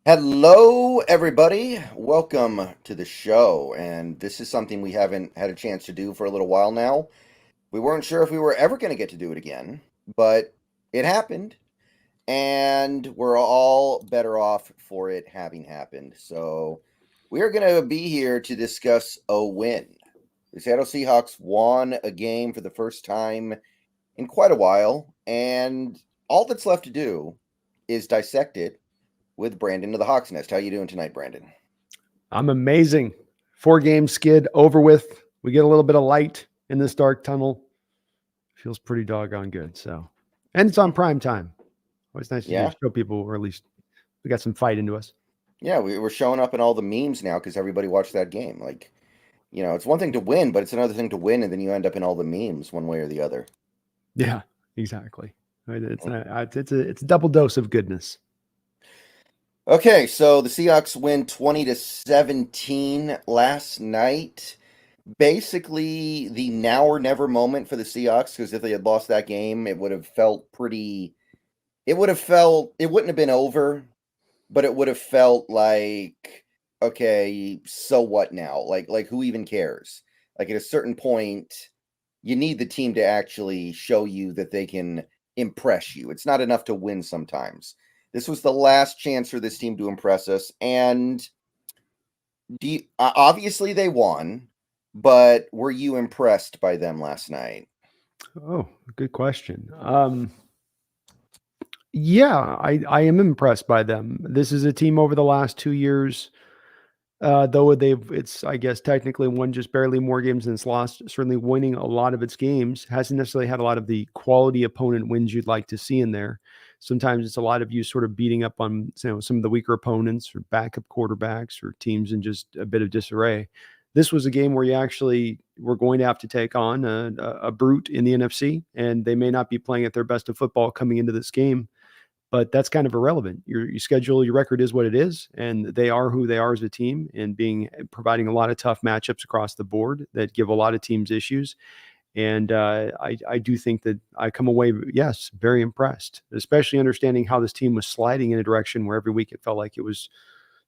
Hello, everybody. Welcome to the show. And this is something we haven't had a chance to do for a little while now. We weren't sure if we were ever going to get to do it again, but it happened. And we're all better off for it having happened. So we're going to be here to discuss a win. The Seattle Seahawks won a game for the first time in quite a while. And all that's left to do is dissect it with Brandon of the Hawks Nest. How you doing tonight, Brandon? I'm amazing. 4 game skid over with. We get a little bit of light in this dark tunnel. Feels pretty doggone good. And it's on prime time. Always nice to Yeah, show people, or at least we got some fight into us. yeah, we're showing up in all the memes now because everybody watched that game. It's one thing to win, but it's another thing to win, and then you end up in all the memes one way or the other. Yeah, exactly. It's a double dose of goodness. Okay, so the Seahawks win 20-17 last night. Basically, the now or never moment for the Seahawks because if they had lost that game, it would have felt pretty. It would have felt. It wouldn't have been over, but it would have felt like, okay, so what now? Like who even cares? Like at a certain point, you need the team to actually show you that they can impress you. It's not enough to win sometimes. This was the last chance for this team to impress us, and obviously they won. But were you impressed by them last night? Oh, good question. Yeah, I am impressed by them. This is a team over the last 2 years. Though it's I guess technically won just barely more games than it's lost. Certainly winning a lot of its games hasn't necessarily had a lot of the quality opponent wins you'd like to see in there. Sometimes it's a lot of you sort of beating up on some of the weaker opponents or backup quarterbacks or teams in just a bit of disarray. This was a game where you actually were going to have to take on a brute in the NFC, and they may not be playing at their best of football coming into this game, but that's kind of irrelevant. Your schedule, your record is what it is, and they are who they are as a team, and providing a lot of tough matchups across the board that give a lot of teams issues. And I do think that I come away, yes, very impressed, especially understanding how this team was sliding in a direction where every week it felt like it was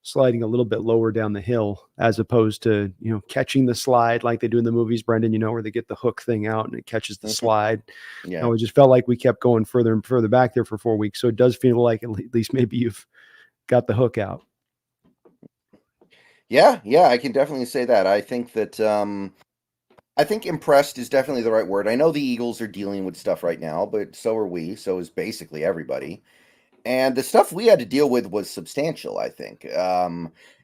sliding a little bit lower down the hill, as opposed to catching the slide like they do in the movies, Brendan, where they get the hook thing out and it catches the slide. Yeah. No, it just felt like we kept going further and further back there for 4 weeks. So it does feel like at least maybe you've got the hook out. Yeah, I can definitely say that. I think impressed is definitely the right word. I know the Eagles are dealing with stuff right now, but so are we. So is basically everybody. And the stuff we had to deal with was substantial, I think.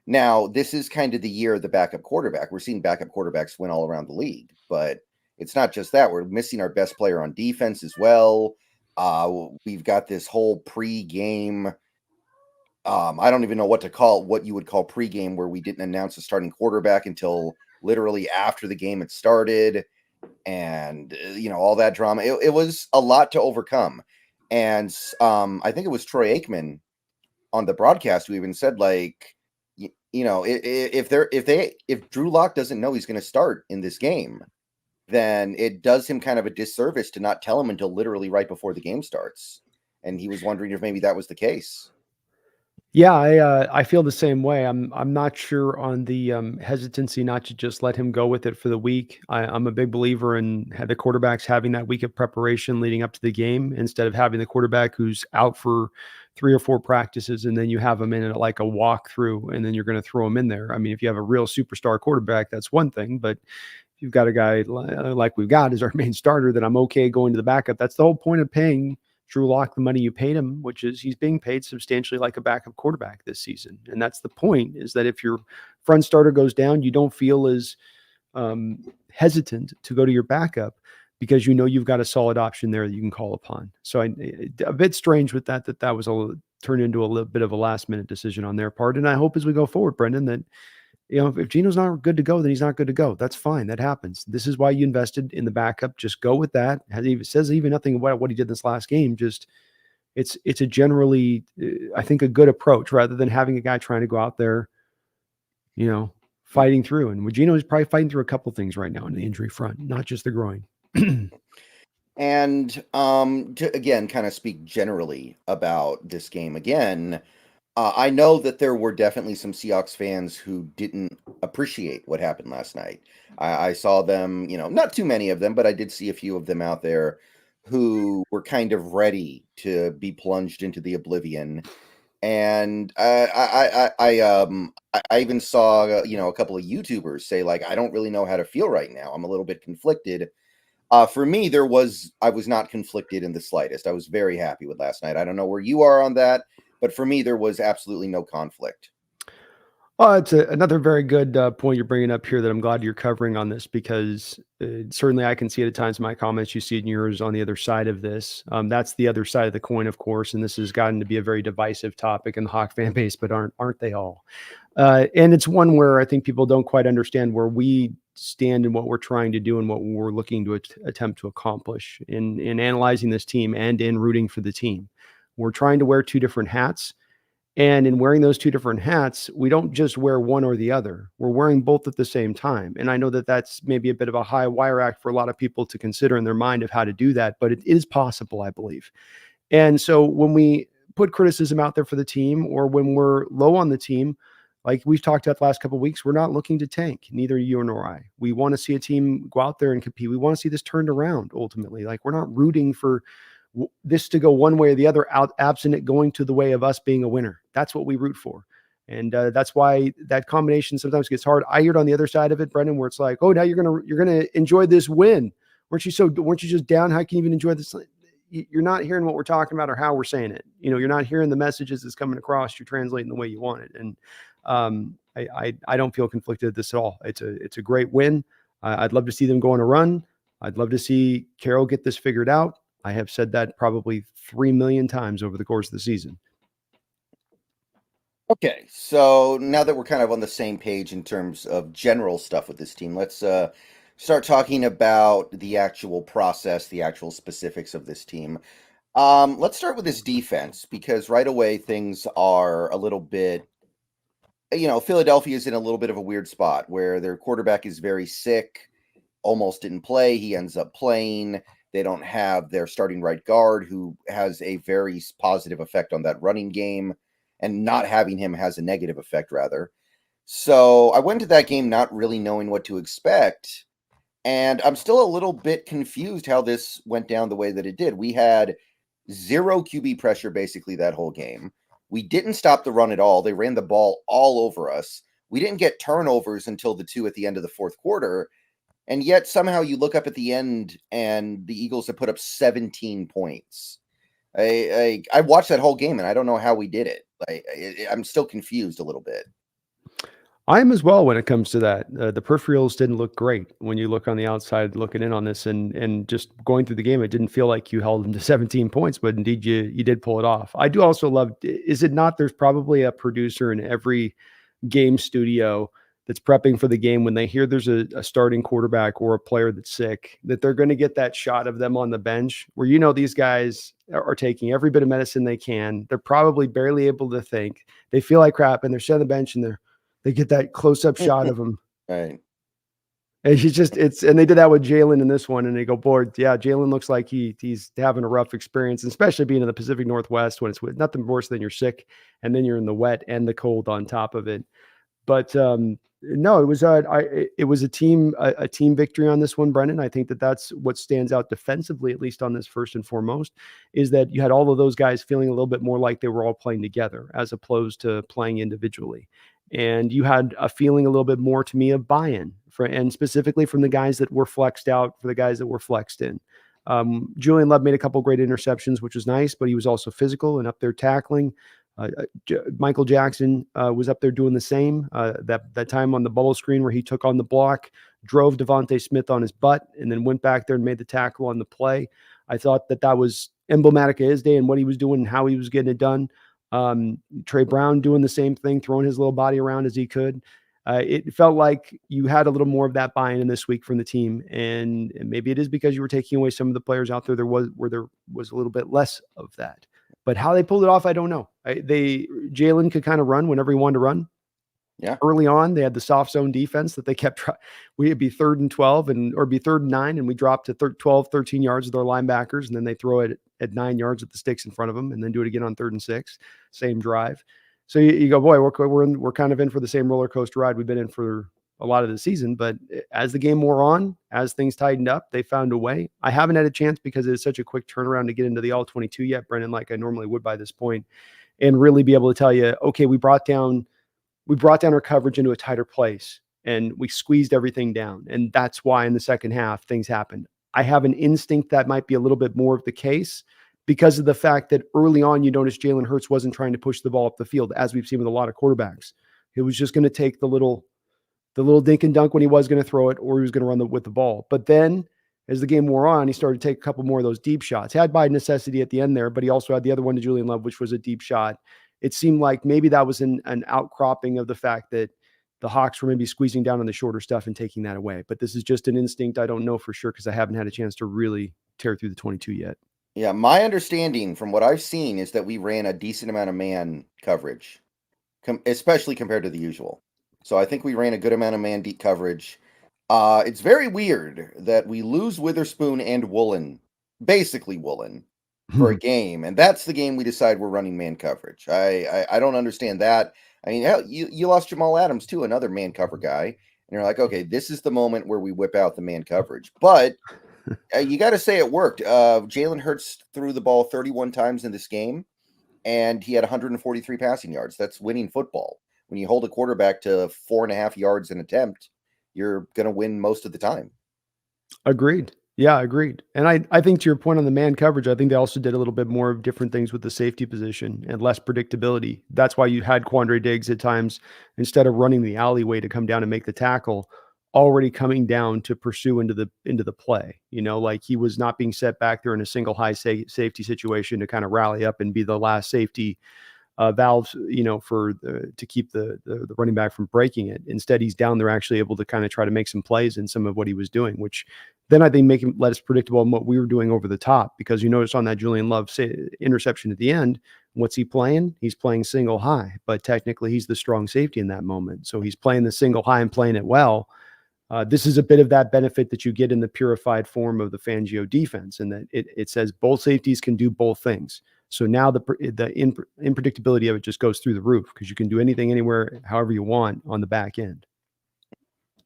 Now, this is kind of the year of the backup quarterback. We're seeing backup quarterbacks win all around the league, but it's not just that. We're missing our best player on defense as well. We've got this whole pre-game. I don't even know what you would call pregame, where we didn't announce a starting quarterback until literally after the game had started, and all that drama. It was a lot to overcome, and I think it was Troy Aikman on the broadcast who even said, like, if Drew Lock doesn't know he's going to start in this game, then it does him kind of a disservice to not tell him until literally right before the game starts. And he was wondering if maybe that was the case. Yeah, I feel the same way. I'm not sure on the hesitancy not to just let him go with it for the week. I'm a big believer in the quarterbacks having that week of preparation leading up to the game, instead of having the quarterback who's out for 3 or 4 practices and then you have him in it like a walkthrough and then you're going to throw him in there. I mean, if you have a real superstar quarterback, that's one thing, but if you've got a guy like we've got as our main starter, that I'm okay going to the backup. That's the whole point of paying Drew Lock the money you paid him, which is he's being paid substantially like a backup quarterback this season. And that's the point, is that if your front starter goes down, you don't feel as hesitant to go to your backup because you've got a solid option there that you can call upon. So a bit strange with that was turned into a little bit of a last minute decision on their part. And I hope as we go forward, Brendan, that if Gino's not good to go, then he's not good to go. That's fine. That happens. This is why you invested in the backup. Just go with that. Says even nothing about what he did this last game. Just it's a generally, I think, a good approach rather than having a guy trying to go out there, fighting through. And Gino is probably fighting through a couple things right now on the injury front, not just the groin. And to again kind of speak generally about this game again, I know that there were definitely some Seahawks fans who didn't appreciate what happened last night. I saw them, not too many of them, but I did see a few of them out there who were kind of ready to be plunged into the oblivion. And I even saw a couple of YouTubers say, like, I don't really know how to feel right now. I'm a little bit conflicted. For me, I was not conflicted in the slightest. I was very happy with last night. I don't know where you are on that, but for me, there was absolutely no conflict. Well, it's another very good point you're bringing up here that I'm glad you're covering on this, because certainly I can see it at times in my comments. You see it in yours on the other side of this. That's the other side of the coin, of course, and this has gotten to be a very divisive topic in the Hawk fan base, but aren't they all? And it's one where I think people don't quite understand where we stand and what we're trying to do and what we're looking to attempt to accomplish in analyzing this team and in rooting for the team. We're trying to wear two different hats. And in wearing those two different hats, we don't just wear one or the other. We're wearing both at the same time. And I know that that's maybe a bit of a high wire act for a lot of people to consider in their mind of how to do that, but it is possible, I believe. And so when we put criticism out there for the team, or when we're low on the team, like we've talked about the last couple of weeks, we're not looking to tank, neither you nor I. We want to see a team go out there and compete. We want to see this turned around ultimately. Like, we're not rooting for this to go one way or the other, out absent it going to the way of us being a winner. That's what we root for. And that's why that combination sometimes gets hard. I hear it on the other side of it, Brendan, where it's like, oh, now you're gonna enjoy this win. Weren't you just down? How can you even enjoy this? You're not hearing what we're talking about or how we're saying it. You're not hearing the messages that's coming across. You're translating the way you want it. And I don't feel conflicted at this at all. It's a great win. I'd love to see them go on a run. I'd love to see Carroll get this figured out. I have said that probably 3 million times over the course of the season. Okay, so now that we're kind of on the same page in terms of general stuff with this team, let's start talking about the actual process, the actual specifics of this team. Let's start with this defense, because right away things are a little bit, Philadelphia's in a little bit of a weird spot where their quarterback is very sick, almost didn't play. He ends up playing. They don't have their starting right guard, who has a very positive effect on that running game, and not having him has a negative effect, rather. So I went to that game not really knowing what to expect, and I'm still a little bit confused how this went down the way that it did. We had zero QB pressure basically that whole game. We didn't stop the run at all. They ran the ball all over us. We didn't get turnovers until the 2 at the end of the fourth quarter. And yet somehow you look up at the end and the Eagles have put up 17 points. I watched that whole game and I don't know how we did it. I'm still confused a little bit. I am as well when it comes to that. The peripherals didn't look great when you look on the outside looking in on this, and just going through the game, it didn't feel like you held them to 17 points, but indeed you did pull it off. I do also love, is it not, there's probably a producer in every game studio that's prepping for the game, when they hear there's a starting quarterback or a player that's sick, that they're going to get that shot of them on the bench where these guys are taking every bit of medicine they can. They're probably barely able to think. They feel like crap, and they're sitting on the bench, and they get that close-up shot of them. Right. And and they did that with Jalen in this one, and they go, boy, yeah, Jalen looks like he's having a rough experience, especially being in the Pacific Northwest when it's nothing worse than you're sick, and then you're in the wet and the cold on top of it. But no, it was a team victory on this one, Brendan. I think that's what stands out defensively, at least on this, first and foremost, is that you had all of those guys feeling a little bit more like they were all playing together as opposed to playing individually. And you had a feeling a little bit more, to me, of buy-in, and specifically from the guys that were flexed out for the guys that were flexed in. Julian Love made a couple great interceptions, which was nice, but he was also physical and up there tackling. Michael Jackson was up there doing the same. That time on the bubble screen where he took on the block, drove Devontae Smith on his butt, and then went back there and made the tackle on the play. I thought that was emblematic of his day and what he was doing and how he was getting it done. Trey Brown doing the same thing, throwing his little body around as he could. It felt like you had a little more of that buy-in this week from the team, and maybe it is because you were taking away some of the players out there. There was a little bit less of that. But how they pulled it off, I don't know. Jalen could kind of run whenever he wanted to run. Yeah. Early on, they had the soft zone defense that they kept. We'd be 3rd and 12 or be 3rd and 9, and we dropped to 12, 13 yards with our linebackers, and then they throw it at 9 yards with the sticks in front of them, and then do it again on 3rd and 6, same drive. So you go, boy, we're kind of in for the same roller coaster ride we've been in for a lot of the season. But as the game wore on, as things tightened up, they found a way. I haven't had a chance because it's such a quick turnaround to get into the all 22 yet, Brendan, like I normally would by this point, and really be able to tell you, okay, we brought down our coverage into a tighter place and we squeezed everything down. And that's why in the second half things happened. I have an instinct that might be a little bit more of the case because of the fact that early on you noticed Jalen Hurts wasn't trying to push the ball up the field, as we've seen with a lot of quarterbacks. It was just going to take the little dink and dunk when he was going to throw it, or he was going to run with the ball. But then as the game wore on, he started to take a couple more of those deep shots. Had by necessity at the end there, but he also had the other one to Julian Love, which was a deep shot. It seemed like maybe that was an outcropping of the fact that the Hawks were maybe squeezing down on the shorter stuff and taking that away. But this is just an instinct. I don't know for sure because I haven't had a chance to really tear through the 22 yet. Yeah, my understanding from what I've seen is that we ran a decent amount of man coverage, especially compared to the usual. So I think we ran a good amount of man deep coverage. It's very weird that we lose Witherspoon and Woolen, basically Woolen, for a game, and that's the game we decide we're running man coverage. I don't understand that. I mean, hell, you lost Jamal Adams too, another man cover guy, and you're like, okay, this is the moment where we whip out the man coverage. But you got to say it worked. Jalen Hurts threw the ball 31 times in this game, and he had 143 passing yards. That's winning football. When you hold a quarterback to 4.5 yards an attempt, you're going to win most of the time. Agreed. Yeah, agreed. And I think to your point on the man coverage, I think they also did a little bit more of different things with the safety position and less predictability. That's why you had Quandre Diggs at times, instead of running the alleyway to come down and make the tackle, already coming down to pursue into the play. Like he was not being set back there in a single high safety situation to kind of rally up and be the last safety valves, to keep the running back from breaking it. Instead, he's down there actually able to kind of try to make some plays in some of what he was doing, which then I think make him less predictable in what we were doing over the top. Because you notice on that Julian Love interception at the end, what's he playing? He's playing single high, but technically he's the strong safety in that moment. So he's playing the single high and playing it well. This is a bit of that benefit that you get in the purified form of the Fangio defense, and that it says both safeties can do both things. So now the unpredictability of it just goes through the roof because you can do anything, anywhere, however you want on the back end.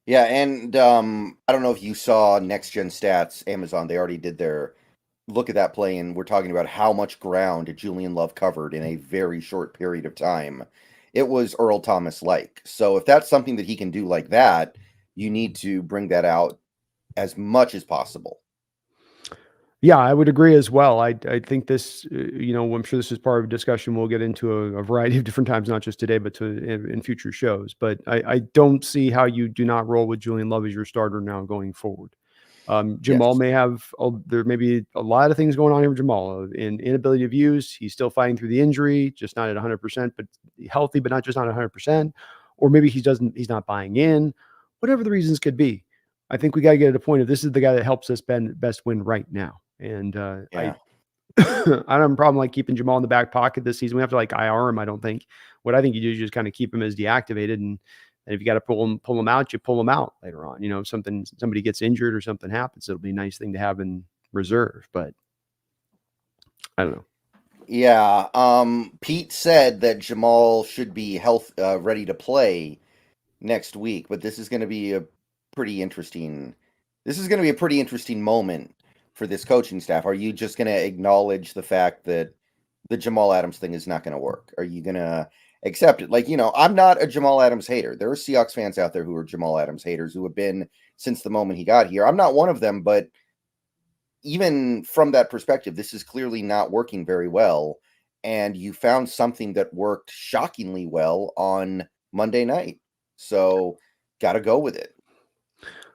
Yeah, and I don't know if you saw Next Gen Stats, Amazon. They already did their look at that play, and we're talking about how much ground Julian Love covered in a very short period of time. It was Earl Thomas-like. So if that's something that he can do like that, you need to bring that out as much as possible. Yeah, I would agree as well. I think this, I'm sure this is part of a discussion we'll get into a variety of different times, not just today, but in future shows. But I don't see how you do not roll with Julian Love as your starter now going forward. Jamal Yes. may have, there may be a lot of things going on here with Jamal. In inability of use, he's still fighting through the injury, just not at 100%, but healthy, but not just not 100%. Or maybe he's not buying in, whatever the reasons could be. I think we got to get to the point of this is the guy that helps us best win right now. And Yeah. I don't have a problem like keeping Jamal in the back pocket this season. We have to like IR him, I don't think. What I think you do is just kind of keep him as deactivated, and if you got to pull him out, you pull him out later on. If somebody gets injured or something happens, it'll be a nice thing to have in reserve. But I don't know. Yeah. Pete said that Jamal should be ready to play next week, but this is going to be a pretty interesting. This is going to be a pretty interesting moment for this coaching staff. Are you just going to acknowledge the fact that the Jamal Adams thing is not going to work? Are you going to accept it? Like, I'm not a Jamal Adams hater. There are Seahawks fans out there who are Jamal Adams haters who have been since the moment he got here. I'm not one of them, but even from that perspective, this is clearly not working very well. And you found something that worked shockingly well on Monday night. So got to go with it.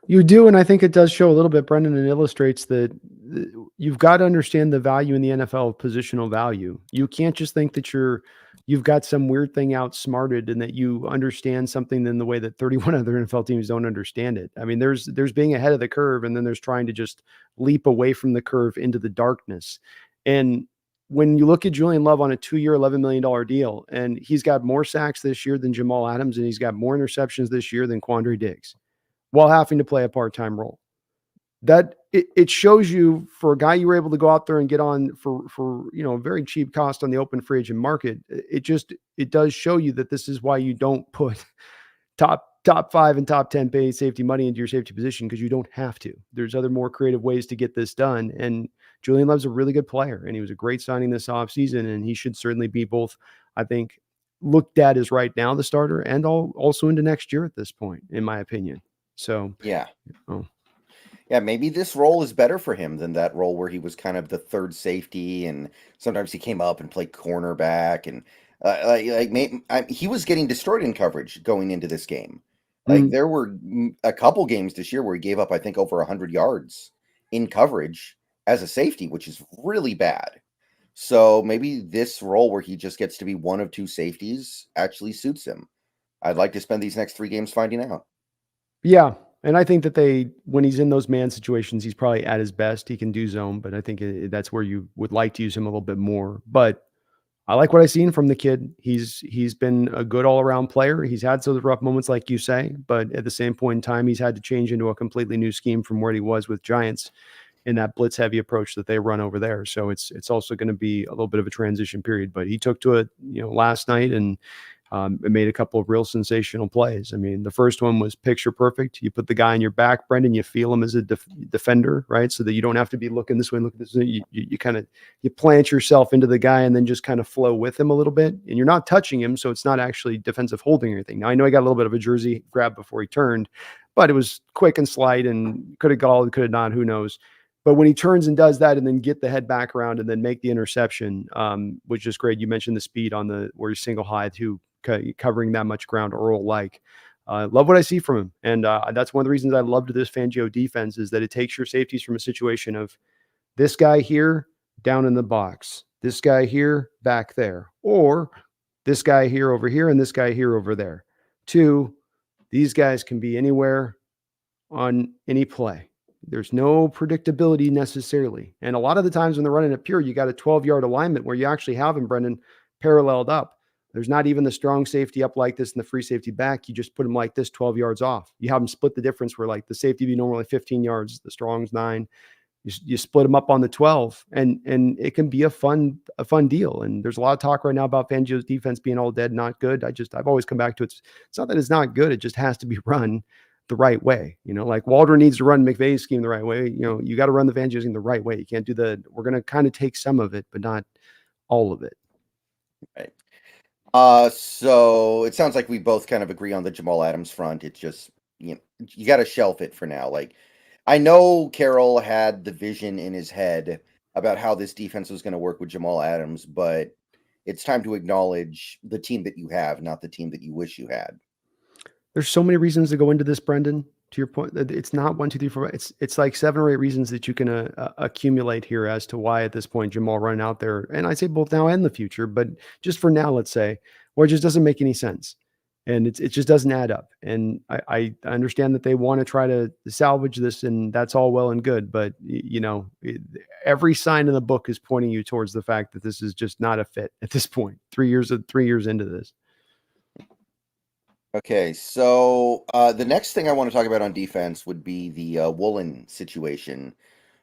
You do, and I think it does show a little bit, Brendan, and illustrates that you've got to understand the value in the NFL of positional value. You can't just think that you've got some weird thing outsmarted and that you understand something in the way that 31 other NFL teams don't understand it. I mean, there's being ahead of the curve, and then there's trying to just leap away from the curve into the darkness. And when you look at Julian Love on a 2-year, $11 million deal, and he's got more sacks this year than Jamal Adams, and he's got more interceptions this year than Quandre Diggs, while having to play a part-time role. that it shows you, for a guy you were able to go out there and get on for a very cheap cost on the open free agent market. It does show you that this is why you don't put top 5 and top 10 pay safety money into your safety position, because you don't have to. There's other more creative ways to get this done. And Julian Love's a really good player, and he was a great signing this offseason, and he should certainly be both, I think, looked at as right now the starter and also into next year at this point, in my opinion. So, Yeah. oh, Yeah, maybe this role is better for him than that role where he was kind of the third safety, and sometimes he came up and played cornerback, and he was getting destroyed in coverage going into this game. Like, there were a couple games this year where he gave up, I think, over 100 yards in coverage as a safety, which is really bad. So maybe this role where he just gets to be one of two safeties actually suits him. I'd like to spend these next 3 games finding out. yeah. And I think that when he's in those man situations, he's probably at his best. He can do zone, but I think that's where you would like to use him a little bit more. But I like what I've seen from the kid. He's been a good all around player. He's had those rough moments, like you say, but at the same point in time, he's had to change into a completely new scheme from where he was with Giants in that blitz heavy approach that they run over there. So it's also going to be a little bit of a transition period. But he took to it, last night, and it made a couple of real sensational plays. I mean, the first one was picture perfect. You put the guy on your back, Brendan, you feel him as a defender, right? So that you don't have to be looking this way, look this way. You kind of, you plant yourself into the guy and then just kind of flow with him a little bit. And you're not touching him, so it's not actually defensive holding or anything. Now, I know he got a little bit of a jersey grab before he turned, but it was quick and slight, and could have galled, could have not, who knows. But when he turns and does that and then get the head back around and then make the interception, which is great. You mentioned the speed on where he's single high too, covering that much ground, Earl like. Love what I see from him. And that's one of the reasons I loved this Fangio defense, is that it takes your safeties from a situation of this guy here down in the box, this guy here back there, or this guy here over here and this guy here over there. To these guys can be anywhere on any play. There's no predictability necessarily. And a lot of the times when they're running it pure, you got a 12-yard alignment where you actually have him, Brendan, paralleled up. There's not even the strong safety up like this and the free safety back. You just put them like this, 12 yards off. You have them split the difference, where like the safety be normally 15 yards, the strong's 9. You split them up on the 12, and it can be a fun deal. And there's a lot of talk right now about Fangio's defense being all dead, not good. I've always come back to it's not that it's not good. It just has to be run the right way. Like Waldron needs to run McVay's scheme the right way. You got to run the Fangio scheme the right way. You can't do we're going to kind of take some of it, but not all of it. Right. So it sounds like we both kind of agree on the Jamal Adams front. It's just, you got to shelf it for now. Like, I know Carroll had the vision in his head about how this defense was going to work with Jamal Adams, but it's time to acknowledge the team that you have, not the team that you wish you had. There's so many reasons to go into this, Brendan. To your point, it's not 1, 2, 3, 4. It's like 7 or 8 reasons that you can accumulate here as to why at this point Jamal running out there, and I say both now and the future, but just for now, let's say, where it just doesn't make any sense, and it just doesn't add up. And I understand that they want to try to salvage this, and that's all well and good, but every sign in the book is pointing you towards the fact that this is just not a fit at this point. 3 years into this. Okay, so the next thing I want to talk about on defense would be the Woolen situation,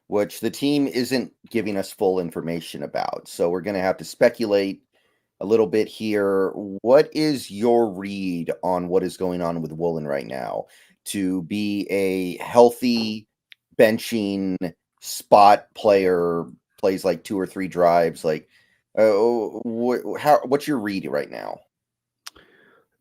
which the team isn't giving us full information about. So we're going to have to speculate a little bit here. What is your read on what is going on with Woolen right now? To be a healthy benching spot player, plays like 2 or 3 drives. Like, what's your read right now?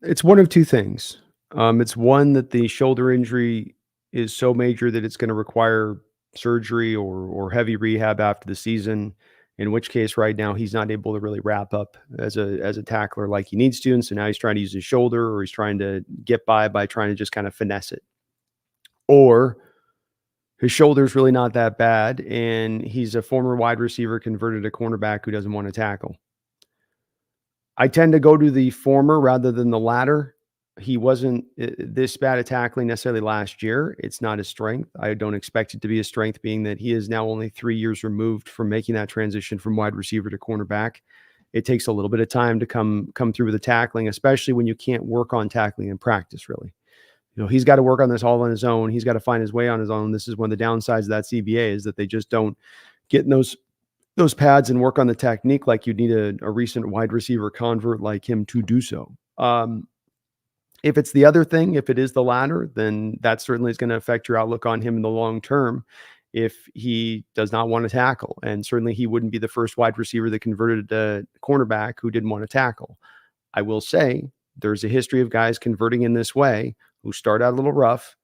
It's one of 2 things. It's one, that the shoulder injury is so major that it's going to require surgery or heavy rehab after the season, in which case right now he's not able to really wrap up as a tackler like he needs to. And so now he's trying to use his shoulder, or he's trying to get by trying to just kind of finesse it. Or his shoulder's really not that bad, and he's a former wide receiver converted to cornerback who doesn't want to tackle. I tend to go to the former rather than the latter. He wasn't this bad at tackling necessarily last year. It's not his strength. I don't expect it to be his strength, being that he is now only 3 years removed from making that transition from wide receiver to cornerback. It takes a little bit of time to come through with the tackling, especially when you can't work on tackling in practice, really. He's got to work on this all on his own. He's got to find his way on his own. This is one of the downsides of that CBA is that they just don't get in those pads and work on the technique like you need a recent wide receiver convert like him to do so. If it's the other thing, if it is the latter, then that certainly is going to affect your outlook on him in the long term if he does not want to tackle. And certainly he wouldn't be the first wide receiver that converted a cornerback who didn't want to tackle. I will say there's a history of guys converting in this way who start out a little rough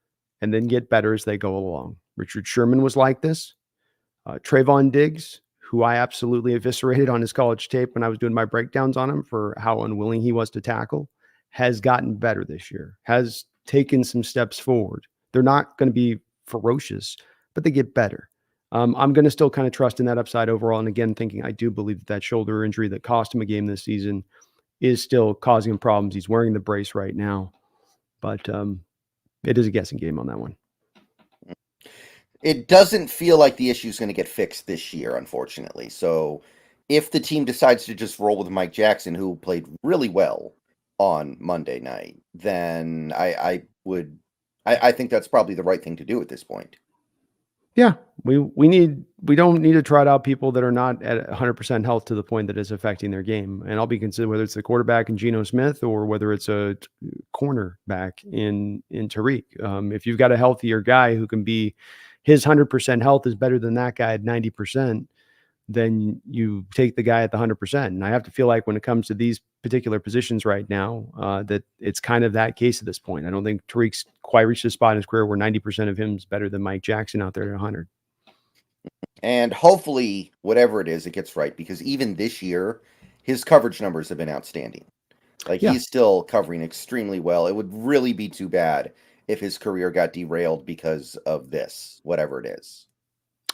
and then get better as they go along. Richard Sherman was like this. Trayvon Diggs, who I absolutely eviscerated on his college tape when I was doing my breakdowns on him for how unwilling he was to tackle, has gotten better this year, has taken some steps forward. They're not going to be ferocious, but they get better. I'm going to still kind of trust in that upside overall. And again, thinking I do believe that shoulder injury that cost him a game this season is still causing him problems. He's wearing the brace right now, but it is a guessing game on that one. It doesn't feel like the issue is going to get fixed this year, unfortunately. So if the team decides to just roll with Mike Jackson, who played really well on Monday night, then I think that's probably the right thing to do at this point. Yeah, we don't need to trot out people that are not at 100% health to the point that it's affecting their game. And I'll be considered whether it's the quarterback in Geno Smith or whether it's a cornerback in Tariq. If you've got a healthier guy who can be his 100% health is better than that guy at 90%, then you take the guy at the 100%. And I have to feel like when it comes to these particular positions right now, that it's kind of that case at this point. I don't think Tariq's quite reached a spot in his career where 90% of him is better than Mike Jackson out there at 100. And hopefully, whatever it is, it gets right, because even this year, his coverage numbers have been outstanding. Like, Yeah. he's still covering extremely well. It would really be too bad if his career got derailed because of this, whatever it is.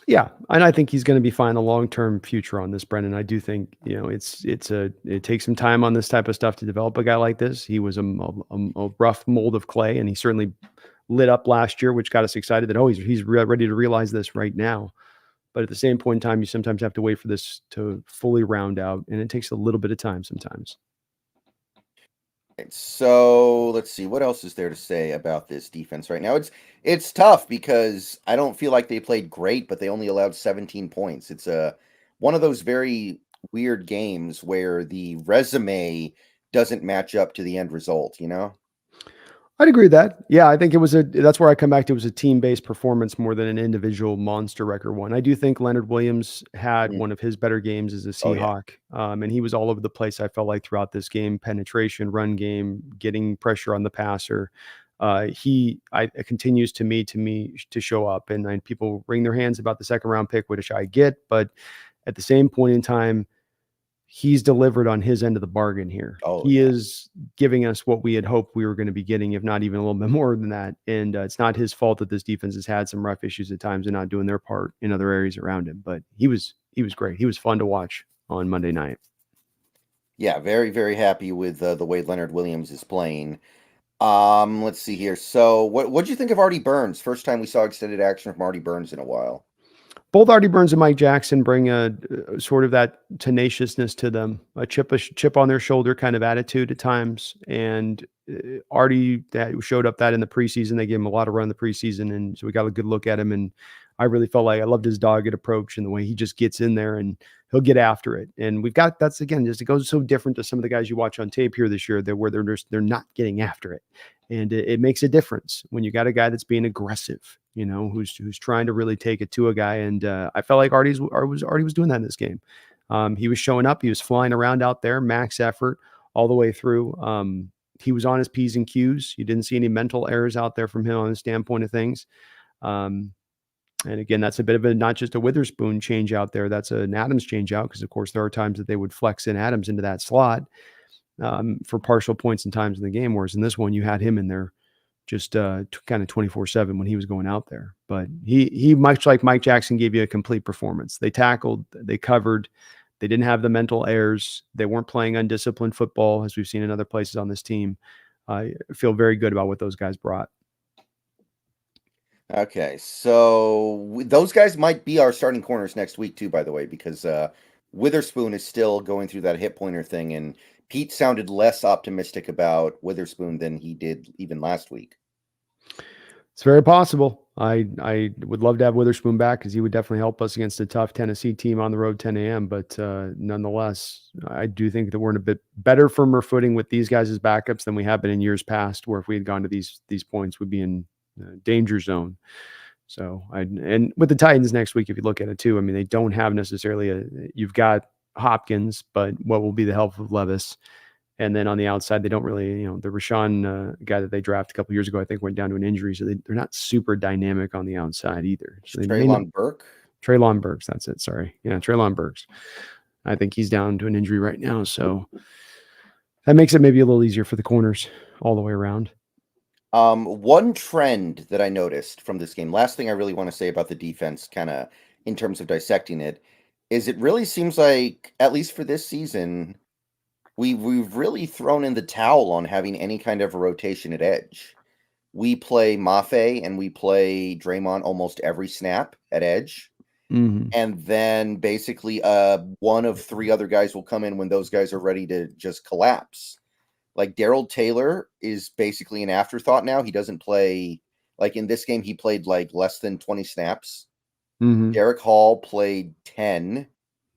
Yeah, and I think he's going to be fine the long-term future on this, Brendan. I do think, it takes some time on this type of stuff to develop a guy like this. He was a rough mold of clay, and he certainly lit up last year, which got us excited that, he's ready to realize this right now. But at the same point in time, you sometimes have to wait for this to fully round out, and it takes a little bit of time sometimes. So let's see, what else is there to say about this defense right now? It's tough because I don't feel like they played great, but they only allowed 17 points. It's one of those very weird games where the resume doesn't match up to the end result, you know? I'd agree with that. Yeah, I think that's where I come back to. It was a team-based performance more than an individual monster record one. I do think Leonard Williams had Mhm. one of his better games as a Oh yeah. Seahawk. And he was all over the place, I felt like, throughout this game. Penetration, run game, getting pressure on the passer. It continues to show up. And people wring their hands about the second round pick, which I get, but at the same point in time, he's delivered on his end of the bargain here. Oh He yeah. is giving us what we had hoped we were going to be getting, if not even a little bit more than that. And it's not his fault that this defense has had some rough issues at times and not doing their part in other areas around him. But he was great. He was fun to watch on Monday night. Yeah, very, very happy with the way Leonard Williams is playing. Let's see here. So what'd you think of Artie Burns? First time we saw extended action from Artie Burns in a while. Both Artie Burns and Mike Jackson bring a sort of that tenaciousness to them, a chip on their shoulder kind of attitude at times. And Artie that showed up that in the preseason, they gave him a lot of run in the preseason, and so we got a good look at him. And I really felt like I loved his dogged approach and the way he just gets in there and he'll get after it. And that's again just it goes so different to some of the guys you watch on tape here this year, where they're not getting after it. And it makes a difference when you got a guy that's being aggressive, who's trying to really take it to a guy. And I felt like Artie was doing that in this game. He was showing up. He was flying around out there, max effort all the way through. He was on his P's and Q's. You didn't see any mental errors out there from him on the standpoint of things. And again, that's a bit of not just a Witherspoon change out there. That's an Adams change out because, of course, there are times that they would flex in Adams into that slot for partial points and times in the game. Whereas in this one, you had him in there just kind of 24/7 when he was going out there. But he much like Mike Jackson gave you a complete performance. They tackled, they covered, they didn't have the mental errors. They weren't playing undisciplined football as we've seen in other places on this team. I feel very good about what those guys brought. Okay, so those guys might be our starting corners next week too, by the way, because Witherspoon is still going through that hip pointer thing, and Pete sounded less optimistic about Witherspoon than he did even last week. It's very possible. I would love to have Witherspoon back because he would definitely help us against a tough Tennessee team on the road, 10 a.m. But nonetheless, I do think that we're in a bit better firmer footing with these guys as backups than we have been in years past, where if we had gone to these points, we'd be in danger zone. So and with the Titans next week, if you look at it too, I mean, they don't have necessarily you've got Hopkins, but what will be the help of Levis? And then on the outside, they don't really, the Rashawn guy that they drafted a couple years ago, I think went down to an injury. So they're not super dynamic on the outside either. So they may not. Traylon Burke. Treylon Burks, that's it. Sorry. Yeah, Treylon Burks. I think he's down to an injury right now. So that makes it maybe a little easier for the corners all the way around. One trend that I noticed from this game, last thing I really want to say about the defense, kind of in terms of dissecting it, is it really seems like, at least for this season, we've really thrown in the towel on having any kind of a rotation at edge. We play Mafe and we play Draymond almost every snap at edge. Mm-hmm. And then basically one of three other guys will come in when those guys are ready to just collapse. Like Daryl Taylor is basically an afterthought now. He doesn't play, like in this game, he played like less than 20 snaps. Mm-hmm. Derek Hall played 10.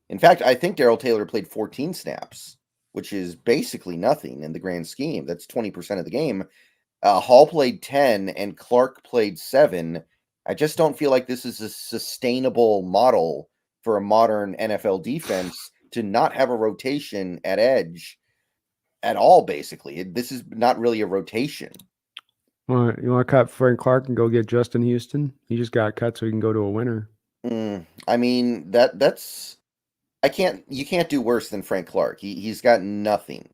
In fact, I think Daryl Taylor played 14 snaps, which is basically nothing in the grand scheme. That's 20% of the game. Hall played 10 and Clark played 7. I just don't feel like this is a sustainable model for a modern NFL defense to not have a rotation at edge at all, basically. This is not really a rotation. Well, you want to cut Frank Clark and go get Justin Houston? He just got cut so he can go to a winner. I mean, that's you can't do worse than Frank Clark. He's got nothing.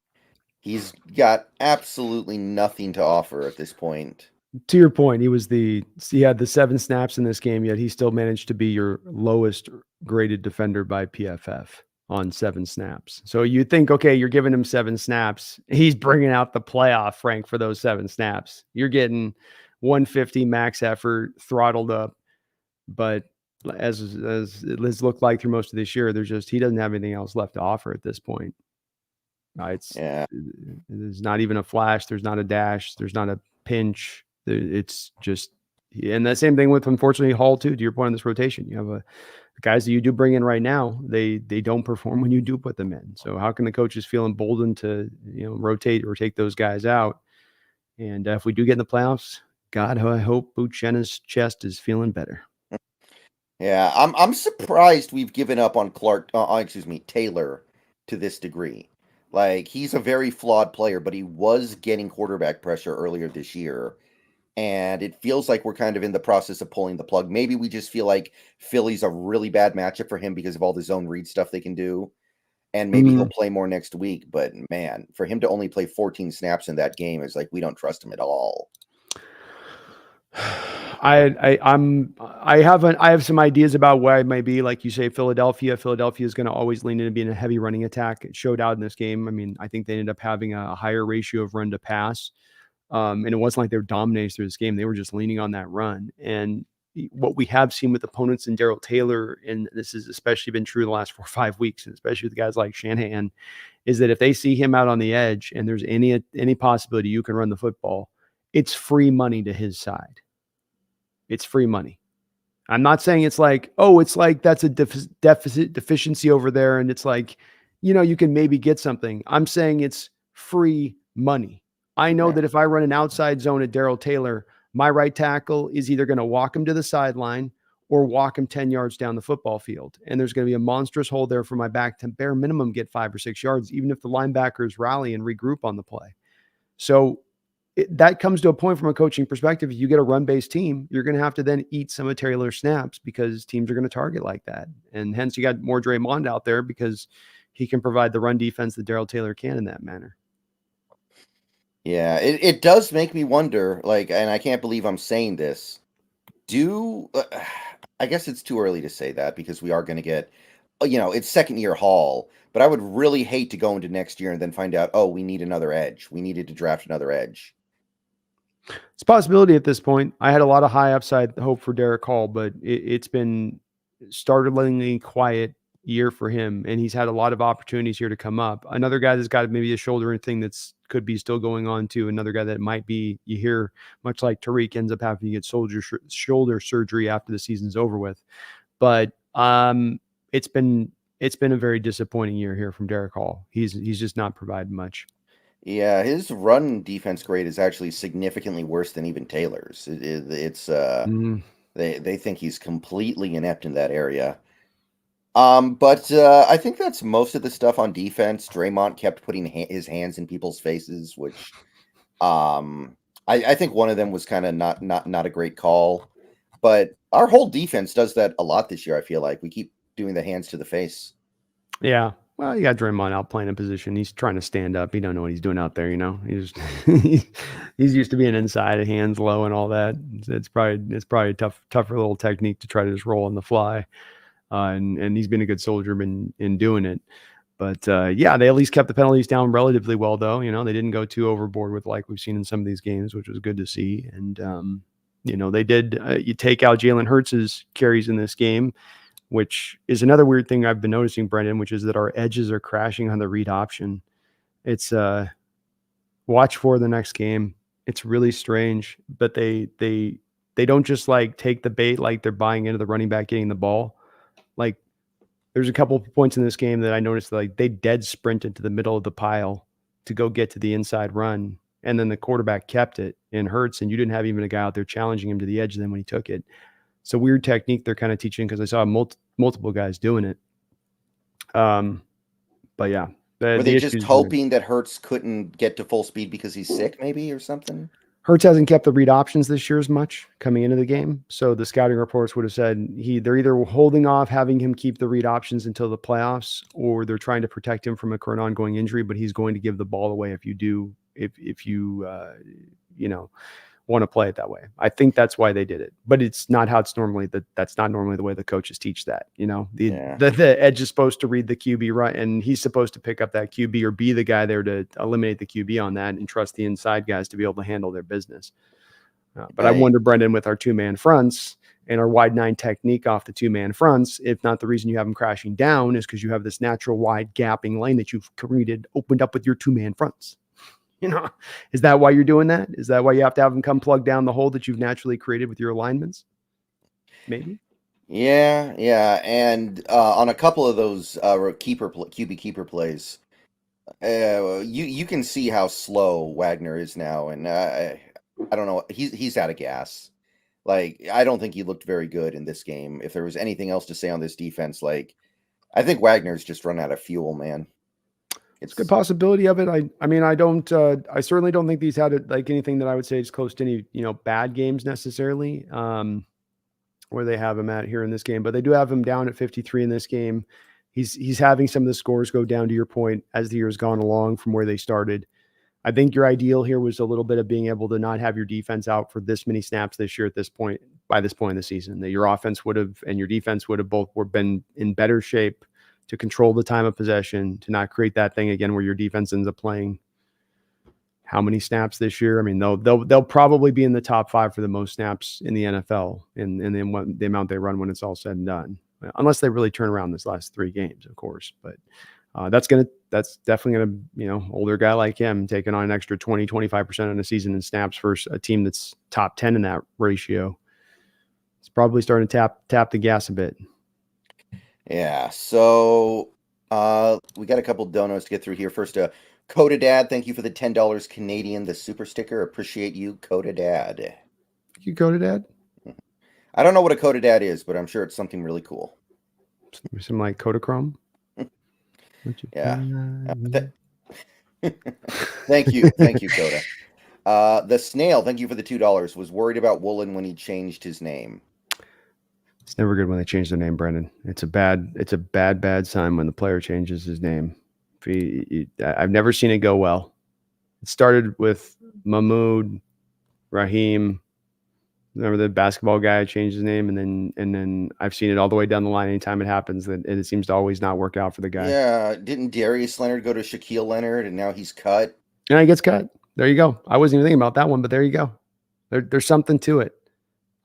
He's got absolutely nothing to offer at this point. To your point, he had the 7 snaps in this game, yet he still managed to be your lowest graded defender by PFF on 7 snaps. So you think, okay, you're giving him 7 snaps. He's bringing out the playoff, Frank, for those 7 snaps. You're getting 150 max effort, throttled up. But as it has looked like through most of this year, he doesn't have anything else left to offer at this point. There's not even a flash. There's not a dash. There's not a pinch. It's just, and the same thing with, unfortunately, Hall too. To your point on this rotation, you have the guys that you do bring in right now. They don't perform when you do put them in. So how can the coaches feel emboldened to rotate or take those guys out? And if we do get in the playoffs, God, I hope Buchanan chest is feeling better. Yeah, I'm surprised we've given up on Taylor to this degree. Like, he's a very flawed player, but he was getting quarterback pressure earlier this year. And it feels like we're kind of in the process of pulling the plug. Maybe we just feel like Philly's a really bad matchup for him because of all the zone read stuff they can do. And maybe he'll play more next week. But man, for him to only play 14 snaps in that game is like, we don't trust him at all. I have some ideas about where I might be. Like you say, Philadelphia is going to always lean into being a heavy running attack. It showed out in this game. I mean, I think they ended up having a higher ratio of run to pass. And it wasn't like they were dominating through this game. They were just leaning on that run. And what we have seen with opponents in Daryl Taylor, and this has especially been true the last 4 or 5 weeks, and especially with guys like Shanahan, is that if they see him out on the edge and there's any possibility you can run the football, it's free money to his side. It's free money. I'm not saying it's like, oh, it's like that's a deficiency over there. And it's like, you can maybe get something. I'm saying it's free money. I know that if I run an outside zone at Daryl Taylor, my right tackle is either going to walk him to the sideline or walk him 10 yards down the football field. And there's going to be a monstrous hole there for my back to bare minimum get 5 or 6 yards, even if the linebackers rally and regroup on the play. So that comes to a point from a coaching perspective. If you get a run-based team, you're going to have to then eat some of Taylor's snaps because teams are going to target like that. And hence you got more Draymond out there because he can provide the run defense that Daryl Taylor can in that manner. Yeah, it does make me wonder, like, and I can't believe I'm saying this. I guess it's too early to say that because we are going to get, it's second year Hall, but I would really hate to go into next year and then find out, oh, we need another edge. We needed to draft another edge. It's a possibility at this point. I had a lot of high upside hope for Derek Hall, but it's been startlingly quiet year for him, and he's had a lot of opportunities here to come up. Another guy that's got maybe a shoulder thing that's could be still going on too. Another guy that might be, you hear, much like Tariq, ends up having to get shoulder surgery after the season's over with. But it's been a very disappointing year here from Derek Hall. He's just not providing much. Yeah, his run defense grade is actually significantly worse than even Taylor's. It's they think he's completely inept in that area. But I think that's most of the stuff on defense. Draymond kept putting his hands in people's faces, which I think one of them was kind of not a great call. But our whole defense does that a lot this year. I feel like we keep doing the hands to the face. Yeah. Well, you got Draymond out playing a position. He's trying to stand up. He don't know what he's doing out there. He's he's used to being inside, hands low, and all that. It's probably a tougher little technique to try to just roll on the fly. And he's been a good soldier in doing it. But yeah, they at least kept the penalties down relatively well, though. They didn't go too overboard with like we've seen in some of these games, which was good to see. And they did. You take out Jalen Hurts' carries in this game, which is another weird thing I've been noticing, Brendan, which is that our edges are crashing on the read option. It's watch for the next game. It's really strange, but they don't just like take the bait like they're buying into the running back getting the ball. Like there's a couple of points in this game that I noticed that, like, they dead sprinted to the middle of the pile to go get to the inside run, and then the quarterback kept it in Hurts, and you didn't have even a guy out there challenging him to the edge then when he took it. It's a weird technique they're kind of teaching because I saw multiple guys doing it. But yeah. Were they just hoping that Hurts couldn't get to full speed because he's sick, maybe, or something? Hurts hasn't kept the read options this year as much coming into the game. So the scouting reports would have said they're either holding off having him keep the read options until the playoffs, or they're trying to protect him from a current ongoing injury, but he's going to give the ball away if you want to play it that way. I think that's why they did it, but it's not how it's normally. That's not normally the way the coaches teach that. The edge is supposed to read the QB right, and he's supposed to pick up that QB or be the guy there to eliminate the QB on that and trust the inside guys to be able to handle their business. But I wonder, Brendan, with our 2-man fronts and our wide 9 technique off the 2-man fronts, if not the reason you have them crashing down is because you have this natural wide gapping lane that you've opened up with your 2-man fronts. Is that why you're doing that? Is that why you have to have them come plug down the hole that you've naturally created with your alignments? Maybe. Yeah. And on a couple of those QB keeper plays, you can see how slow Wagner is now, and I don't know. He's out of gas. Like, I don't think he looked very good in this game. If there was anything else to say on this defense, like, I think Wagner's just run out of fuel, man. It's a good possibility of it. I mean, I certainly don't think these had like anything that I would say is close to any, bad games necessarily, where they have him at here in this game, but they do have him down at 53 in this game. He's having some of the scores go down, to your point, as the year's gone along from where they started. I think your ideal here was a little bit of being able to not have your defense out for this many snaps this year by this point in the season, that your offense would have and your defense would have both been in better shape to control the time of possession, to not create that thing again where your defense ends up playing how many snaps this year. I mean, they'll probably be in the top 5 for the most snaps in the NFL and then the amount they run when it's all said and done, unless they really turn around this last 3 games, of course. But that's definitely gonna, older guy like him taking on an extra 20-25% in a season in snaps for a team that's top 10 in that ratio. It's probably starting to tap the gas a bit. Yeah, so we got a couple donos to get through here. First, Coda Dad, thank you for the $10 Canadian, the super sticker. Appreciate you, Coda Dad. Thank you, Coda Dad. I don't know what a Coda Dad is, but I'm sure it's something really cool. Some like Kodachrome. Yeah. Thank you, Coda. The Snail, thank you for the $2. Was worried about Woolen when he changed his name. It's never good when they change their name, Brendan. It's a bad sign when the player changes his name. I've never seen it go well. It started with Mahmoud, Raheem. Remember the basketball guy changed his name, and then I've seen it all the way down the line. Anytime it happens, that it seems to always not work out for the guy. Yeah, didn't Darius Leonard go to Shaquille Leonard, and now he's cut? And he gets cut. There you go. I wasn't even thinking about that one, but there you go. There's something to it.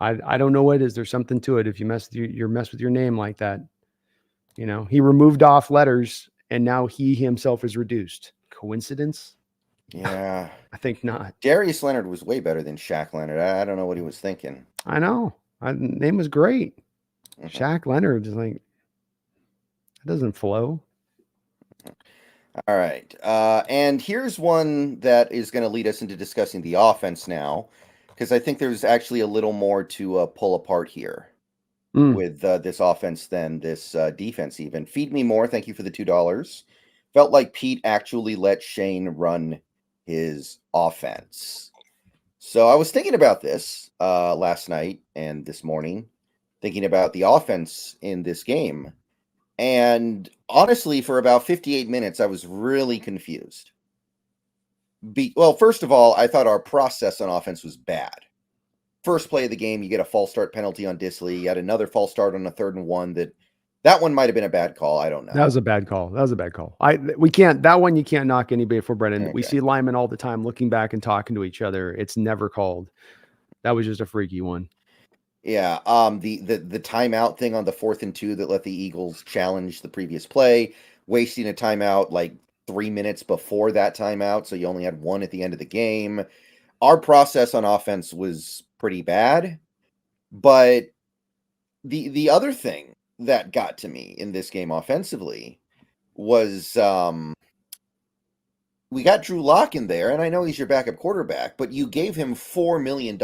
I don't know what it is. There's something to it. If you mess with your name like that, He removed off letters, and now he himself is reduced. Coincidence? Yeah. I think not. Darius Leonard was way better than Shaq Leonard. I don't know what he was thinking. I know. Name was great. Mhm. Shaq Leonard is like, it doesn't flow. All right. And here's one that is going to lead us into discussing the offense now, because I think there's actually a little more to pull apart here Mm. with this offense than this defense, even. Feed me more. Thank you for the $2. Felt like Pete actually let Shane run his offense. So I was thinking about this last night and this morning, thinking about the offense in this game. And honestly, for about 58 minutes, I was really confused. Well, first of all, I thought our process on offense was bad. First play of the game, you get a false start penalty on Disley. You had another false start on a 3rd and 1. That one might have been a bad call. I don't know. That was a bad call. That was a bad call. We can't, that one you can't knock anybody for, Brennan. Okay. We see linemen all the time looking back and talking to each other. It's never called. That was just a freaky one. Yeah. The timeout thing on the 4th and 2 that let the Eagles challenge the previous play, wasting a timeout like 3 minutes before that timeout, so you only had one at the end of the game. Our process on offense was pretty bad, but the other thing that got to me in this game offensively was we got Drew Lock in there, and I know he's your backup quarterback, but you gave him $4 million.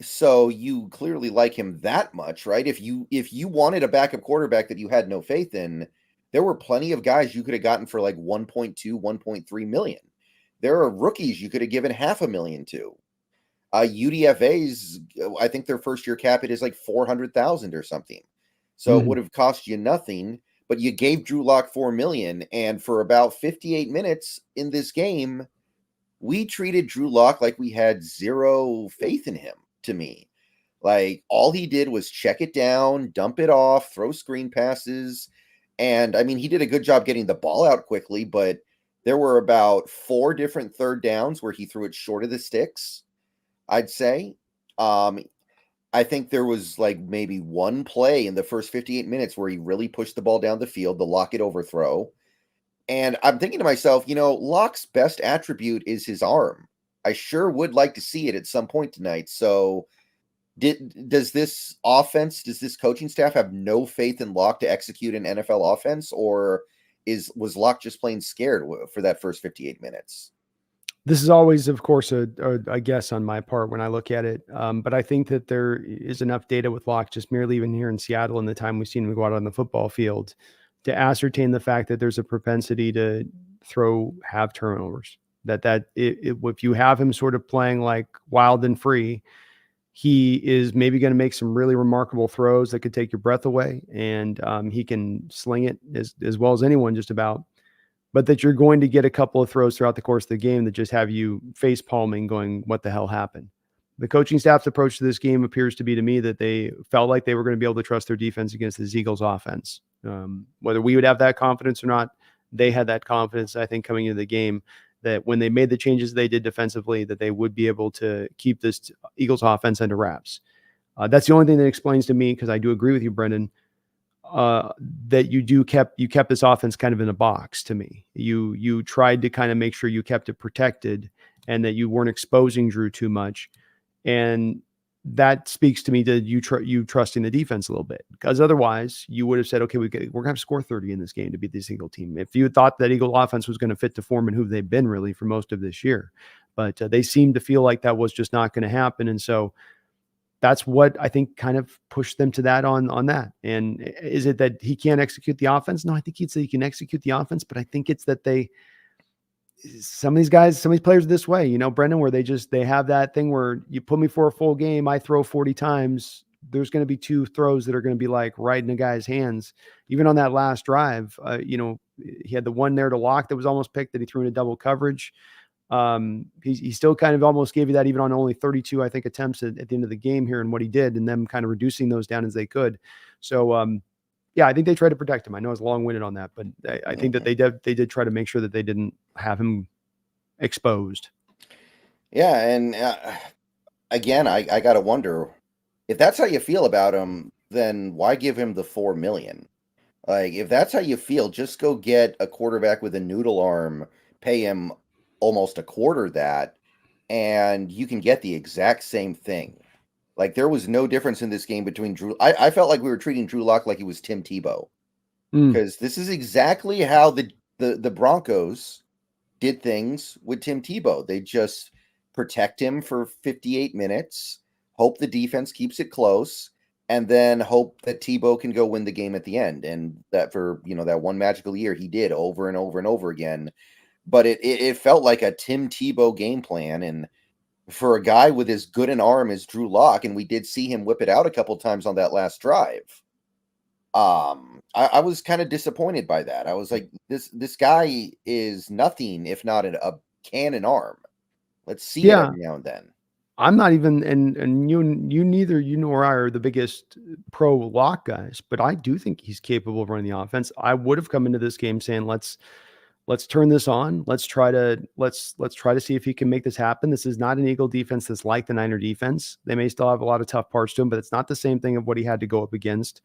So you clearly like him that much, right? If you wanted a backup quarterback that you had no faith in, there were plenty of guys you could have gotten for like 1.2, 1.3 million. There are rookies you could have given $500,000 to. UDFA's, I think their first year cap it is like 400,000 or something. So it would have cost you nothing, but you gave Drew Lock 4 million, and for about 58 minutes in this game, we treated Drew Lock like we had zero faith in him. To me, like all he did was check it down, dump it off, throw screen passes, and I mean he did a good job getting the ball out quickly, but there were about 4 different 3rd downs where he threw it short of the sticks, I'd say. I think there was like maybe one play in the first 58 minutes where he really pushed the ball down the field, the Lockett overthrow. And I'm thinking to myself, Locke's best attribute is his arm. I sure would like to see it at some point tonight. So does this coaching staff have no faith in Locke to execute an NFL offense, or was Locke just plain scared for that first 58 minutes? This is always, of course, a guess on my part when I look at it. But I think that there is enough data with Locke, just merely even here in Seattle, in the time we've seen him go out on the football field, to ascertain the fact that there's a propensity to have turnovers. If you have him sort of playing like wild and free, he is maybe going to make some really remarkable throws that could take your breath away, and he can sling it as well as anyone, just about. But that you're going to get a couple of throws throughout the course of the game that just have you face palming, going, "What the hell happened?" The coaching staff's approach to this game appears to be, to me, that they felt like they were going to be able to trust their defense against the Eagles' offense. Whether we would have that confidence or not, they had that confidence, I think, coming into the game, that when they made the changes they did defensively, that they would be able to keep this Eagles offense under wraps. That's the only thing that explains to me, because I do agree with you, Brendan, that you kept this offense kind of in a box. To me, you tried to kind of make sure you kept it protected and that you weren't exposing Drew too much. And that speaks to me to you trusting the defense a little bit, because otherwise you would have said, okay, we're going to have to score 30 in this game to beat this Eagle team. If you thought that Eagle offense was going to fit to form and who they've been really for most of this year, but they seemed to feel like that was just not going to happen. And so that's what I think kind of pushed them to that on that. And is it that he can't execute the offense? No, I think he'd say he can execute the offense, but I think it's that some of these players are this way, Brendan, where they have that thing where you put me for a full game, I throw 40 times. There's going to be 2 throws that are going to be like right in a guy's hands. Even on that last drive, he had the one there to Lock that was almost picked that he threw into double coverage. He still kind of almost gave you that even on only 32, I think, attempts at the end of the game here, and what he did, and them kind of reducing those down as they could. So, yeah, I think they tried to protect him. I know it's long-winded on that, but I think that they did try to make sure that they didn't have him exposed. Yeah, and again, I got to wonder if that's how you feel about him. then why give him the 4 million? Like, if that's how you feel, just go get a quarterback with a noodle arm, pay him almost a quarter that, and you can get the exact same thing. Like, there was no difference in this game between Drew. I felt like we were treating Drew Lock like he was Tim Tebow, Mm, because this is exactly how the Broncos did things with Tim Tebow. They just protect him for 58 minutes, hope the defense keeps it close, and then hope that Tebow can go win the game at the end. And that for, that one magical year he did over and over and over again. But it felt like a Tim Tebow game plan. And for a guy with as good an arm as Drew Lock, and we did see him whip it out a couple times on that last drive. I was kind of disappointed by that. I was like, this guy is nothing if not a cannon arm. Let's see it yeah. every now and then. I'm not even, and you neither you nor I are the biggest pro Lock guys, but I do think he's capable of running the offense. I would have come into this game saying, let's turn this on. Let's try to see if he can make this happen. This is not an Eagle defense that's like the Niner defense. They may still have a lot of tough parts to him, but it's not the same thing of what he had to go up against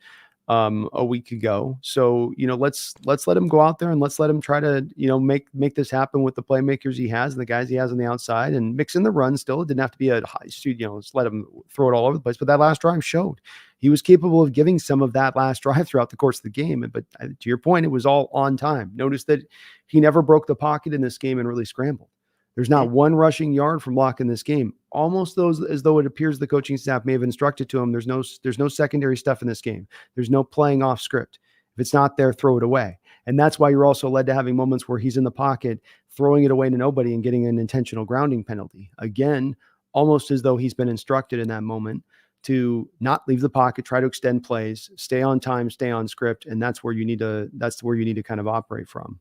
a week ago. So, let's let him go out there and let's let him try to, make this happen with the playmakers he has and the guys he has on the outside and mix in the run still. It didn't have to be a high speed, just let him throw it all over the place. But that last drive showed he was capable of giving some of that last drive throughout the course of the game. But to your point, it was all on time. Notice that he never broke the pocket in this game and really scrambled. There's Mhm. not one rushing yard from Lock in this game. Almost those as though it appears the coaching staff may have instructed to him. There's no secondary stuff in this game. There's no playing off script. If it's not there, throw it away. And that's why you're also led to having moments where he's in the pocket, throwing it away to nobody and getting an intentional grounding penalty. Again, almost as though he's been instructed in that moment to not leave the pocket, try to extend plays, stay on time, stay on script, and that's where you need to kind of operate from.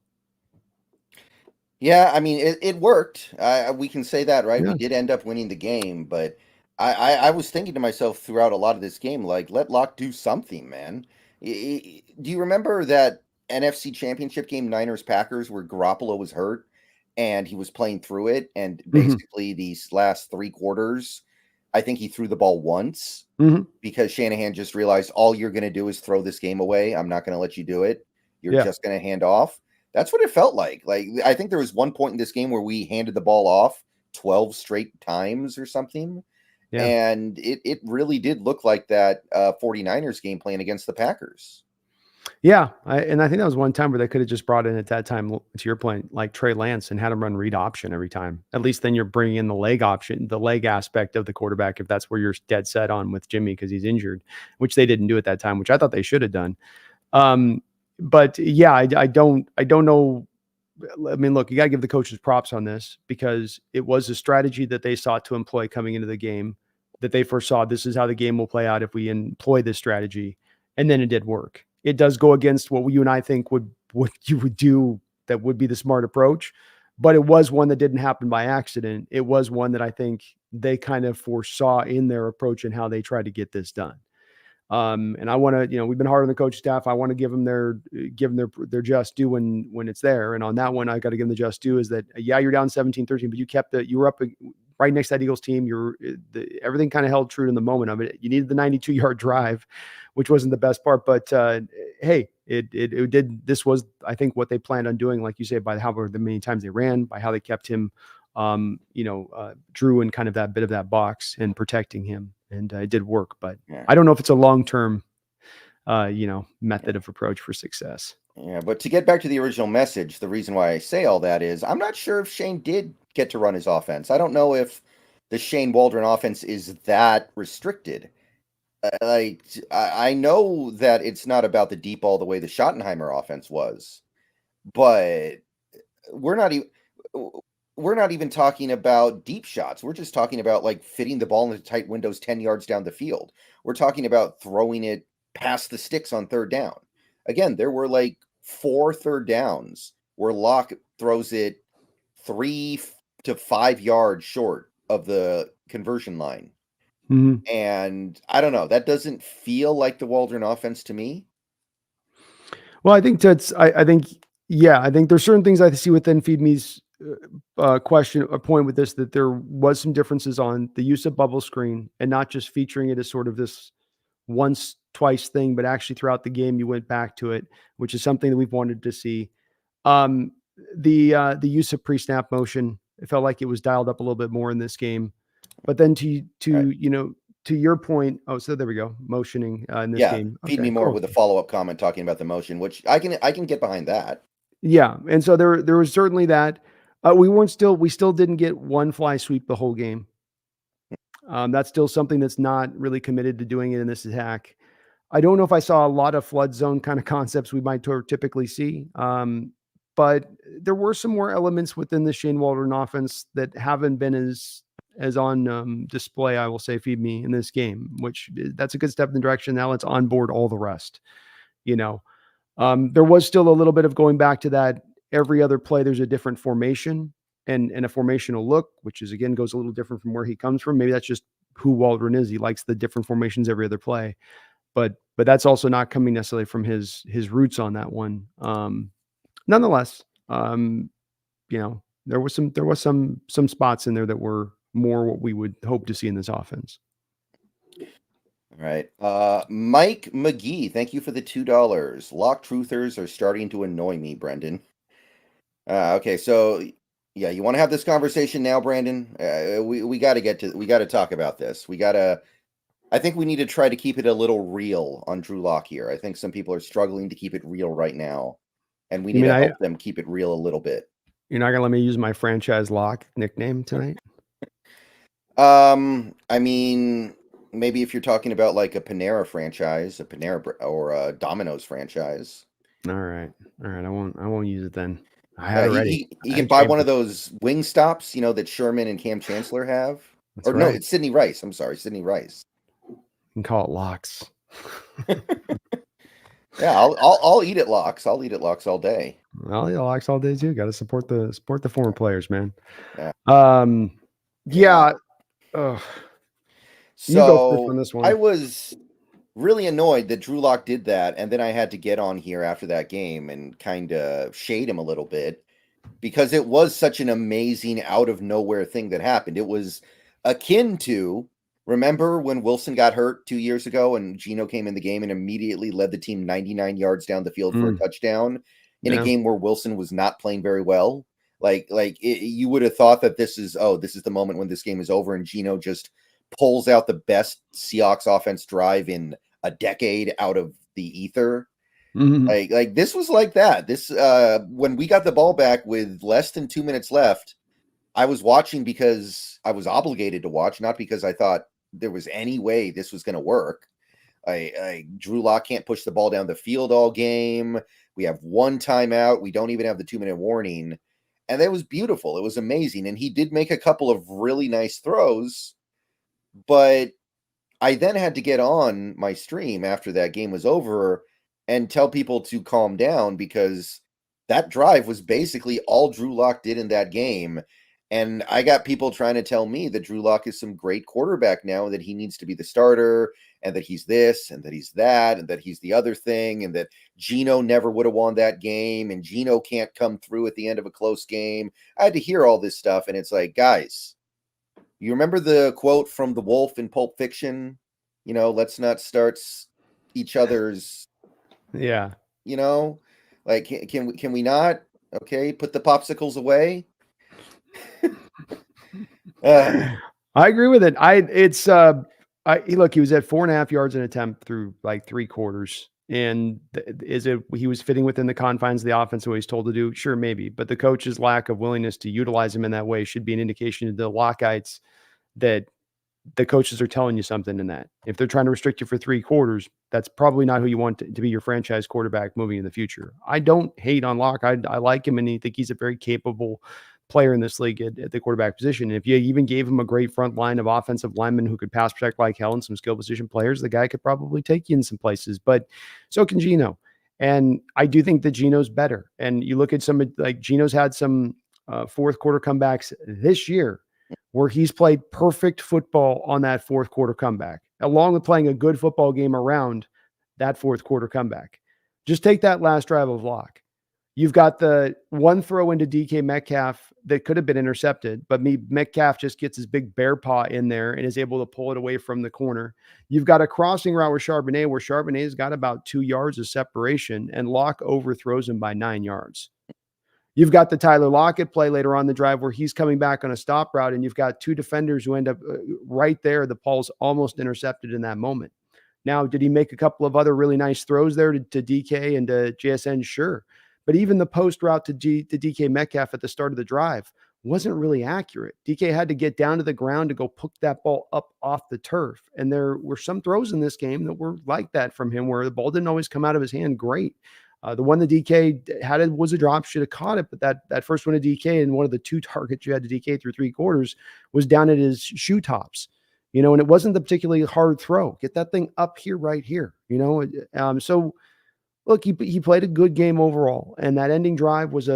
Yeah, I mean, it worked. We can say that, right? We Yeah. did end up winning the game, but I was thinking to myself throughout a lot of this game, like, let Locke do something, man. Do you remember that NFC Championship game, Niners Packers, where Garoppolo was hurt and he was playing through it, and Hmm. basically these last 3 quarters, I think he threw the ball once Hmm. because Shanahan just realized all you're going to do is throw this game away. I'm not going to let you do it. You're Yeah. just going to hand off. That's what it felt like. Like, I think there was one point in this game where we handed the ball off 12 straight times or something. Yeah. And it really did look like that 49ers game plan against the Packers. Yeah, and I think that was one time where they could have just brought in at that time, to your point, like Trey Lance and had him run read option every time. At least then you're bringing in the leg option, the leg aspect of the quarterback, if that's where you're dead set on with Jimmy because he's injured, which they didn't do at that time, which I thought they should have done. Um, but yeah, I don't know. I mean, look, you got to give the coaches props on this because it was a strategy that they sought to employ coming into the game, that they foresaw this is how the game will play out if we employ this strategy, and then it did work. It does go against what you and I think would what you would do that would be the smart approach, but it was one that didn't happen by accident. It was one that I think they kind of foresaw in their approach and how they tried to get this done. And I want to, we've been hard on the coach staff. I want to give them their just due when it's there. And on that one, I got to give them the just due is that, yeah, you're down 17-13, but you were up right next to that Eagles team. Everything kind of held true in the moment of it. You needed the 92-yard drive, which wasn't the best part, but hey, it did. This was, I think, what they planned on doing, like you say, by how the many times they ran, by how they kept him, Drew in kind of that bit of that box and protecting him. And it did work, but Yeah. I don't know if it's a long-term, method of approach for success. Yeah, but to get back to the original message, the reason why I say all that is I'm not sure if Shane did get to run his offense. I don't know if the Shane Waldron offense is that restricted. Like, I know that it's not about the deep ball the way the Schottenheimer offense was, but we're not even we're not even talking about deep shots. We're just talking about like fitting the ball into tight windows 10 yards down the field. We're talking about throwing it past the sticks on third down. Again, there were like 4 third downs where Locke throws it 3 to 5 yards short of the conversion line. Mhm. And I don't know, that doesn't feel like the Waldron offense to me. Well, I think I think, yeah, I think there's certain things I see within Feed Me's question or point with this, that there was some differences on the use of bubble screen and not just featuring it as sort of this once twice thing, but actually throughout the game you went back to it, which is something that we've wanted to see. Um, the use of pre-snap motion, it felt like it was dialed up a little bit more in this game. But then Right. to your point, oh, so there we go, motioning in this Yeah, game. feed Okay, me more cool. with a follow-up comment talking about the motion, which I can get behind that. Yeah, and so there was certainly that. We still didn't get one fly sweep the whole game. That's still something that's not really committed to doing it in this attack. I don't know if I saw a lot of flood zone kind of concepts we might typically see, but there were some more elements within the Shane Waldron offense that haven't been as on display. I will say, feed me in this game, which that's a good step in the direction. Now let's onboard all the rest. You know, there was still a little bit of going back to that. Every other play, there's a different formation and a formational look, which is again goes a little different from where he comes from. Maybe that's just who Waldron is. He likes the different formations every other play, but that's also not coming necessarily from his roots on that one. Nonetheless, there was some spots in there that were more what we would hope to see in this offense. All right. Mike McGee, thank you for the $2. Lock truthers are starting to annoy me, Brendan. Okay, so yeah, you want to have this conversation now, Brandon? We got to we got to talk about this. I think we need to try to keep it a little real on Drew Lock here. I think some people are struggling to keep it real right now, and we You need mean to help them keep it real a little bit. you're not gonna let me use my franchise lock nickname tonight? I mean, maybe if you're talking about like a Panera franchise, a Panera or a Domino's franchise. All right. I won't use it then. I had it He, ready. he I can had buy shaved one of it. those wing stops, that Sherman and Cam Chancellor have. That's Or no, right. it's Sidney Rice. I'm sorry, Sidney Rice. You can call it locks. Yeah, I'll eat at Locks. I'll eat at Locks all day. Well, yeah, locks all day too. Got to support the former players, man. Yeah. Yeah. Ugh. You go first on So this I one. was really annoyed that Drew Lock did that, and then I had to get on here after that game and kind of shade him a little bit because it was such an amazing out of nowhere thing that happened. It was akin to, remember when Wilson got hurt 2 years ago and Geno came in the game and immediately led the team 99 yards down the field for a touchdown in a Yeah. game where Wilson was not playing very well. You would have thought that this is the moment when this game is over and Geno just pulls out the best Seahawks offense drive in a decade out of the ether. Mhm. Like this was like that. This when we got the ball back with less than 2 minutes left, I was watching because I was obligated to watch, not because I thought there was any way this was going to work. Drew Lock can't push the ball down the field all game. We have one timeout. We don't even have the 2-minute warning. And that was beautiful. It was amazing. And he did make a couple of really nice throws, but I then had to get on my stream after that game was over and tell people to calm down because that drive was basically all Drew Lock did in that game. And I got people trying to tell me that Drew Lock is some great quarterback now, and that he needs to be the starter, and that he's this, and that he's that, and that he's the other thing, and that Geno never would have won that game, and Geno can't come through at the end of a close game. I had to hear all this stuff, and it's like, guys, you remember the quote from the wolf in Pulp Fiction? Let's not start each other's, Yeah. like, can we not? Okay, put the popsicles away. I agree with it. Look, he was at 4.5 yards an attempt through like 3 quarters. And he was fitting within the confines of the offense, what he's told to do? Sure, maybe. But the coach's lack of willingness to utilize him in that way should be an indication to the Lockites that the coaches are telling you something in that. If they're trying to restrict you for 3 quarters, that's probably not who you want to be your franchise quarterback moving in the future. I don't hate on Locke. I like him, and I think he's a very capable player in this league at the quarterback position. And if you even gave him a great front line of offensive linemen who could pass protect like hell and some skill position players, the guy could probably take you in some places. But so can Geno. And I do think that Geno's better. And you look at like Geno's had some fourth quarter comebacks this year where he's played perfect football on that fourth quarter comeback, along with playing a good football game around that fourth quarter comeback. Just take that last drive of Locke. You've got the one throw into DK Metcalf that could have been intercepted, but Metcalf just gets his big bear paw in there and is able to pull it away from the corner. You've got a crossing route with Charbonnet where Charbonnet's got about 2 yards of separation and Locke overthrows him by 9 yards. You've got the Tyler Lockett play later on the drive where he's coming back on a stop route, and you've got 2 defenders who end up right there. The ball's almost intercepted in that moment. Now, did he make a couple of other really nice throws there to DK and to JSN? Sure. But even the post route to DK Metcalf at the start of the drive wasn't really accurate. DK had to get down to the ground to go pick that ball up off the turf. And there were some throws in this game that were like that from him where the ball didn't always come out of his hand great. The one that DK had was a drop, should have caught it, but that first one to DK and one of the 2 targets you had to DK through 3 quarters was down at his shoe tops, and it wasn't the particularly hard throw. Get that thing up here, right here, So look, he played a good game overall, and that ending drive was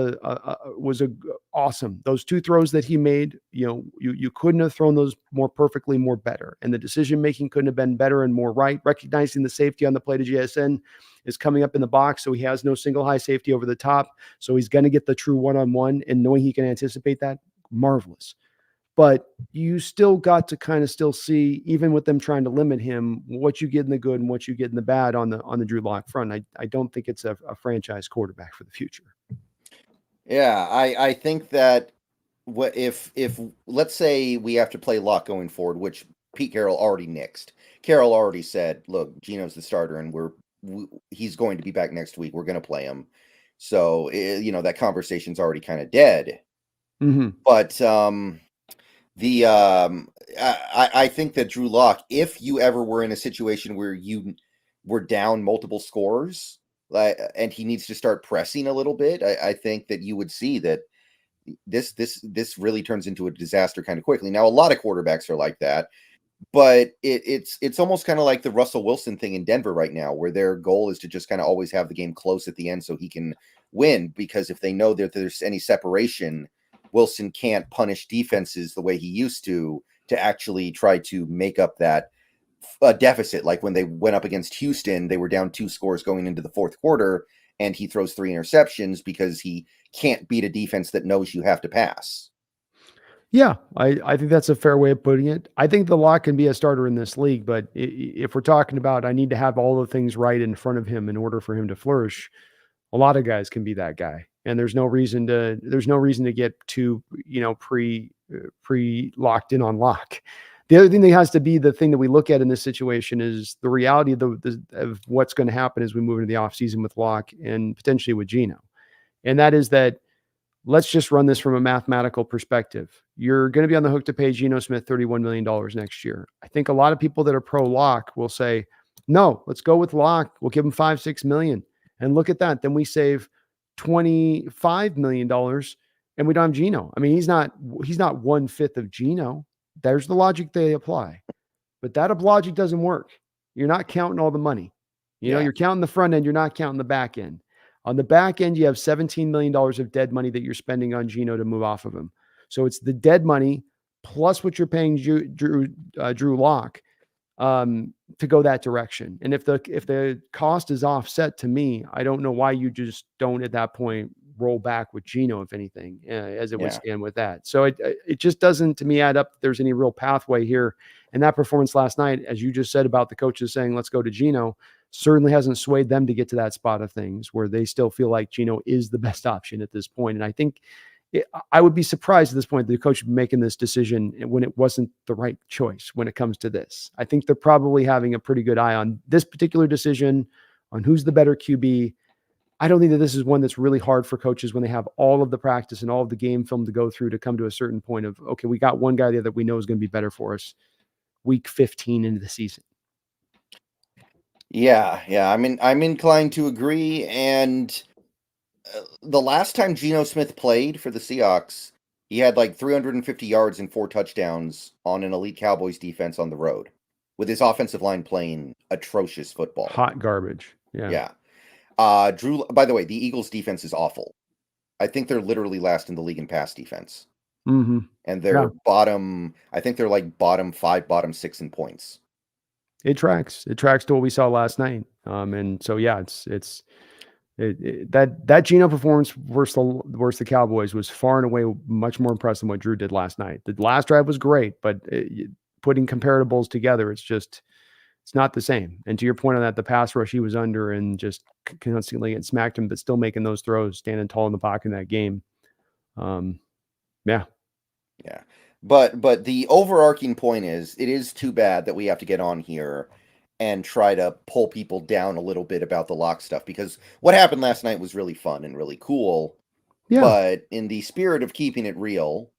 awesome. Those 2 throws that he made, you couldn't have thrown those more perfectly, more better, and the decision making couldn't have been better and more right. Recognizing the safety on the play to JSN is coming up in the box, so he has no single high safety over the top, so he's going to get the true one-on-one, and knowing he can anticipate that, marvelous. But you still got to kind of still see, even with them trying to limit him, what you get in the good and what you get in the bad on the Drew Lock front. I don't think it's a franchise quarterback for the future. Yeah, I think that what if let's say we have to play Lock going forward, which Pete Carroll already nixed. Carroll already said, "Look, Gino's the starter, and he's going to be back next week. We're going to play him." So that conversation's already kind of dead. Mm-hmm. But I think that Drew Lock, if you ever were in a situation where you were down multiple scores, and he needs to start pressing a little bit, I think that you would see that this really turns into a disaster kind of quickly. Now, a lot of quarterbacks are like that, but it's almost kind of like the Russell Wilson thing in Denver right now, where their goal is to just kind of always have the game close at the end so he can win, because if they know that there's any separation, Wilson can't punish defenses the way he used to actually try to make up that deficit. Like when they went up against Houston, they were down 2 scores going into the 4th quarter, and he throws 3 interceptions because he can't beat a defense that knows you have to pass. Yeah, I think that's a fair way of putting it. I think the Lock can be a starter in this league, but if we're talking about I need to have all the things right in front of him in order for him to flourish, a lot of guys can be that guy. And there's no reason to get too, pre locked in on Lock. The other thing that has to be the thing that we look at in this situation is the reality of what's going to happen as we move into the offseason with Lock and potentially with Gino. And that is that let's just run this from a mathematical perspective. You're going to be on the hook to pay Geno Smith $31 million next year. I think a lot of people that are pro Lock will say, no, let's go with Lock. We'll give him $5-6 million. And look at that. Then we save $25 million and we don't have Geno. I mean, he's not 1/5 of Geno. There's the logic they apply, but that logic doesn't work. You're not counting all the money. You're counting the front end. You're not counting the back end. On the back end, you have $17 million of dead money that you're spending on Geno to move off of him. So it's the dead money plus what you're paying Drew Lock to go that direction. And if the cost is offset, to me, I don't know why you just don't at that point roll back with Geno, if anything, as it would stand with that. So it just doesn't, to me, add up that there's any real pathway here. And that performance last night, as you just said about the coaches saying, let's go to Geno, certainly hasn't swayed them to get to that spot of things where they still feel like Geno is the best option at this point. And I think I would be surprised at this point the coach would be making this decision when it wasn't the right choice when it comes to this. I think they're probably having a pretty good eye on this particular decision, on who's the better QB. I don't think that this is one that's really hard for coaches when they have all of the practice and all of the game film to go through to come to a certain point of, okay, we got one guy there that we know is going to be better for us week 15 into the season. Yeah. I'm inclined to agree. And the last time Geno Smith played for the Seahawks, he had like 350 yards and 4 touchdowns on an elite Cowboys defense on the road, with his offensive line playing atrocious football. Hot garbage. Yeah. Drew, by the way, the Eagles defense is awful. I think they're literally last in the league in pass defense. Mm-hmm. And they're I think they're like bottom 5, bottom 6 in points. It tracks to what we saw last night. And so, yeah, it's That Geno performance versus the Cowboys was far and away much more impressive than what Drew did last night. The last drive was great, but putting comparables together, it's not the same. And to your point on that, the pass rush he was under and just constantly getting smacked him, but still making those throws, standing tall in the pocket in that game. Yeah. Yeah. But the overarching point is it is too bad that we have to get on here and try to pull people down a little bit about the lock stuff, because what happened last night was really fun and really cool. Yeah. But in the spirit of keeping it real,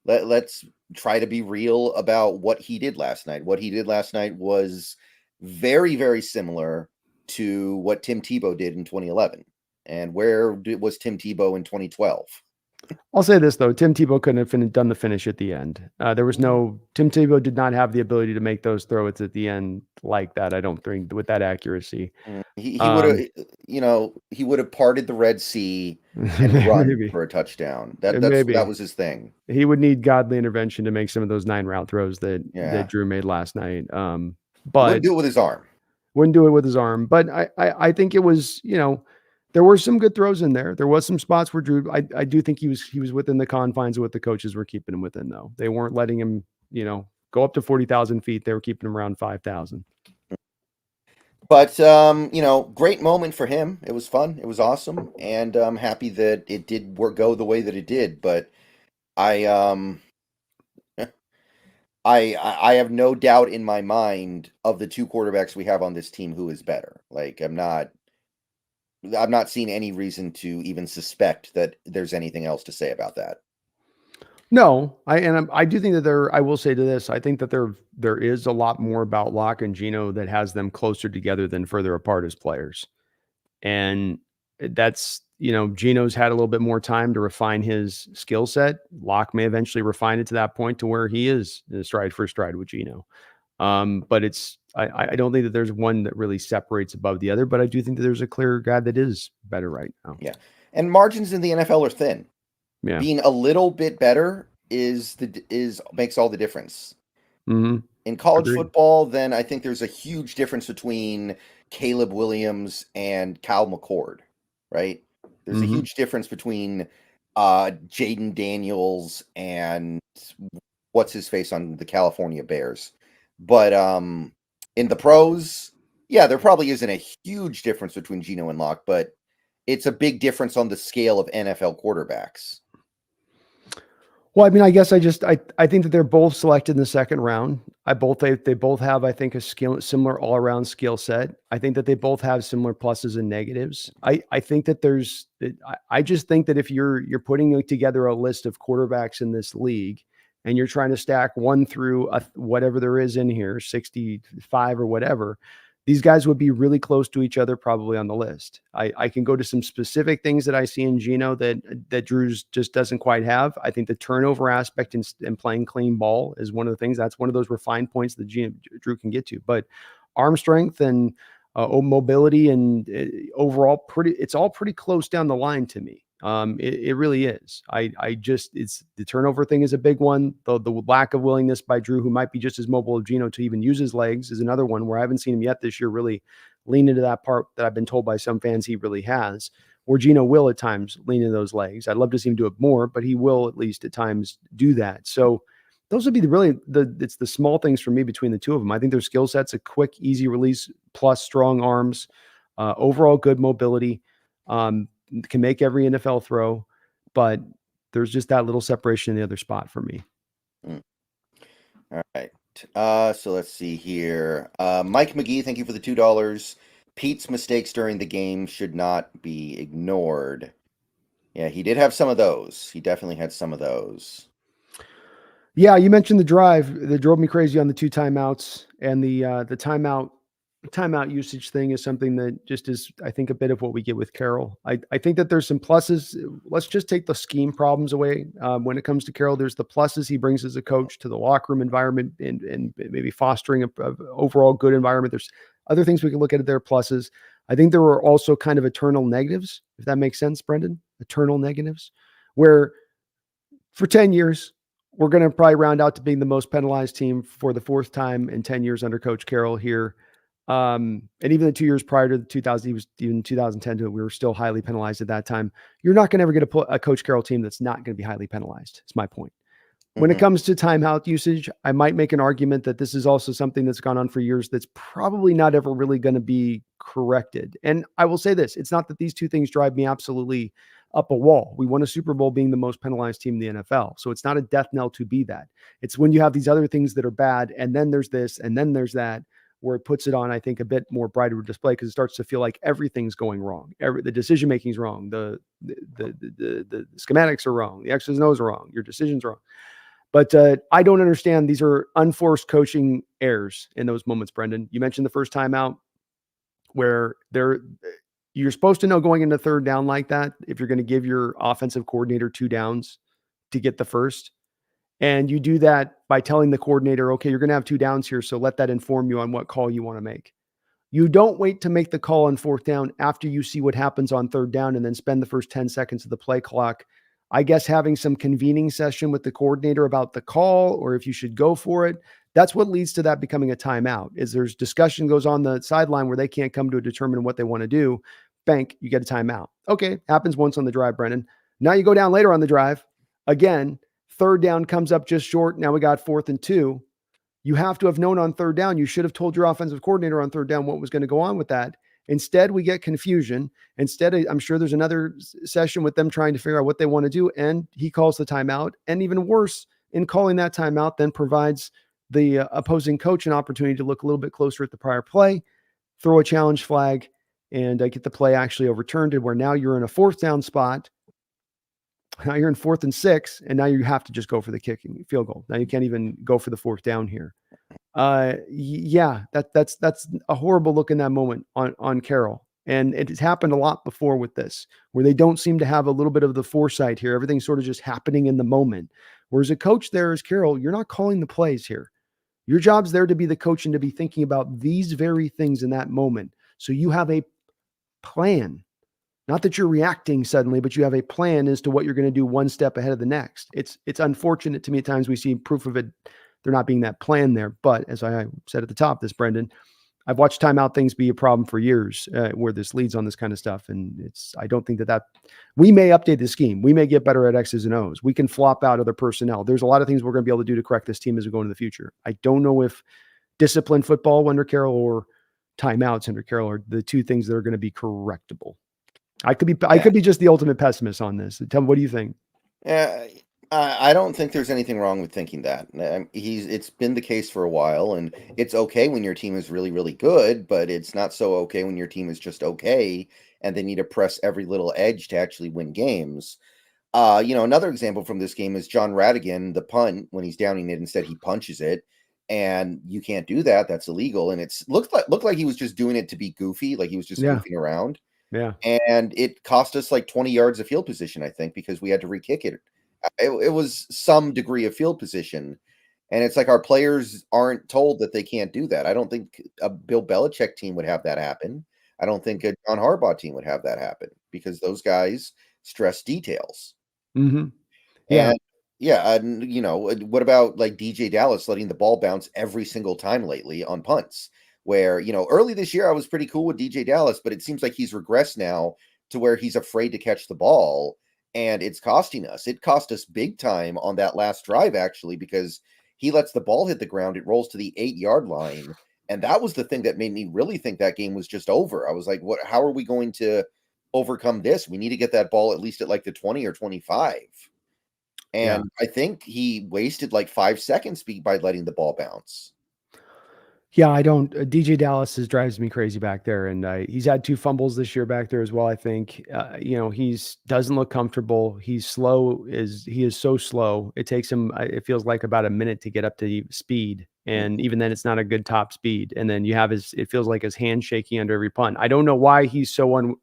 let's try to be real about what he did last night. What he did last night was very, very similar to what Tim Tebow did in 2011. And where was Tim Tebow in 2012? I'll say this though, Tim Tebow couldn't have done the finish at the end. There was Tim Tebow did not have the ability to make those throws at the end like that. I don't think with that accuracy. He would have, he would have parted the Red Sea and run Maybe. for a touchdown. Maybe. That was his thing. He would need godly intervention to make some of those 9 route throws that Yeah. Drew made last night. Wouldn't But do it with his arm. wouldn't do it with his arm. But I think it was, there were some good throws in there. There was some spots where Drew, I do think he was within the confines of what the coaches were keeping him within, though. They weren't letting him, go up to 40,000 feet. They were keeping him around 5,000. But great moment for him. It was fun. It was awesome, and I'm happy that it did go the way that it did. But I I have no doubt in my mind of the 2 quarterbacks we have on this team who is better. Like I'm not seeing any reason to even suspect that there's anything else to say about that. No, I do think that I will say to this, I think that there is a lot more about Locke and Geno that has them closer together than further apart as players. And that's, Geno's had a little bit more time to refine his skill set. Locke may eventually refine it to that point to where he is stride for stride with Geno. But I don't think that there's one that really separates above the other, but I do think that there's a clear guy that is better right now. Yeah. And margins in the NFL are thin. Yeah. Being a little bit better makes all the difference. Mm-hmm. In college Agreed. football, then I think there's a huge difference between Caleb Williams and Kyle McCord, right? There's a huge difference between Jaden Daniels and what's his face on the California Bears. But in the pros, yeah, there probably isn't a huge difference between Geno and Locke, but it's a big difference on the scale of NFL quarterbacks. Well, I mean, I guess I think that they're both selected in the second round. They both have, I think, a similar all around skill set. I think that they both have similar pluses and negatives. I think that I just think that if you're putting together a list of quarterbacks in this league and you're trying to stack 1 through whatever there is in here, 65 or whatever, these guys would be really close to each other probably on the list. I can go to some specific things that I see in Geno that Drew's just doesn't quite have. I think the turnover aspect and playing clean ball is one of the things. That's one of those refined points that Drew can get to. But arm strength and mobility and overall it's all pretty close down the line to me. It really is. It's the turnover thing is a big one. The lack of willingness by Drew, who might be just as mobile as Geno to even use his legs, is another one where I haven't seen him yet this year really lean into that part that I've been told by some fans he really has, where Geno will at times lean into those legs. I'd love to see him do it more, but he will at least at times do that. So those would be it's the small things for me between the two of them. I think their skill sets, a quick, easy release plus strong arms, overall good mobility. Can make every NFL throw, but there's just that little separation in the other spot for me. All right. So let's see here. Mike McGee, thank you for the $2. Pete's mistakes during the game should not be ignored. Yeah, he did have some of those. He definitely had some of those. Yeah, you mentioned the drive that drove me crazy on the 2 timeouts, and the timeout usage thing is something that just is, I think, a bit of what we get with Carroll. I think that there's some pluses. Let's just take the scheme problems away. When it comes to Carroll, there's the pluses he brings as a coach to the locker room environment and maybe fostering a overall good environment. There's other things we can look at their pluses. I think there were also kind of eternal negatives, if that makes sense, Brendan. Eternal negatives, where for 10 years, we're going to probably round out to being the most penalized team for the 4th time in 10 years under Coach Carroll here. And even the 2 years prior to the 2000, he was even 2010 we were still highly penalized at that time. You're not going to ever get a Coach Carroll team that's not going to be highly penalized. It's my point. When it Mhm. comes to timeout usage, I might make an argument that this is also something that's gone on for years that's probably not ever really going to be corrected. And I will say this, it's not that these two things drive me absolutely up a wall. We won a Super Bowl being the most penalized team in the NFL. So it's not a death knell to be that. It's when you have these other things that are bad, and then there's this, and then there's that, where it puts it on, I think, a bit more brighter display because it starts to feel like everything's going wrong. The decision making is wrong. The schematics are wrong. The X's and O's are wrong. Your decisions are wrong. But I don't understand. These are unforced coaching errors in those moments, Brendan. You mentioned the first time out where you're supposed to know going into third down like that if you're going to give your offensive coordinator 2 downs to get the first. And you do that by telling the coordinator, okay, you're going to have 2 downs here, so let that inform you on what call you want to make. You don't wait to make the call on fourth down after you see what happens on third down and then spend the first 10 seconds of the play clock, I guess, having some convening session with the coordinator about the call or if you should go for it. That's what leads to that becoming a timeout. Is there's discussion goes on the sideline where they can't come to determine what they want to do. Bank, you get a timeout. Okay, happens once on the drive, Brennan. Now you go down later on the drive. Again, third down comes up just short. Now we got 4th and 2. You have to have known on third down. You should have told your offensive coordinator on third down what was going to go on with that. Instead, we get confusion. Instead, I'm sure there's another session with them trying to figure out what they want to do. And he calls the timeout. And even worse, in calling that timeout, then provides the opposing coach an opportunity to look a little bit closer at the prior play, throw a challenge flag, and get the play actually overturned to where now you're in a 4th down spot. Now you're in 4th and 6, and now you have to just go for the kicking field goal. Now you can't even go for the 4th down here. Yeah, that's a horrible look in that moment on Carroll. And it's happened a lot before with this, where they don't seem to have a little bit of the foresight here. Everything's sort of just happening in the moment. Whereas a coach there is Carroll, you're not calling the plays here. Your job's there to be the coach and to be thinking about these very things in that moment. So you have a plan. Not that you're reacting suddenly, but you have a plan as to what you're going to do one step ahead of the next. It's unfortunate to me at times we see proof of it, there not being that plan there. But as I said at the top, this Brendan, I've watched timeout things be a problem for years where this leads on this kind of stuff. And I don't think that we may update the scheme. We may get better at X's and O's. We can flop out other personnel. There's a lot of things we're going to be able to do to correct this team as we go into the future. I don't know if disciplined football under Carroll or timeouts under Carroll are the two things that are going to be correctable. I could be just the ultimate pessimist on this. Tell me, what do you think? Yeah, I don't think there's anything wrong with thinking that. It's been the case for a while, and it's okay when your team is really, really good, but it's not so okay when your team is just okay, and they need to press every little edge to actually win games. Another example from this game is John Radigan, the punt, when he's downing it, instead he punches it, and you can't do that. That's illegal, and looked like he was just doing it to be goofy, like he was just Yeah. goofing around. Yeah. And it cost us like 20 yards of field position, I think, because we had to re-kick it. It was some degree of field position. And it's like our players aren't told that they can't do that. I don't think a Bill Belichick team would have that happen. I don't think a John Harbaugh team would have that happen because those guys stress details. Mm-hmm. Yeah. And yeah, and what about like DJ Dallas letting the ball bounce every single time lately on punts? Where, early this year I was pretty cool with DJ Dallas, but it seems like he's regressed now to where he's afraid to catch the ball, and it's costing us. It cost us big time on that last drive, actually, because he lets the ball hit the ground. It rolls to the 8-yard line, and that was the thing that made me really think that game was just over. I was like, "What? How are we going to overcome this? We need to get that ball at least at like the 20 or 25." Yeah. And I think he wasted like 5 seconds by letting the ball bounce. Yeah, I don't. DJ Dallas drives me crazy back there, and he's had 2 fumbles this year back there as well. I think he's doesn't look comfortable. He's slow. He is so slow. It takes him. It feels like about a minute to get up to speed, and even then, it's not a good top speed. And then you have it feels like his hand shaking under every punt. I don't know why he's so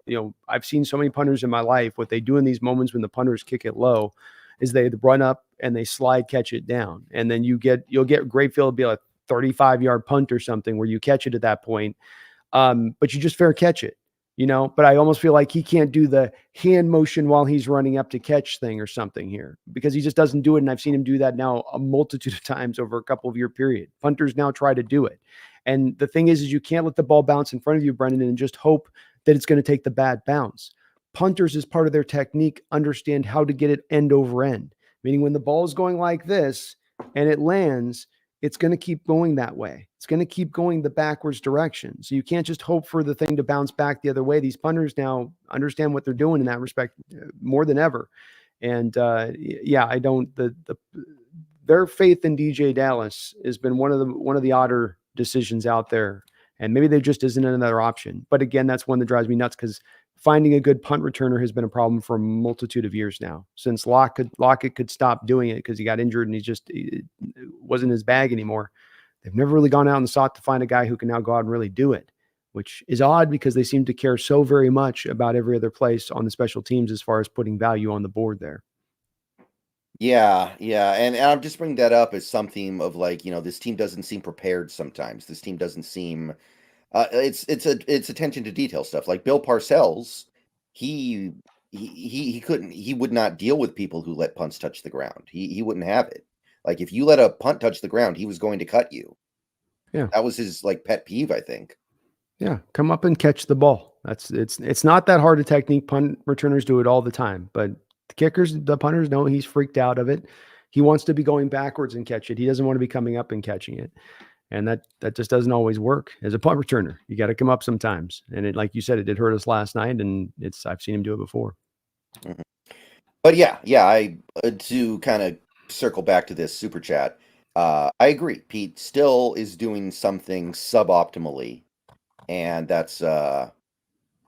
I've seen so many punters in my life. What they do in these moments when the punters kick it low is they run up and they slide catch it down, and then you'll get great feel to be like 35-yard punt or something where you catch it at that point. But you just fair catch it. but I almost feel like he can't do the hand motion while he's running up to catch thing or something here because he just doesn't do it. And I've seen him do that now a multitude of times over a couple of year period. Punters now try to do it. And the thing is you can't let the ball bounce in front of you, Brendan, and just hope that it's going to take the bad bounce. Punters, as part of their technique, understand how to get it end over end, meaning when the ball is going like this and it lands, it's going to keep going that way. It's going to keep going the backwards direction. So you can't just hope for the thing to bounce back the other way. These punters now understand what they're doing in that respect more than ever. And I don't. Their faith in DJ Dallas has been one of the odder decisions out there. And maybe there just isn't another option. But again, that's one that drives me nuts because finding a good punt returner has been a problem for a multitude of years now. Since Lockett could stop doing it because he got injured and it wasn't his bag anymore. They've never really gone out and sought to find a guy who can now go out and really do it, which is odd because they seem to care so very much about every other place on the special teams as far as putting value on the board there. Yeah, and I'm just bringing that up as something of like, this team doesn't seem prepared sometimes. This team doesn't seem it's attention to detail stuff. Like Bill Parcells, he would not deal with people who let punts touch the ground. He wouldn't have it. Like if you let a punt touch the ground, he was going to cut you. Yeah. That was his like pet peeve, I think. Yeah, come up and catch the ball. It's not that hard a technique. Punt returners do it all the time, but the punters know he's freaked out of it. He wants to be going backwards and catch it. He doesn't want to be coming up and catching it. And that just doesn't always work as a punt returner. You got to come up sometimes. And it, like you said, it did hurt us last night, and I've seen him do it before. Mm-hmm. But I to kind of circle back to this super chat. I agree. Pete still is doing something suboptimally, and that's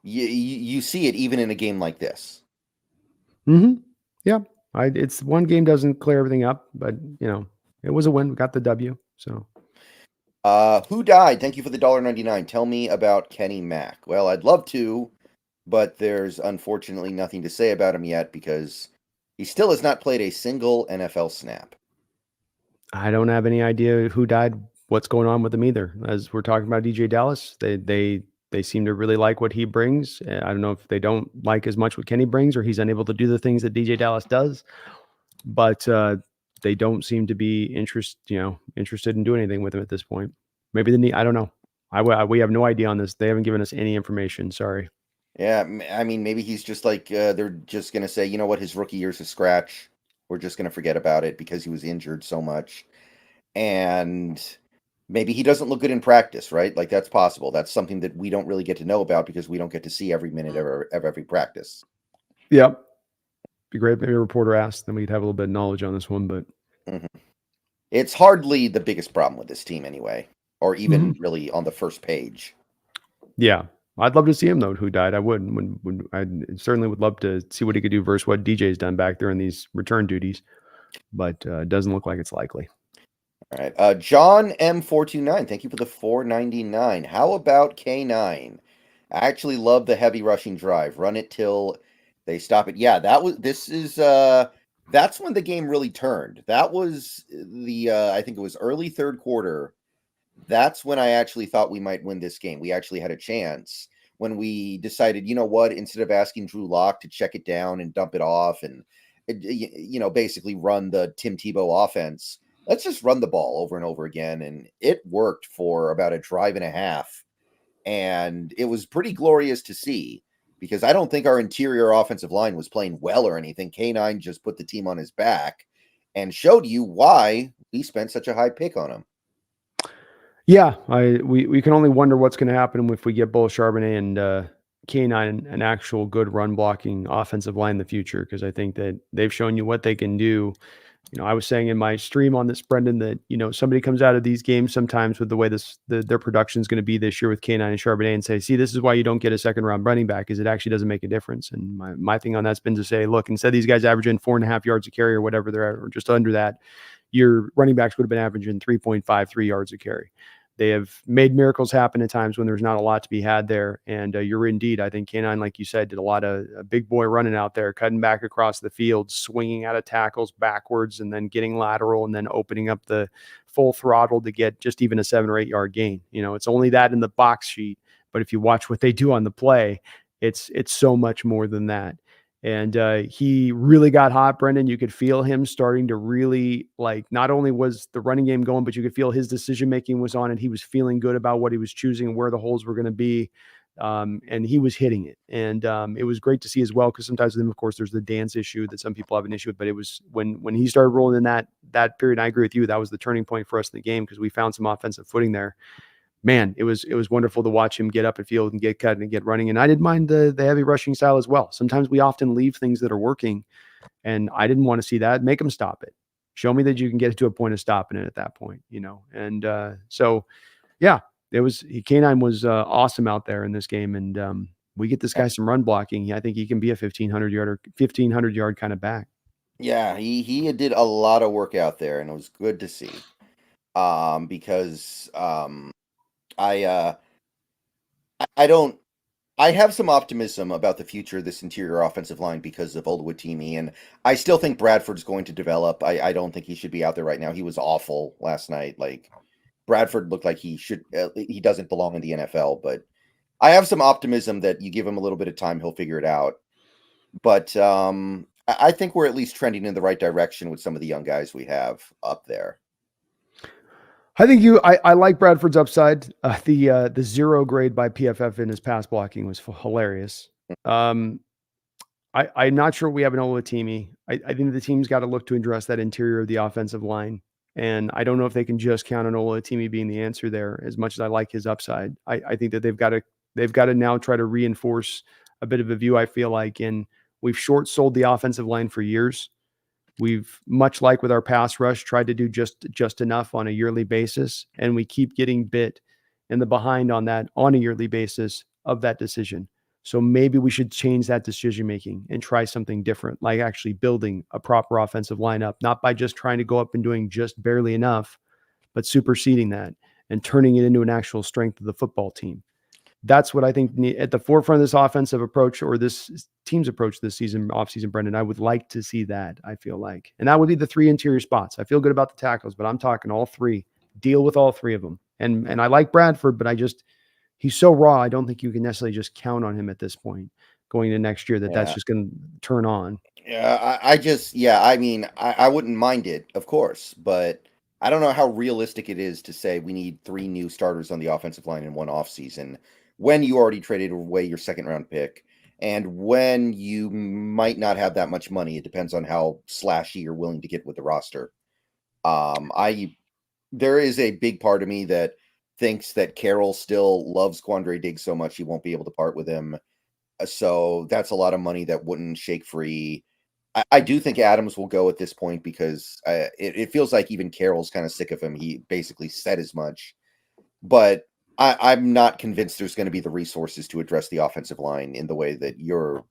you see it even in a game like this. Mm-hmm. Yeah, it's one game doesn't clear everything up, but it was a win. We got the W. So, who died? Thank you for the $1.99. Tell me about Kenny Mack. Well, I'd love to, but there's unfortunately nothing to say about him yet because he still has not played a single NFL snap. I don't have any idea who died, what's going on with him either. As we're talking about DJ Dallas, they seem to really like what he brings. I don't know if they don't like as much what Kenny brings or he's unable to do the things that DJ Dallas does, but they don't seem to be interested in doing anything with him at this point. Maybe I don't know. We have no idea on this. They haven't given us any information. Sorry. Yeah, I mean, maybe he's just like, they're just going to say, you know what, his rookie year's a scratch. We're just going to forget about it because he was injured so much. And maybe he doesn't look good in practice, right? Like that's possible. That's something that we don't really get to know about because we don't get to see every minute of every practice. Yep. Be great. Maybe a reporter asked, then we'd have a little bit of knowledge on this one, but it's hardly the biggest problem with this team anyway, or even really on the first page. Yeah. I'd love to see him though, who died. I would. I certainly would love to see what he could do versus what DJ's done back there in these return duties, but it doesn't look like it's likely. All right. John M429, thank you for the $4.99. How about K9? I actually love the heavy rushing drive. Run it till they stop it. Yeah, that's when the game really turned. That was I think it was early third quarter. That's when I actually thought we might win this game. We actually had a chance when we decided, you know what, instead of asking Drew Lock to check it down and dump it off and, basically run the Tim Tebow offense, let's just run the ball over and over again. And it worked for about a drive and a half. And it was pretty glorious to see because I don't think our interior offensive line was playing well or anything. K9 just put the team on his back and showed you why we spent such a high pick on him. Yeah, we can only wonder what's going to happen if we get both Charbonnet and K9 an actual good run blocking offensive line in the future, because I think that they've shown you what they can do. I was saying in my stream on this, Brendan, that somebody comes out of these games sometimes with the way their production is going to be this year with K9 and Charbonnet and say, see, this is why you don't get a second round running back, is it actually doesn't make a difference. And my thing on that's been to say, look, instead of these guys averaging 4.5 yards a carry or whatever they're at, or just under that, your running backs would have been averaging 3.53 yards a carry. They have made miracles happen at times when there's not a lot to be had there. And you're indeed, I think K9, like you said, did a lot of big boy running out there, cutting back across the field, swinging out of tackles backwards, and then getting lateral, and then opening up the full throttle to get just even a 7 or 8 yard gain. It's only that in the box sheet. But if you watch what they do on the play, It's so much more than that. And he really got hot, Brendan. You could feel him starting to really, like, not only was the running game going, but you could feel his decision making was on, and he was feeling good about what he was choosing and where the holes were going to be. And he was hitting it, and it was great to see as well. Because sometimes with him, of course, there's the dance issue that some people have an issue with. But it was when he started rolling in that period. And I agree with you. That was the turning point for us in the game because we found some offensive footing there. Man, it was wonderful to watch him get up and field and get cut and get running. And I didn't mind the heavy rushing style as well. Sometimes we often leave things that are working, and I didn't want to see that. Make him stop it. Show me that you can get to a point of stopping it at that point, And so, yeah, K9 was awesome out there in this game, and we get this guy some run blocking. I think he can be a 1,500 kind of back. Yeah, he did a lot of work out there, and it was good to see. Because I don't. I have some optimism about the future of this interior offensive line because of Oluwatimi, and I still think Bradford's going to develop. I don't think he should be out there right now. He was awful last night. Like, Bradford looked like he doesn't belong in the NFL, but I have some optimism that you give him a little bit of time, he'll figure it out. But I think we're at least trending in the right direction with some of the young guys we have up there. I like Bradford's upside. The 0 grade by PFF in his pass blocking was hilarious. I'm not sure we have an Oluwatimi. I think the team's got to look to address that interior of the offensive line. And I don't know if they can just count on Oluwatimi being the answer there, as much as I like his upside. I think that they've got to now try to reinforce a bit of a view, I feel like, and we've short sold the offensive line for years. We've, much like with our pass rush, tried to do just enough on a yearly basis, and we keep getting bit in the behind on that on a yearly basis of that decision. So maybe we should change that decision making and try something different, like actually building a proper offensive lineup, not by just trying to go up and doing just barely enough, but superseding that and turning it into an actual strength of the football team. That's what I think at the forefront of this offensive approach or this team's approach this season, offseason, Brendan. I would like to see that, I feel like. And that would be the 3 interior spots. I feel good about the tackles, but I'm talking all 3. Deal with all 3 of them. And I like Bradford, but he's so raw. I don't think you can necessarily just count on him at this point going into next year that's just going to turn on. Yeah, I mean, I wouldn't mind it, of course, but I don't know how realistic it is to say we need 3 new starters on the offensive line in one offseason when you already traded away your second round pick and when you might not have that much money. It depends on how slashy you're willing to get with the roster. There is a big part of me that thinks that Carroll still loves Quandre Diggs so much he won't be able to part with him. So that's a lot of money that wouldn't shake free. I do think Adams will go at this point because it feels like even Carroll's kind of sick of him. He basically said as much. But I'm not convinced there's going to be the resources to address the offensive line in the way that you're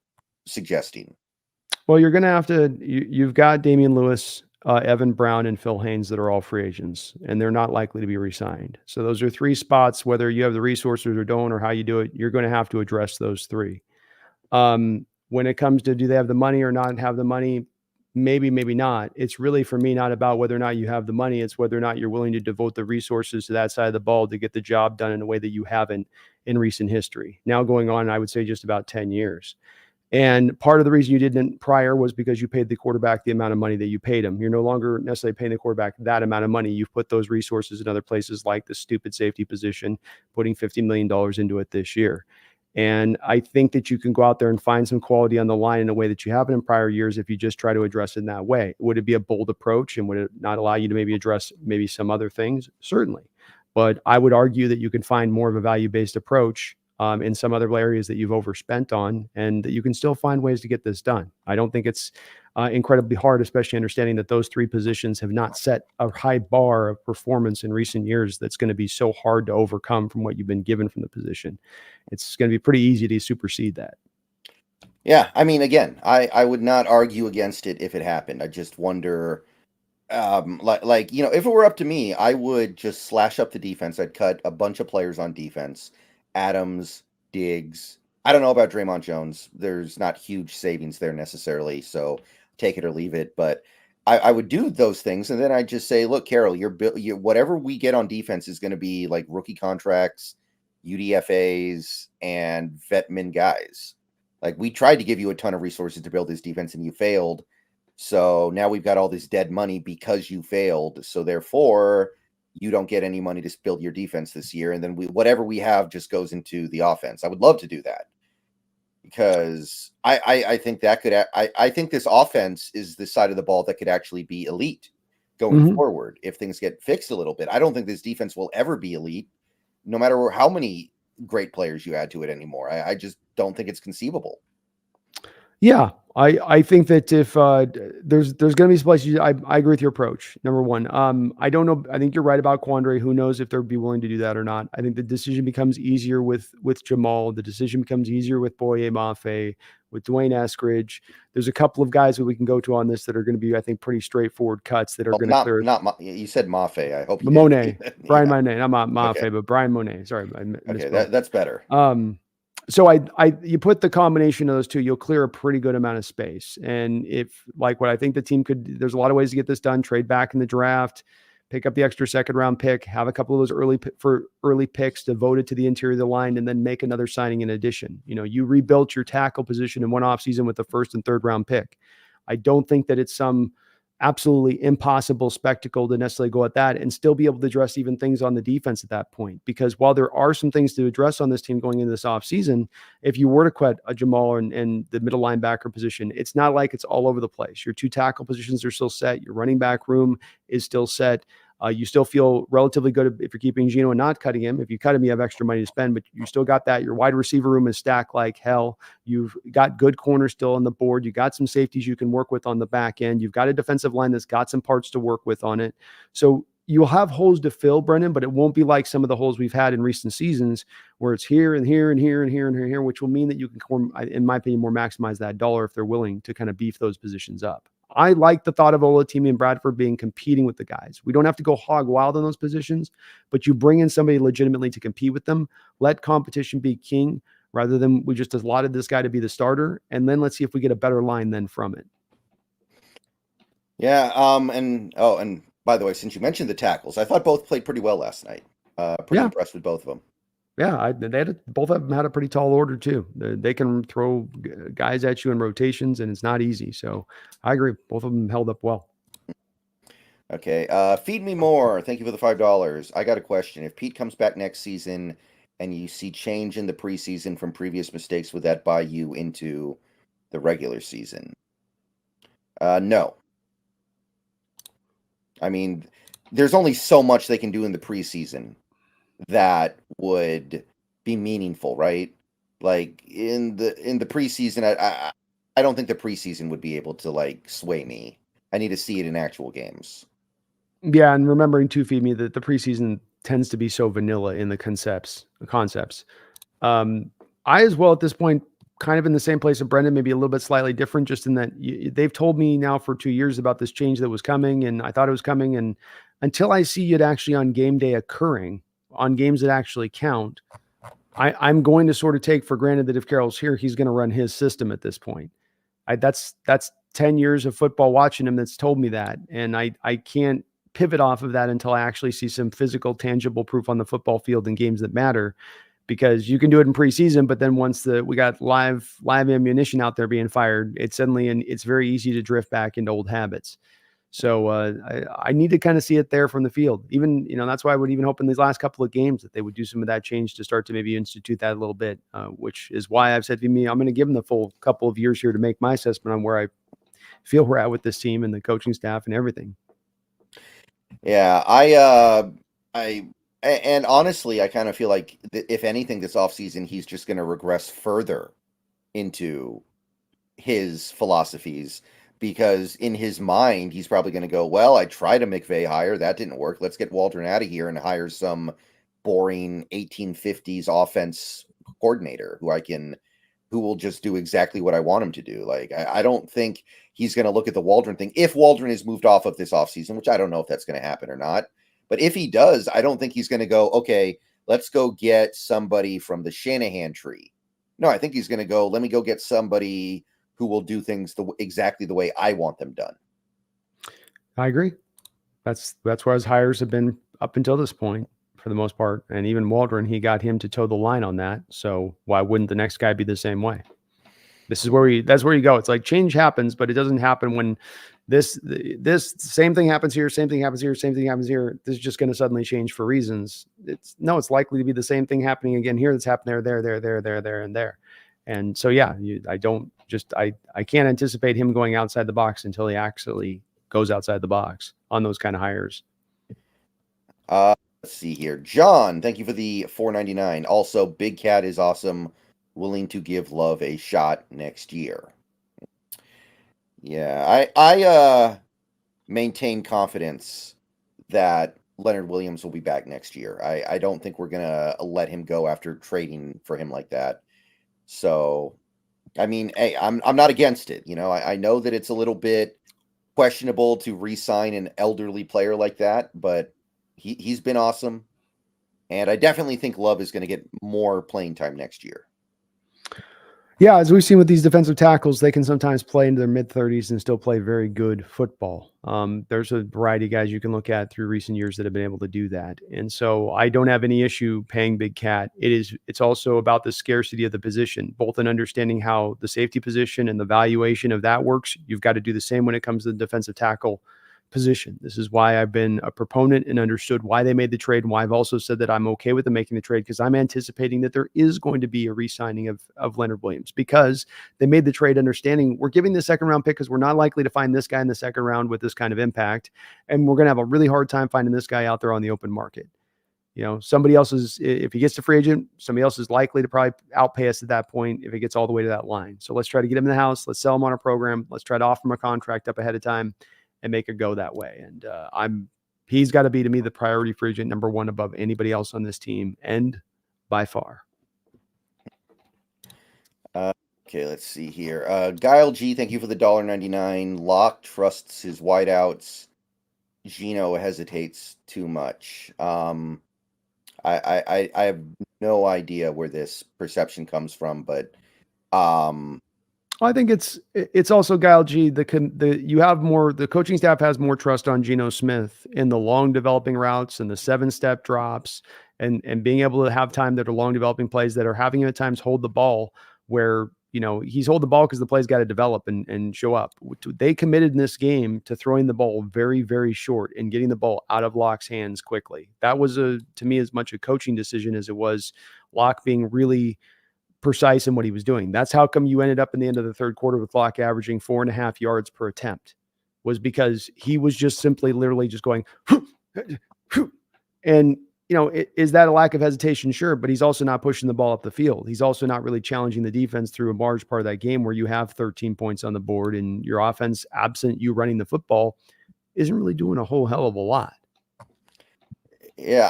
suggesting. Well, you're going to have to. You've got Damian Lewis, Evan Brown, and Phil Haynes that are all free agents, and they're not likely to be re-signed. So those are 3 spots. Whether you have the resources or don't, or how you do it, you're going to have to address those 3. When it comes to do they have the money or not have the money, maybe not. It's really, for me, not about whether or not you have the money. It's whether or not you're willing to devote the resources to that side of the ball to get the job done in a way that you haven't in recent history. Now going on, I would say, just about 10 years. And part of the reason you didn't prior was because you paid the quarterback the amount of money that you paid him. You're no longer necessarily paying the quarterback that amount of money. You've put those resources in other places, like the stupid safety position, putting $50 million into it this year. And I think that you can go out there and find some quality on the line in a way that you haven't in prior years if you just try to address it in that way. Would it be a bold approach, and would it not allow you to maybe address maybe some other things? Certainly. But I would argue that you can find more of a value-based approach in some other areas that you've overspent on, and that you can still find ways to get this done. I don't think it's incredibly hard, especially understanding that those 3 positions have not set a high bar of performance in recent years that's going to be so hard to overcome from what you've been given from the position. It's going to be pretty easy to supersede that. Yeah, I mean, again, I would not argue against it if it happened. I just wonder, if it were up to me, I would just slash up the defense. I'd cut a bunch of players on defense. Adams, Diggs. I don't know about Draymond Jones. There's not huge savings there necessarily, so take it or leave it. But I would do those things, and then I'd just say, look, Carroll, whatever we get on defense is going to be like rookie contracts, UDFAs, and vet min guys. Like, we tried to give you a ton of resources to build this defense and you failed. So now we've got all this dead money because you failed. So therefore, you don't get any money to build your defense this year. And then whatever we have just goes into the offense. I would love to do that, because I think that could, I think this offense is the side of the ball that could actually be elite going forward if things get fixed a little bit. I don't think this defense will ever be elite, no matter how many great players you add to it anymore. I just don't think it's conceivable. Yeah, I think that if there's going to be some places, I agree with your approach. Number one, I don't know. I think you're right about Quandre. Who knows if they'll be willing to do that or not? I think the decision becomes easier with Jamal. The decision becomes easier with Boye Mafe, with Dwayne Eskridge. There's a couple of guys that we can go to on this that are going to be, I think, pretty straightforward cuts that are going to clear. You said Mafe. I hope you Monet, didn't. Brian Monet, not Mafe, Okay. but Brian Monet. Sorry, I Okay, misspoke. that's better. So you put the combination of those two, you'll clear a pretty good amount of space. And if, like, what I think the team could, there's a lot of ways to get this done. Trade back in the draft, pick up the extra second round pick, have a couple of those early picks devoted to the interior of the line, and then make another signing in addition. You know, you rebuilt your tackle position in one offseason with the first and third round pick. I don't think that it's some absolutely impossible spectacle to necessarily go at that and still be able to address even things on the defense at that point. Because while there are some things to address on this team going into this offseason, if you were to cut a Jamal and the middle linebacker position, it's not like it's all over the place. Your two tackle positions are still set. Your running back room is still set. You still feel relatively good if you're keeping Geno and not cutting him. If you cut him, you have extra money to spend, but you still got that. Your wide receiver room is stacked like hell. You've got good corners still on the board. You got some safeties you can work with on the back end. You've got a defensive line that's got some parts to work with on it. So you'll have holes to fill, Brendan, but it won't be like some of the holes we've had in recent seasons where it's here and here and here and here and here, which will mean that you can, in my opinion, more maximize that dollar if they're willing to kind of beef those positions up. I like the thought of Olatimi and Bradford competing with the guys. We don't have to go hog wild in those positions, but you bring in somebody legitimately to compete with them. Let competition be king rather than we just allotted this guy to be the starter. And then let's see if we get a better line then from it. Yeah. And by the way, since you mentioned the tackles, I thought both played pretty well last night. Pretty impressed with both of them. Yeah, both of them had a pretty tall order too. They can throw guys at you in rotations, and it's not easy. So I agree. Both of them held up well. Okay. Feed me more. Thank you for the $5. I got a question. If Pete comes back next season and you see change in the preseason from previous mistakes, would that buy you into the regular season? No. I mean, there's only so much they can do in the preseason that would be meaningful, right? Like in the preseason, I don't think the preseason would be able to like sway me. I need to see it in actual games. Yeah, and remembering to feed me that the preseason tends to be so vanilla in the concepts. I as well at this point, kind of in the same place of Brendan, maybe a little bit slightly different, just in that they've told me now for 2 years about this change that was coming, and I thought it was coming, and until I see it actually on game day occurring, on games that actually count, I'm going to sort of take for granted that if Carroll's here, he's going to run his system at this point. That's 10 years of football watching him that's told me that, and I can't pivot off of that until I actually see some physical, tangible proof on the football field in games that matter. Because you can do it in preseason, but then once we got live ammunition out there being fired, it's very easy to drift back into old habits. So I need to kind of see it there from the field. Even, that's why I would even hope in these last couple of games that they would do some of that change to start to maybe institute that a little bit, which is why I've said to me, I'm going to give them the full couple of years here to make my assessment on where I feel we're at with this team and the coaching staff and everything. Yeah, and honestly, I kind of feel like if anything this offseason, he's just going to regress further into his philosophies, because in his mind, he's probably going to go, well, I tried a McVay hire. That didn't work. Let's get Waldron out of here and hire some boring 1850s offense coordinator who will just do exactly what I want him to do. Like, I don't think he's going to look at the Waldron thing. If Waldron is moved off of this offseason, which I don't know if that's going to happen or not, but if he does, I don't think he's going to go, okay, let's go get somebody from the Shanahan tree. No, I think he's going to go, let me go get somebody who will do things exactly the way I want them done. I agree. That's where his hires have been up until this point for the most part. And even Waldron, he got him to toe the line on that. So why wouldn't the next guy be the same way? This is where that's where you go. It's like change happens, but it doesn't happen when this same thing happens here, same thing happens here, same thing happens here. This is just going to suddenly change for reasons. It's likely to be the same thing happening again here that's happened there, and there. And so, yeah, I can't anticipate him going outside the box until he actually goes outside the box on those kind of hires. Let's see here. John, thank you for the $4.99. Also, Big Cat is awesome. Willing to give Love a shot next year. Yeah, I maintain confidence that Leonard Williams will be back next year. I don't think we're gonna let him go after trading for him like that. So, I mean, hey, I'm not against it. You know, I know that it's a little bit questionable to re-sign an elderly player like that, but he's been awesome, and I definitely think Love is going to get more playing time next year. Yeah, as we've seen with these defensive tackles, they can sometimes play into their mid-30s and still play very good football. There's a variety of guys you can look at through recent years that have been able to do that. And so I don't have any issue paying Big Cat. It's also about the scarcity of the position, both in understanding how the safety position and the valuation of that works. You've got to do the same when it comes to the defensive tackle position. This is why I've been a proponent and understood why they made the trade, and why I've also said that I'm okay with them making the trade, because I'm anticipating that there is going to be a re-signing of Leonard Williams, because they made the trade understanding we're giving the second round pick because we're not likely to find this guy in the second round with this kind of impact, and we're going to have a really hard time finding this guy out there on the open market. You know, somebody else is, if he gets to free agent, somebody else is likely to probably outpay us at that point if it gets all the way to that line. So let's try to get him in the house. Let's sell him on a program. Let's try to offer him a contract up ahead of time and make it go that way. And he's got to be, to me, the priority free agent number one above anybody else on this team, and by far. Okay, let's see here. Guile G, thank you for the $1.99. Locke trusts his wideouts. Gino hesitates too much. I have no idea where this perception comes from, but I think it's also, Guile G, the coaching staff has more trust on Geno Smith in the long developing routes and the 7-step drops, and being able to have time that are long developing plays that are having him at times hold the ball, where, you know, he's hold the ball because the play's got to develop and show up. They committed in this game to throwing the ball very, very short and getting the ball out of Locke's hands quickly. That was, to me, as much a coaching decision as it was Locke being really precise in what he was doing. That's how come you ended up in the end of the third quarter with Locke averaging 4.5 yards per attempt, was because he was just simply literally just going, and, you know, is that a lack of hesitation? Sure. But he's also not pushing the ball up the field. He's also not really challenging the defense through a large part of that game where you have 13 points on the board and your offense, absent you running the football, isn't really doing a whole hell of a lot. Yeah,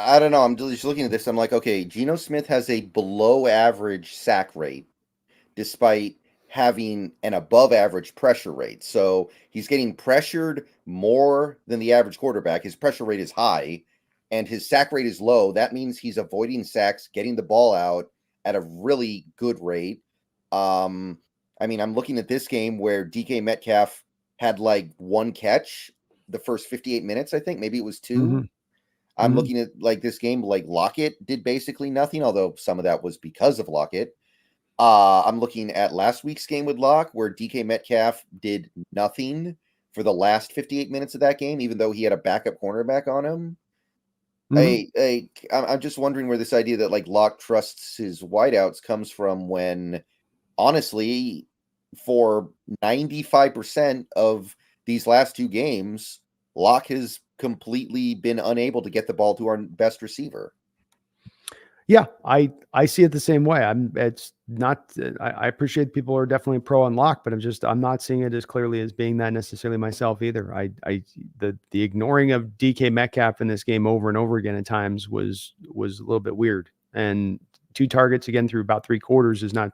I don't know. I'm just looking at this. I'm like, okay, Geno Smith has a below average sack rate despite having an above average pressure rate. So he's getting pressured more than the average quarterback. His pressure rate is high and his sack rate is low. That means he's avoiding sacks, getting the ball out at a really good rate. I mean, I'm looking at this game where DK Metcalf had like one catch the first 58 minutes, I think. Maybe it was 2. Mm-hmm. I'm looking at like this game, like Lockett did basically nothing, although some of that was because of Lockett. I'm looking at last week's game with Locke, where DK Metcalf did nothing for the last 58 minutes of that game, even though he had a backup cornerback on him. I'm just wondering where this idea that like Locke trusts his wideouts comes from, when honestly, for 95% of these last 2 games, Locke has completely been unable to get the ball to our best receiver. Yeah, I see it the same way. It's not, I appreciate people are definitely pro on Locke, but I'm not seeing it as clearly as being that necessarily myself either. The ignoring of DK Metcalf in this game over and over again at times was a little bit weird. And 2 targets again through about 3 quarters is not,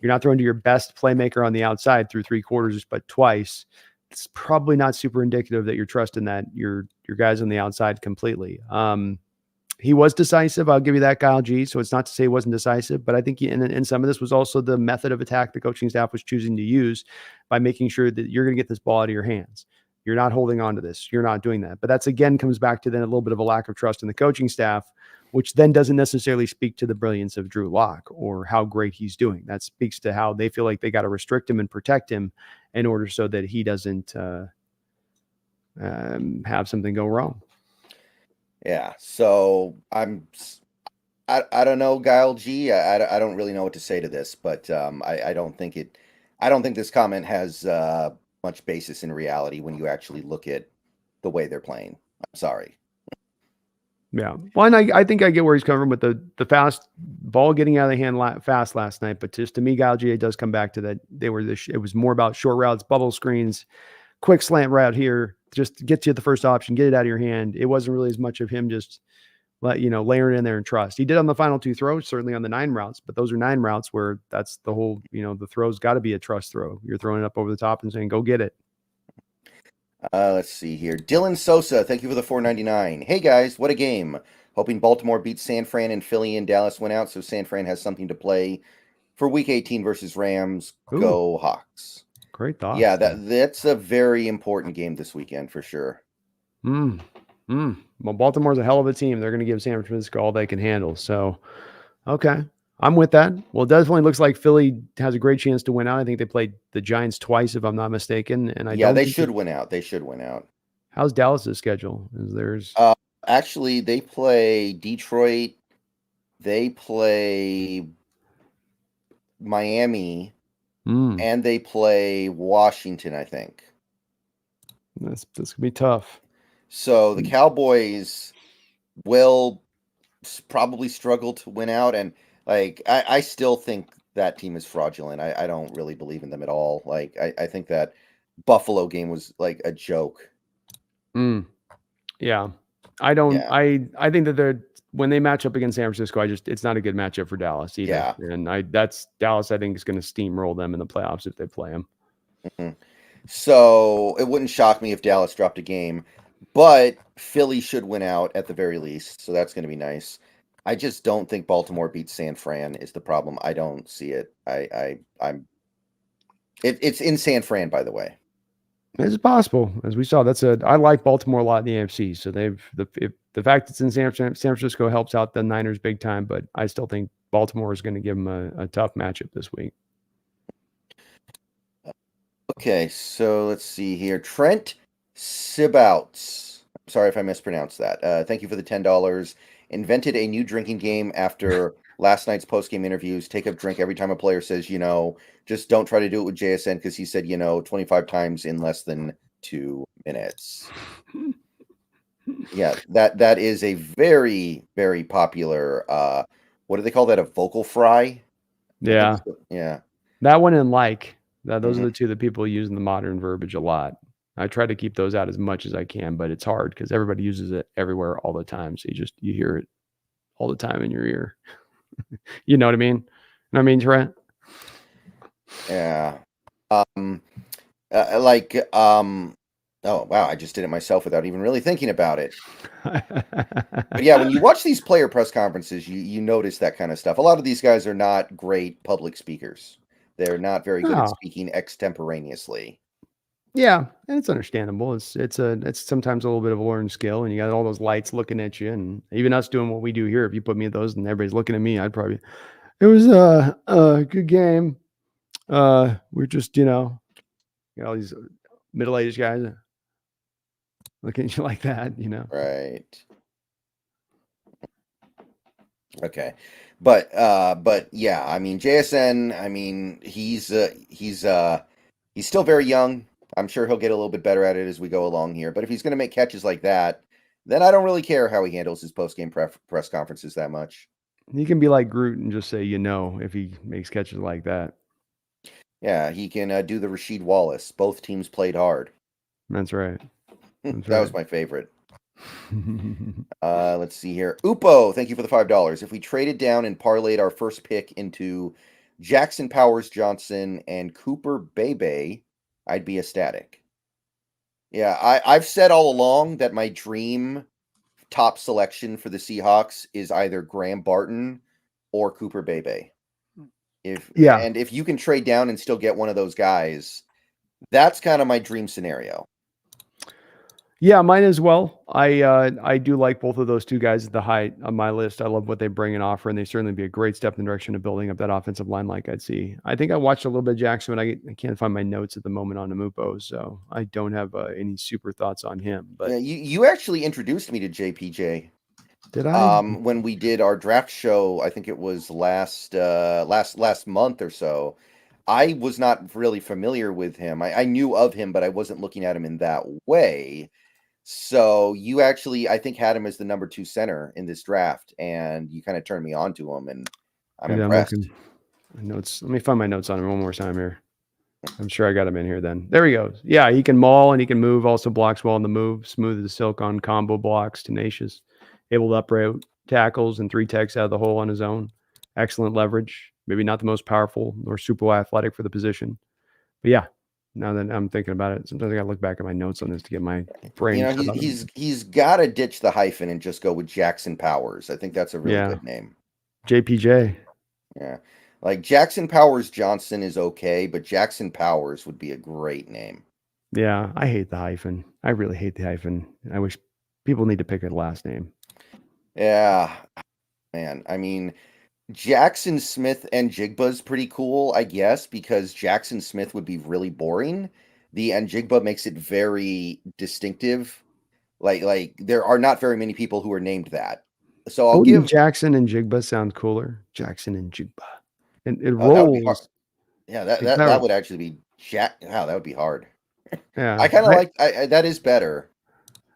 you're not throwing to your best playmaker on the outside through 3 quarters, but twice. It's probably not super indicative that you're trusting that your guys on the outside completely. He was decisive. I'll give you that, Kyle G. So it's not to say he wasn't decisive, but I think in some of this was also the method of attack the coaching staff was choosing to use by making sure that you're going to get this ball out of your hands. You're not holding on to this. You're not doing that. But that's, again, comes back to then a little bit of a lack of trust in the coaching staff, which then doesn't necessarily speak to the brilliance of Drew Lock or how great he's doing. That speaks to how they feel like they got to restrict him and protect him in order so that he doesn't have something go wrong. Yeah. So I don't know, Guile G. I don't really know what to say to this, but I don't think this comment has much basis in reality when you actually look at the way they're playing. I'm sorry. Yeah. Well, and I think I get where he's coming from with the fast ball getting out of the hand fast last night. But just to me, Guile G, it does come back to that. It was more about short routes, bubble screens, quick slant route here, just get you the first option, get it out of your hand. It wasn't really as much of him just layering in there and trust. He did on the final 2 throws, certainly on the 9 routes, but those are 9 routes where that's the whole, the throw's got to be a trust throw. You're throwing it up over the top and saying, go get it. Let's see here. Dylan Sosa, thank you for the $4.99. Hey guys, what a game. Hoping Baltimore beats San Fran and Philly and Dallas went out, so San Fran has something to play for Week 18 versus Rams. Ooh, go Hawks. Great thoughts. Yeah, that's a very important game this weekend for sure. Well, Baltimore's a hell of a team. They're going to give San Francisco all they can handle. So, okay, I'm with that. Well, it definitely looks like Philly has a great chance to win out. I think they played the Giants twice, if I'm not mistaken. And they should win out. They should win out. How's Dallas's schedule? Is theirs? Actually, they play Detroit. They play Miami, and they play Washington, I think. This gonna be tough. So the Cowboys will probably struggle to win out, and I still think that team is fraudulent. I don't really believe in them at all. I think that Buffalo game was like a joke. Yeah. I don't. Yeah. I think that when they match up against San Francisco, it's not a good matchup for Dallas either. Yeah. And that's Dallas. I think is going to steamroll them in the playoffs if they play them. Mm-hmm. So it wouldn't shock me if Dallas dropped a game, but Philly should win out at the very least. So that's going to be nice. I just don't think Baltimore beats San Fran is the problem. I don't see it. It's in San Fran, by the way. It's possible, as we saw. I like Baltimore a lot in the AFC. So the fact it's in San Francisco helps out the Niners big time, but I still think Baltimore is going to give them a tough matchup this week. Okay, so let's see here. Trent Sibouts. Sorry if I mispronounced that. Thank you for the $10. Invented a new drinking game after last night's post-game interviews. Take a drink every time a player says, just don't try to do it with JSN because he said, 25 times in less than 2 minutes. Yeah, that is a very, very popular, what do they call that? A vocal fry? Yeah. Yeah. That one and those are the two that people use in the modern verbiage a lot. I try to keep those out as much as I can, but it's hard because everybody uses it everywhere all the time. So you hear it all the time in your ear. You know what I mean? You know what I mean, Trent? Yeah. Oh wow, I just did it myself without even really thinking about it. But yeah, when you watch these player press conferences, you notice that kind of stuff. A lot of these guys are not great public speakers. They're not very good at speaking extemporaneously. Yeah, and it's understandable. It's sometimes a little bit of a learned skill, and you got all those lights looking at you, and even us doing what we do here. If you put me at those and everybody's looking at me, I'd probably. It was a good game. We're just all these middle-aged guys looking at you like that, Right. Okay. But yeah, I mean JSN, I mean he's still very young. I'm sure he'll get a little bit better at it as we go along here. But if he's going to make catches like that, then I don't really care how he handles his post-game press conferences that much. He can be like Groot and just say, if he makes catches like that. Yeah, he can do the Rasheed Wallace. Both teams played hard. That's right. That was my favorite. Let's see here. Upo, thank you for the $5. If we traded down and parlayed our first pick into Jackson Powers Johnson and Cooper Bebe, I'd be ecstatic. Yeah, I've said all along that my dream top selection for the Seahawks is either Graham Barton or Cooper Bebe. If you can trade down and still get one of those guys, that's kind of my dream scenario. Yeah, mine as well. I do like both of those two guys at the height on my list. I love what they bring and offer, and they certainly be a great step in the direction of building up that offensive line like I'd see. I think I watched a little bit of Jackson, but I can't find my notes at the moment on Amupo, so I don't have any super thoughts on him. But Yeah, you actually introduced me to JPJ. did I? When we did our draft show, I think it was last month or so. I was not really familiar with him. I knew of him, but I wasn't looking at him in that way. So you actually, I think, had him as the number 2 center in this draft, and you kind of turned me on to him, and I'm Maybe I'm impressed. looking. Notes. Let me find my notes on him one more time here. I'm sure I got him in here then. There he goes. Yeah, he can maul and he can move, also blocks well on the move, smooth as silk on combo blocks, tenacious, able to upright tackles and 3 techs out of the hole on his own. Excellent leverage. Maybe not the most powerful nor super athletic for the position. But yeah, now that I'm thinking about it, sometimes I gotta look back at my notes on this to get my brain shut up. He's got to ditch the hyphen and just go with Jackson Powers. I think that's a really Yeah. good name. JPJ. Yeah. Like Jackson Powers Johnson is okay, but Jackson Powers would be a great name. Yeah, I hate the hyphen. I really hate the hyphen. I wish people need to pick a last name. Yeah. Man, I mean, Jackson Smith and Jigba's pretty cool, I guess, because Jackson Smith would be really boring. The Njigba makes it very distinctive. Like there are not very many people who are named that. So I'll Wouldn't give Jackson and Jigba sound cooler? Jackson and Jigba. And it that would be hard. rolls. Yeah, that Like that that. that would actually be Jack. Wow, that would be hard. Yeah. I kind of like that is better.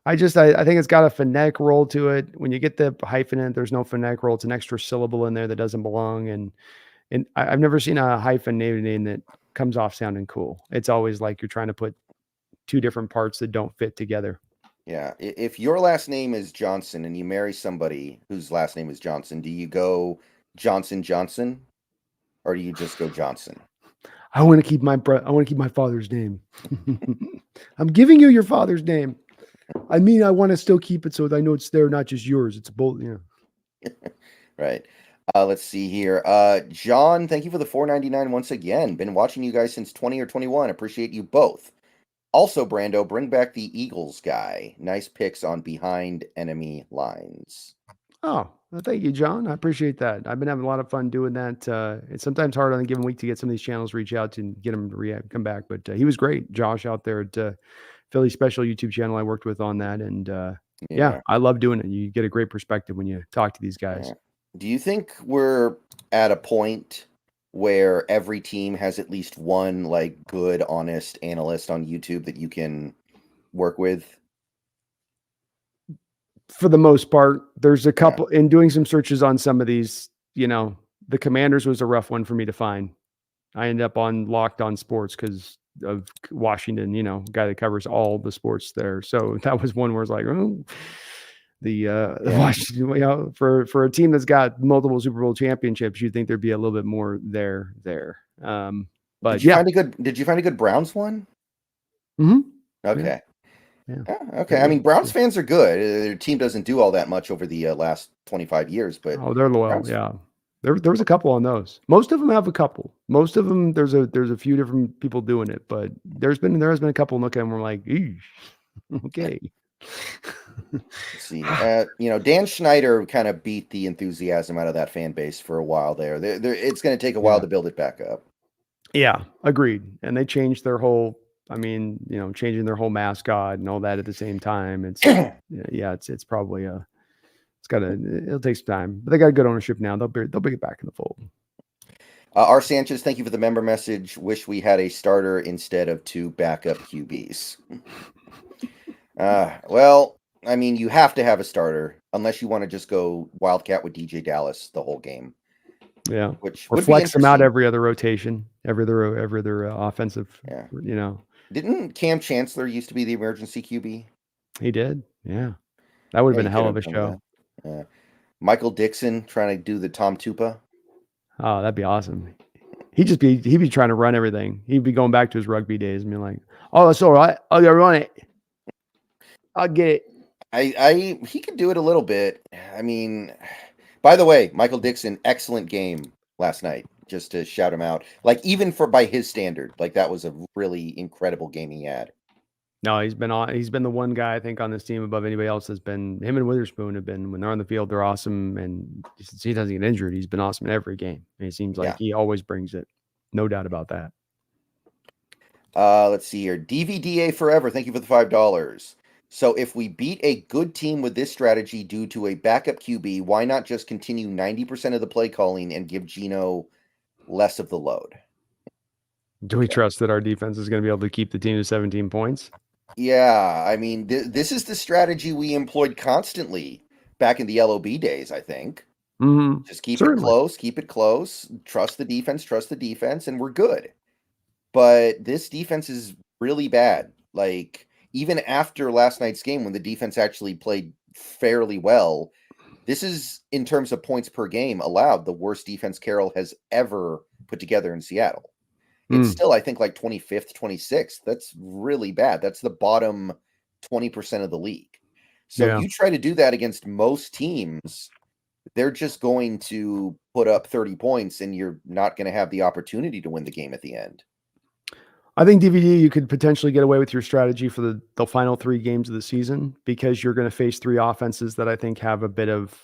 I think it's got a phonetic roll to it. When you get the hyphen in, there's no phonetic roll. It's an extra syllable in there that doesn't belong. And I've never seen a hyphenated name that comes off sounding cool. It's always like you're trying to put 2 different parts that don't fit together. Yeah, if your last name is Johnson and you marry somebody whose last name is Johnson, do you go Johnson Johnson, or do you just go Johnson? I want to keep my father's name. I'm giving you your father's name. I mean, I want to still keep it so that I know it's there, not just yours. It's both, Right. Let's see here. John, thank you for the $4.99 once again. Been watching you guys since 20 or 21. Appreciate you both. Also, Brando, bring back the Eagles guy. Nice picks on behind enemy lines. Oh, well, thank you, John. I appreciate that. I've been having a lot of fun doing that. It's sometimes hard on a given week to get some of these channels reach out to and get them to come back, but he was great. Josh out there at Philly Special YouTube channel I worked with on that, and yeah, I love doing it. You get a great perspective when you talk to these guys. Yeah. Do you think we're at a point where every team has at least one like good, honest analyst on YouTube that you can work with? For the most part, there's a couple in doing some searches on some of these, the Commanders was a rough one for me to find. I ended up on Locked On Sports because of Washington, guy that covers all the sports there. So that was one where it's like, oh, Washington, for a team that's got multiple Super Bowl championships, you'd think there'd be a little bit more there. But did you find a good Browns one? Mm-hmm. Okay. Yeah. Okay. I mean, Browns fans are good. Their team doesn't do all that much over the last 25 years, but they're loyal. Browns. Yeah. There was a couple on those. Most of them have a couple. Most of them, there's a few different people doing it, but there has been a couple look at them. We're like, okay. Let's see. Dan Schneider kind of beat the enthusiasm out of that fan base for a while there. It's going to take a while to build it back up. Yeah, agreed. And they changed their whole. Changing their whole mascot and all that at the same time. It's it's probably it'll take some time, but they got good ownership now. They'll bring it back in the fold. R. Sanchez, thank you for the member message. Wish we had a starter instead of 2 backup QBs. Well, I mean, you have to have a starter unless you want to just go Wildcat with DJ Dallas the whole game. Yeah, which or would flex them out every other rotation, every other offensive. Yeah. Didn't Cam Chancellor used to be the emergency QB? He did. Yeah, that would have been a hell of a show. Yeah. Michael Dixon trying to do the Tom Tupa. Oh, that'd be awesome. He'd be trying to run everything. He'd be going back to his rugby days and be like, "Oh, that's all right. I'll go run it. I'll get it." He could do it a little bit. I mean, by the way, Michael Dixon, excellent game last night. Just to shout him out, like even by his standard, like that was a really incredible game he had. No, he's been the one guy I think on this team above anybody else. Has been him and Witherspoon have been, when they're on the field, they're awesome. And since he doesn't get injured, he's been awesome in every game. And it seems like Yeah. he always brings it. No doubt about that. Let's see here. DVDA Forever. Thank you for the $5. So if we beat a good team with this strategy due to a backup QB, why not just continue 90% of the play calling and give Geno less of the load? Do we trust that our defense is going to be able to keep the team to 17 points? Yeah, I mean, this is the strategy we employed constantly back in the LOB days, I think. Mm-hmm. Just keep Certainly. it close, trust the defense, and we're good. But this defense is really bad. Like, even after last night's game, when the defense actually played fairly well, this is, in terms of points per game allowed, the worst defense Carroll has ever put together in Seattle. It's still, I think, like 25th, 26th. That's really bad. That's the bottom 20% of the league. So Yeah. you try to do that against most teams, they're just going to put up 30 points and you're not going to have the opportunity to win the game at the end. I think DVD, you could potentially get away with your strategy for the final 3 games of the season, because you're going to face 3 offenses that I think have a bit of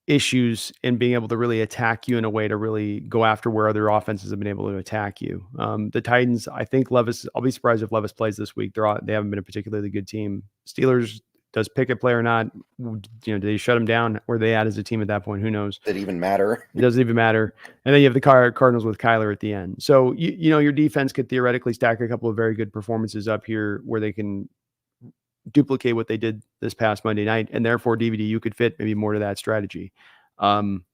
issues in being able to really attack you in a way to really go after where other offenses have been able to attack you. The Titans, I think Levis, I'll be surprised if Levis plays this week. They haven't been a particularly good team. Steelers, does Pickett play or not? Do they shut him down? Where are they at as a team at that point? Who knows? Does it even matter? It doesn't even matter. And then you have the Cardinals with Kyler at the end. So, your defense could theoretically stack a couple of very good performances up here where they can duplicate what they did this past Monday night. And therefore, DVD, you could fit maybe more to that strategy. I'm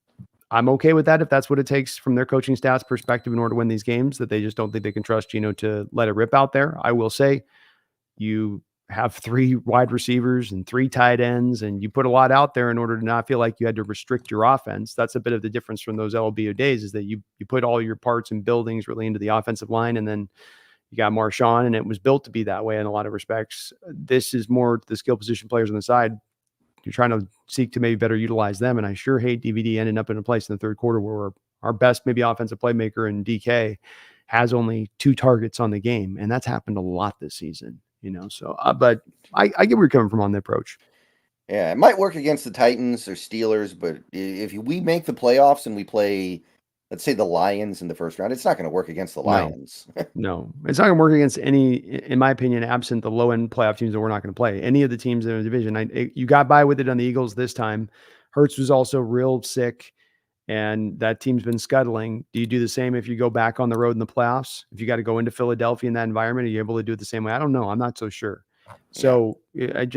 okay with that if that's what it takes from their coaching staff's perspective in order to win these games, that they just don't think they can trust Geno to let it rip out there. I will say, you have 3 wide receivers and 3 tight ends, and you put a lot out there in order to not feel like you had to restrict your offense. That's a bit of the difference from those LBO days, is that you put all your parts and buildings really into the offensive line, and then you got Marshawn, and it was built to be that way in a lot of respects. This is more the skill position players on the side. You're trying to seek to maybe better utilize them, and I sure hate DVD ending up in a place in the third quarter where our best maybe offensive playmaker in DK has only 2 targets on the game, and that's happened a lot this season. So, but I get where you're coming from on the approach. Yeah, it might work against the Titans or Steelers, but if we make the playoffs and we play, let's say, the Lions in the first round, it's not going to work against the Lions. No, it's not going to work against any, in my opinion, absent the low-end playoff teams that we're not going to play. Any of the teams in the division. You got by with it on the Eagles this time. Hurts was also real sick, and that team's been scuttling. Do you do the same if you go back on the road in the playoffs? If you got to go into Philadelphia in that environment, are you able to do it the same way? I don't know. I'm not so sure. So it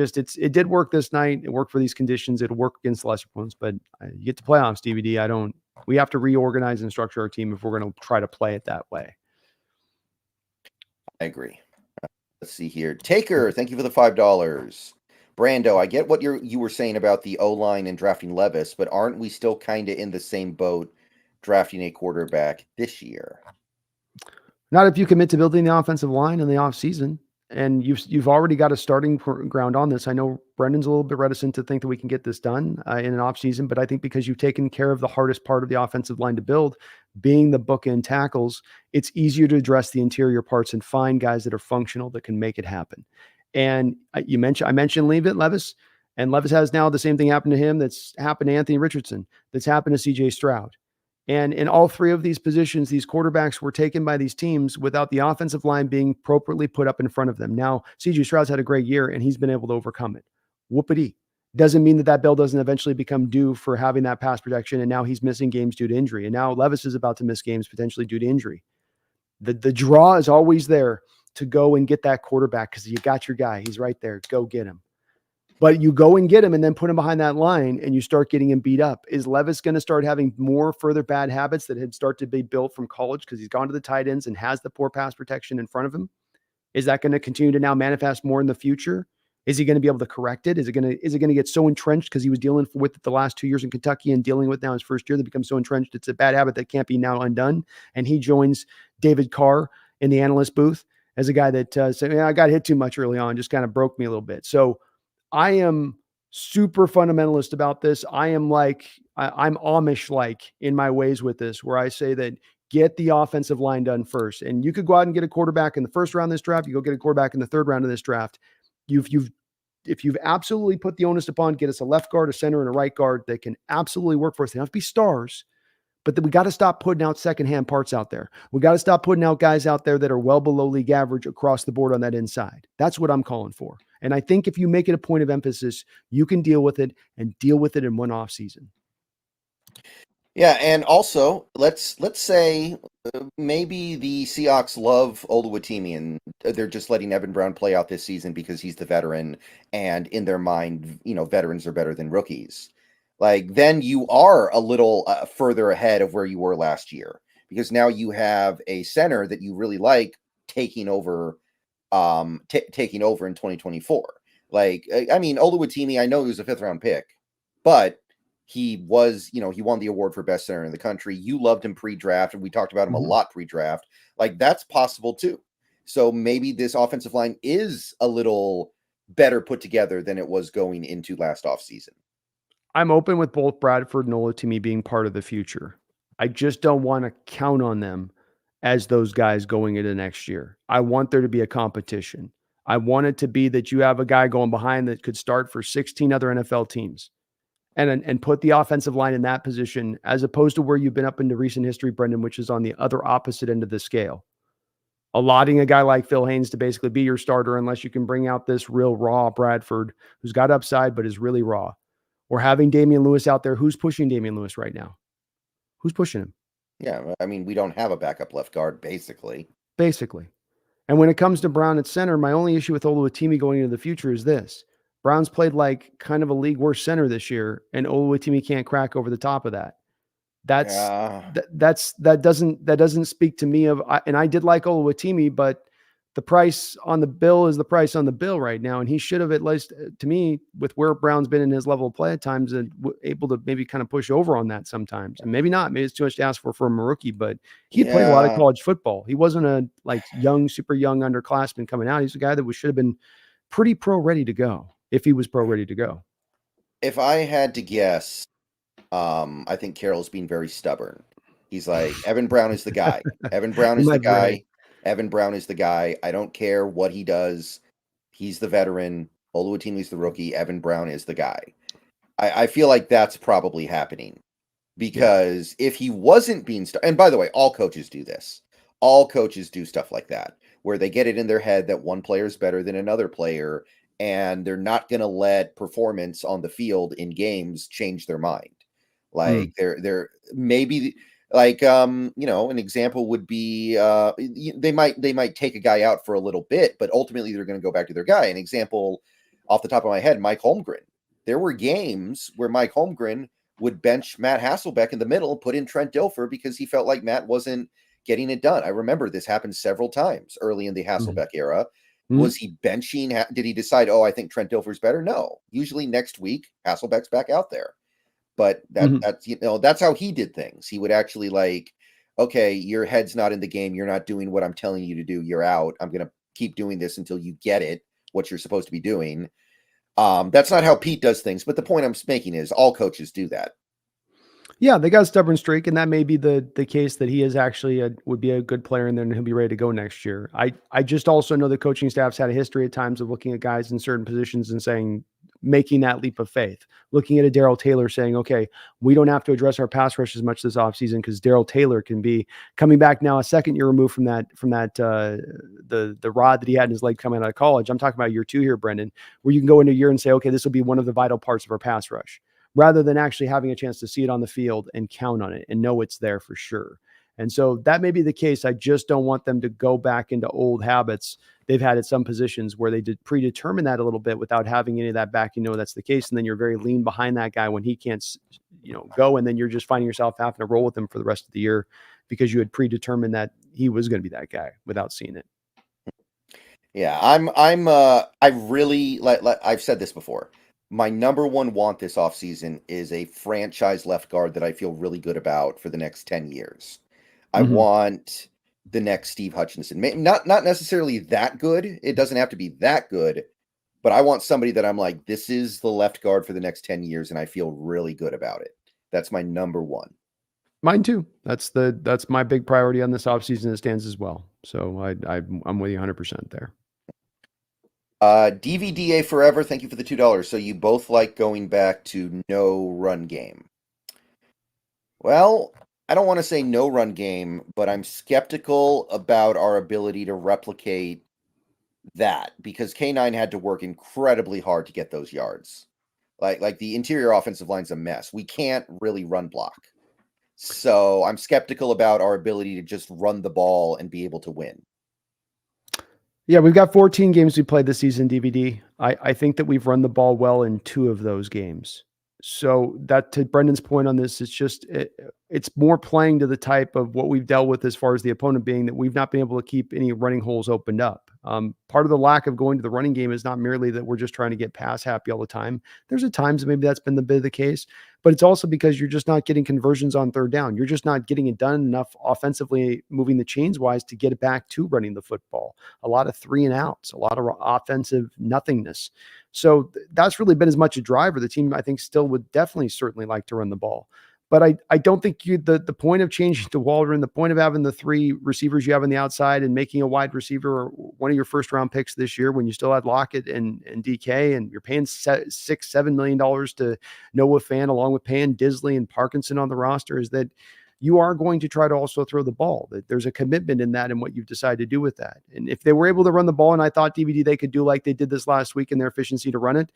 did work this night. It worked for these conditions. It'll work against the lesser opponents, but you get to playoffs, DVD. We have to reorganize and structure our team if we're going to try to play it that way. I agree. Let's see here. Taker, thank you for the $5. Brando, I get what you were saying about the O-line and drafting Levis, but aren't we still kind of in the same boat drafting a quarterback this year? Not if you commit to building the offensive line in the offseason. And you've already got a starting ground on this. I know Brendan's a little bit reticent to think that we can get this done in an offseason, but I think because you've taken care of the hardest part of the offensive line to build, being the bookend tackles, it's easier to address the interior parts and find guys that are functional that can make it happen. And I mentioned Levis, and Levis has now the same thing happen to him that's happened to Anthony Richardson, that's happened to CJ Stroud. And in all 3 of these positions, these quarterbacks were taken by these teams without the offensive line being appropriately put up in front of them. Now, CJ Stroud's had a great year, and he's been able to overcome it. Whoopity. Doesn't mean that bill doesn't eventually become due for having that pass protection, and now he's missing games due to injury. And now Levis is about to miss games potentially due to injury. The draw is always there to go and get that quarterback because you got your guy. He's right there. Go get him. But you go and get him and then put him behind that line and you start getting him beat up. Is Levis going to start having more further bad habits that had started to be built from college because he's gone to the tight ends and has the poor pass protection in front of him? Is that going to continue to now manifest more in the future? Is he going to be able to correct it? Is it going to get so entrenched because he was dealing with it the last 2 years in Kentucky and dealing with now his first year that becomes so entrenched it's a bad habit that can't be now undone? And he joins David Carr in the analyst booth as a guy that said, I got hit too much early on, just kind of broke me a little bit. So I am super fundamentalist about this. I'm Amish-like in my ways with this, where I say that Get the offensive line done first. And you could go out and get a quarterback in the first round of this draft. You go get a quarterback in the third round of this draft. If you've absolutely put the onus upon, get us a left guard, a center, and a right guard that can absolutely work for us. They don't have to be stars, but we got to stop putting out secondhand parts out there. We got to stop putting out guys out there that are well below league average across the board on that inside. That's what I'm calling for. And I think if you make it a point of emphasis, you can deal with it and deal with it in one off season. Yeah, and also let's say maybe the Seahawks love Oluwatimi and they're just letting Evan Brown play out this season because he's the veteran, and in their mind, veterans are better than rookies. Like, then you are a little further ahead of where you were last year, because now you have a center that you really like taking over taking over in 2024. Like, I mean, Oluwatimi, I know he was a 5th round pick, but he was, he won the award for best center in the country. You loved him pre-draft, and we talked about him a lot pre-draft. Like, that's possible too. So maybe this offensive line is a little better put together than it was going into last offseason. I'm open with both Bradford and Oluwatimi being part of the future. I just don't want to count on them as those guys going into next year. I want there to be a competition. I want it to be that you have a guy going behind that could start for 16 other NFL teams. And put the offensive line in that position, as opposed to where you've been up into recent history, Brendan, which is on the other opposite end of the scale. Allotting a guy like Phil Haynes to basically be your starter unless you can bring out this real raw Bradford who's got upside but is really raw. Or having Damian Lewis out there. Who's pushing Damian Lewis right now? Who's pushing him? Yeah, I mean, we don't have a backup left guard, basically. And when it comes to Brown at center, my only issue with Oluwatimi going into the future is this. Brown's played like kind of a league worst center this year, and Oluwatimi can't crack over the top of that. That doesn't speak to me of, and I did like Oluwatimi, but the price on the bill is the price on the bill right now, and he should have, at least to me, with where Brown's been in his level of play at times, and able to maybe kind of push over on that sometimes, and maybe not. Maybe it's too much to ask for from a rookie, but he played a lot of college football. He wasn't a super young underclassman coming out. He's a guy that should have been pretty pro ready to go. If he was pro ready to go. If I had to guess, I think Carroll's being very stubborn. He's like, Evan Brown is the guy. Evan Brown is the guy. Evan Brown is the guy. I don't care what he does. He's the veteran. Oluwatimi's the rookie. Evan Brown is the guy. I feel like that's probably happening, because if he wasn't being and by the way, all coaches do this. All coaches do stuff like that, where they get it in their head that one player is better than another player, and they're not going to let performance on the field in games change their mind. Like, they're maybe like, an example would be, they might take a guy out for a little bit, but ultimately they're going to go back to their guy. An example off the top of my head, Mike Holmgren. There were games where Mike Holmgren would bench Matt Hasselbeck in the middle, put in Trent Dilfer because he felt like Matt wasn't getting it done. I remember this happened several times early in the Hasselbeck era. Was he benching? Did he decide, I think Trent Dilfer's better? No. Usually next week, Hasselbeck's back out there. But that's how he did things. He would actually like, okay, your head's not in the game. You're not doing what I'm telling you to do. You're out. I'm going to keep doing this until you get it, what you're supposed to be doing. That's not how Pete does things. But the point I'm making is all coaches do that. Yeah, they got a stubborn streak, and that may be the case that he is actually would be a good player, and then he'll be ready to go next year. I just also know the coaching staff's had a history at times of looking at guys in certain positions and saying, making that leap of faith, looking at a Darrell Taylor saying, okay, we don't have to address our pass rush as much this offseason because Darrell Taylor can be coming back now a second year removed from that the rod that he had in his leg coming out of college. I'm talking about year 2 here, Brendan, where you can go into a year and say, okay, this will be one of the vital parts of our pass rush, rather than actually having a chance to see it on the field and count on it and know it's there for sure. And so that may be the case. I just don't want them to go back into old habits they've had at some positions where they did predetermine that a little bit without having any of that back. That's the case. And then you're very lean behind that guy when he can't, go. And then you're just finding yourself having to roll with him for the rest of the year because you had predetermined that he was going to be that guy without seeing it. Yeah, I really, like I've said this before. My number one want this offseason is a franchise left guard that I feel really good about for the next 10 years. I want the next Steve Hutchinson. Not necessarily that good. It doesn't have to be that good, but I want somebody that I'm like, this is the left guard for the next 10 years, and I feel really good about it. That's my number one. Mine too. That's my big priority on this offseason. It stands as well. So I'm with you 100% there. DVDA Forever, thank you for the $2. So you both like going back to no run game. Well, I don't want to say no run game, but I'm skeptical about our ability to replicate that because K9 had to work incredibly hard to get those yards. Like the interior offensive line's a mess. We can't really run block. So I'm skeptical about our ability to just run the ball and be able to win. Yeah, we've got 14 games we played this season, DVD. I think that we've run the ball well in 2 of those games. So that, to Brendan's point on this, it's more playing to the type of what we've dealt with as far as the opponent being that we've not been able to keep any running holes opened up. Part of the lack of going to the running game is not merely that we're just trying to get pass happy all the time. There's at times maybe that's been the bit of the case, but it's also because you're just not getting conversions on third down. You're just not getting it done enough offensively, moving the chains wise to get it back to running the football. A lot of 3 and outs, a lot of offensive nothingness. So that's really been as much a driver. The team, I think, still would definitely certainly like to run the ball. But I don't think the point of changing to Waldron, the point of having the 3 receivers you have on the outside and making a wide receiver one of your first round picks this year when you still had Lockett and DK and you're paying $6-7 million to Noah Fan along with paying Disley and Parkinson on the roster is that you are going to try to also throw the ball. That there's a commitment in that and what you've decided to do with that. And if they were able to run the ball, and I thought DVD they could do like they did this last week in their efficiency to run it,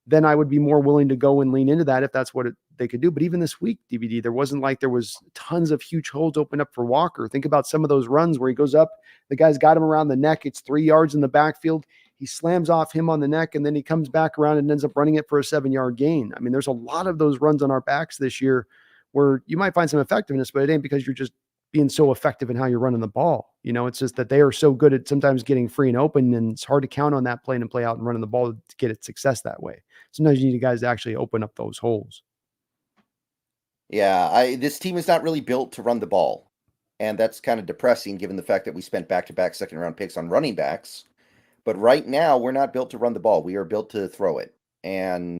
then I would be more willing to go and lean into that if that's what they could do. But even this week, DVD, there wasn't like there was tons of huge holes open up for Walker. Think about some of those runs where he goes up, the guy's got him around the neck. It's 3 yards in the backfield. He slams off him on the neck, and then he comes back around and ends up running it for a 7-yard gain. I mean, there's a lot of those runs on our backs this year where you might find some effectiveness, but it ain't because you're just being so effective in how you're running the ball. It's just that they are so good at sometimes getting free and open, and it's hard to count on that play in and play out and running the ball to get its success that way. Sometimes you need guys to actually open up those holes. Yeah, this team is not really built to run the ball. And that's kind of depressing given the fact that we spent back-to-back second-round picks on running backs. But right now, we're not built to run the ball. We are built to throw it. And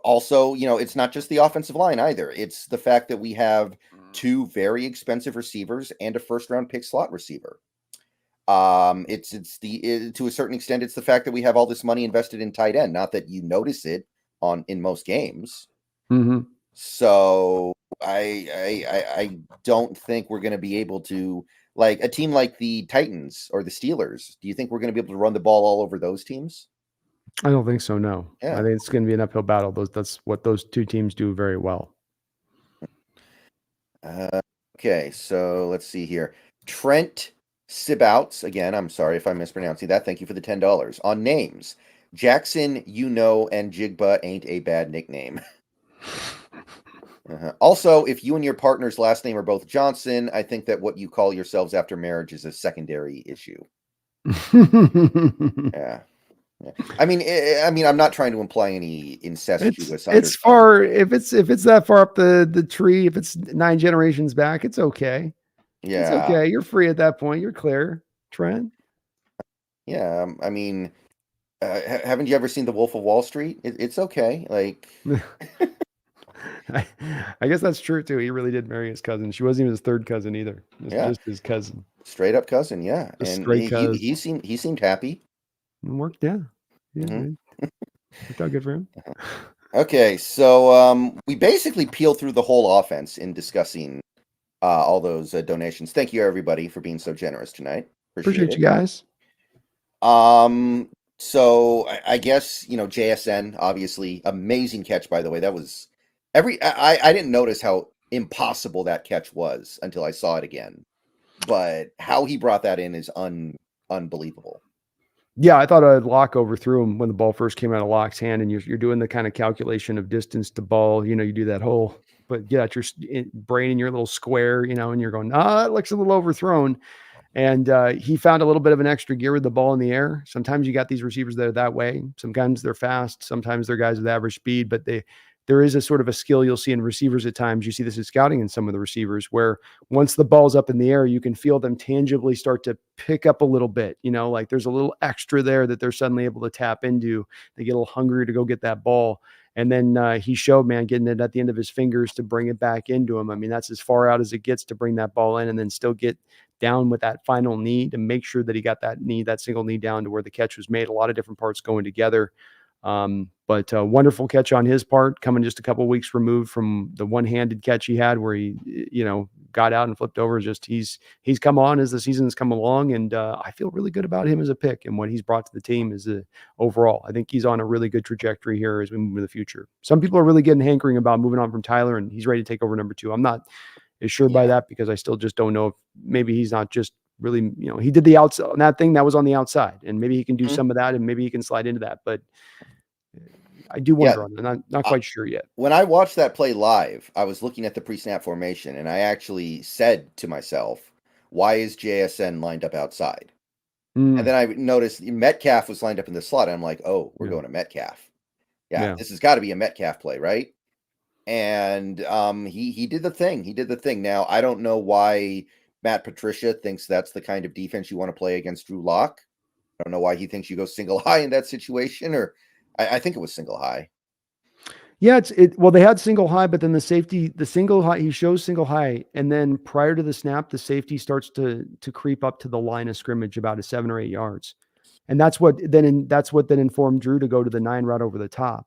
also, it's not just the offensive line either. It's the fact that we have 2 very expensive receivers and a first-round pick slot receiver. To a certain extent, it's the fact that we have all this money invested in tight end. Not that you notice it in most games. Mm-hmm. So I don't think we're going to be able to, like a team like the Titans or the Steelers. Do you think we're going to be able to run the ball all over those teams? I don't think so. No, Yeah. I think it's going to be an uphill battle. That's what those 2 teams do very well. Okay, so let's see here. Trent Sibouts, again, I'm sorry if I'm mispronouncing that. Thank you for the $10. On names, Jackson, and Jigba ain't a bad nickname. Also, if you and your partner's last name are both Johnson, I think that what you call yourselves after marriage is a secondary issue. Yeah. I mean, I'm not trying to imply any incestuous. It's far if it's that far up the tree. If it's 9 generations back, it's okay. Yeah, it's okay. You're free at that point. You're clear, Trent. Yeah, I mean, haven't you ever seen The Wolf of Wall Street? It's okay. Like, I guess that's true too. He really did marry his cousin. She wasn't even his 3rd cousin either. Just his cousin. Straight up cousin. Yeah, Just and straight cousin. he seemed happy. It worked. Yeah. Worked out good for him. Okay, so we basically peeled through the whole offense in discussing all those donations. Thank you everybody for being so generous tonight. Appreciate you guys. So I guess JSN, obviously amazing catch, by the way. That was I didn't notice how impossible that catch was until I saw it again, but how he brought that in is unbelievable. Yeah, I thought Locke overthrew him when the ball first came out of Locke's hand, and you're doing the kind of calculation of distance to ball. You do that whole, but get out your brain in your little square, and you're going, it looks a little overthrown. And he found a little bit of an extra gear with the ball in the air. Sometimes you got these receivers that are that way. Sometimes they're fast. Sometimes they're guys with average speed, but there is a sort of a skill you'll see in receivers at times. You see this in scouting in some of the receivers where once the ball's up in the air, you can feel them tangibly start to pick up a little bit, like there's a little extra there that they're suddenly able to tap into. They get a little hungry to go get that ball. And then he showed, man, getting it at the end of his fingers to bring it back into him. I mean, that's as far out as it gets to bring that ball in and then still get down with that final knee to make sure that he got that single knee down to where the catch was made. A lot of different parts going together. But wonderful catch on his part, coming just a couple weeks removed from the one-handed catch he had where he, got out and flipped over. Just he's come on as the season's come along, and I feel really good about him as a pick and what he's brought to the team overall. I think he's on a really good trajectory here as we move in the future. Some people are really getting hankering about moving on from Tyler, and he's ready to take over number 2. I'm not as sure by that because I still just don't know if maybe he's not just really, he did the outside on that thing that was on the outside, and maybe he can do some of that, and maybe he can slide into that. But I do wonder on that. I'm not quite sure yet. When I watched that play live, I was looking at the pre-snap formation, and I actually said to myself, why is JSN lined up outside? And then I noticed Metcalf was lined up in the slot. And I'm like, oh, we're going to Metcalf. Yeah, this has got to be a Metcalf play, right? And he did the thing. He did the thing. Now, I don't know why Matt Patricia thinks that's the kind of defense you want to play against Drew Lock. I don't know why he thinks you go single high in that situation, or I think it was single high. Yeah, well, they had single high, but then the single high, he shows single high, and then prior to the snap, the safety starts to creep up to the line of scrimmage about a 7 or 8 yards. And that's what then informed Drew to go to the 9 route over the top.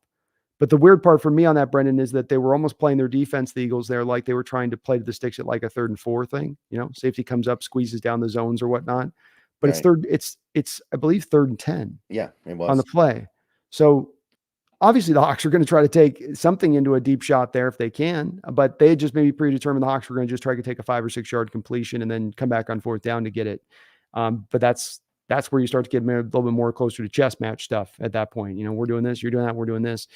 But the weird part for me on that, Brendan, is that they were almost playing their defense, the Eagles, there, like they were trying to play to the sticks at like a 3rd and 4 thing. Safety comes up, squeezes down the zones or whatnot. But it's I believe 3rd and 10. Yeah, it was on the play. So obviously the Hawks are going to try to take something into a deep shot there if they can, but they just maybe predetermined the Hawks were going to just try to take a 5 or 6 yard completion and then come back on 4th down to get it. But that's where you start to get a little bit more closer to chess match stuff at that point. We're doing this, you're doing that, we're doing this.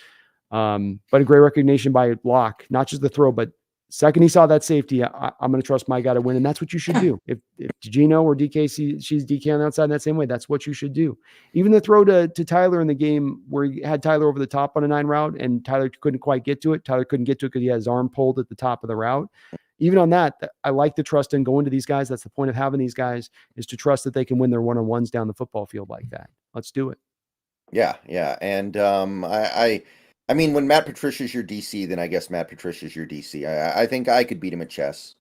But a great recognition by Locke, not just the throw, but second he saw that safety, I'm going to trust my guy to win. And that's what you should do. If Gino or DK she's DK on the outside in that same way, that's what you should do. Even the throw to Tyler in the game where he had Tyler over the top on a 9 route and Tyler couldn't quite get to it. Tyler couldn't get to it because he had his arm pulled at the top of the route. Even on that, I like the trust in going to these guys. That's the point of having these guys, is to trust that they can win their one-on-ones down the football field like that. Let's do it. Yeah. And I mean, when Matt Patricia's your DC, then I guess Matt Patricia's your DC. I think I could beat him at chess.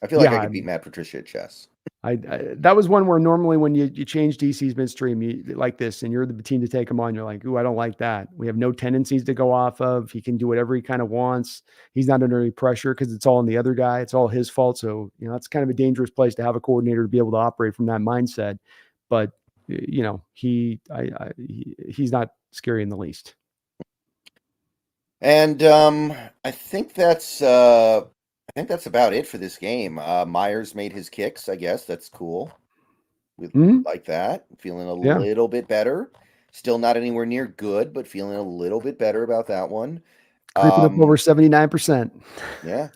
I feel like I could beat Matt Patricia at chess. That was one where normally when you change DCs midstream, you like this, and you're the team to take him on. You're like, ooh, I don't like that. We have no tendencies to go off of. He can do whatever he kind of wants. He's not under any pressure because it's all on the other guy. It's all his fault. So, that's kind of a dangerous place to have a coordinator to be able to operate from that mindset. But, he's not scary in the least. And I think that's about it for this game. Myers made his kicks. I guess that's cool. We like that. Feeling a little bit better. Still not anywhere near good, but feeling a little bit better about that one. Creeping up over 79%. Yeah.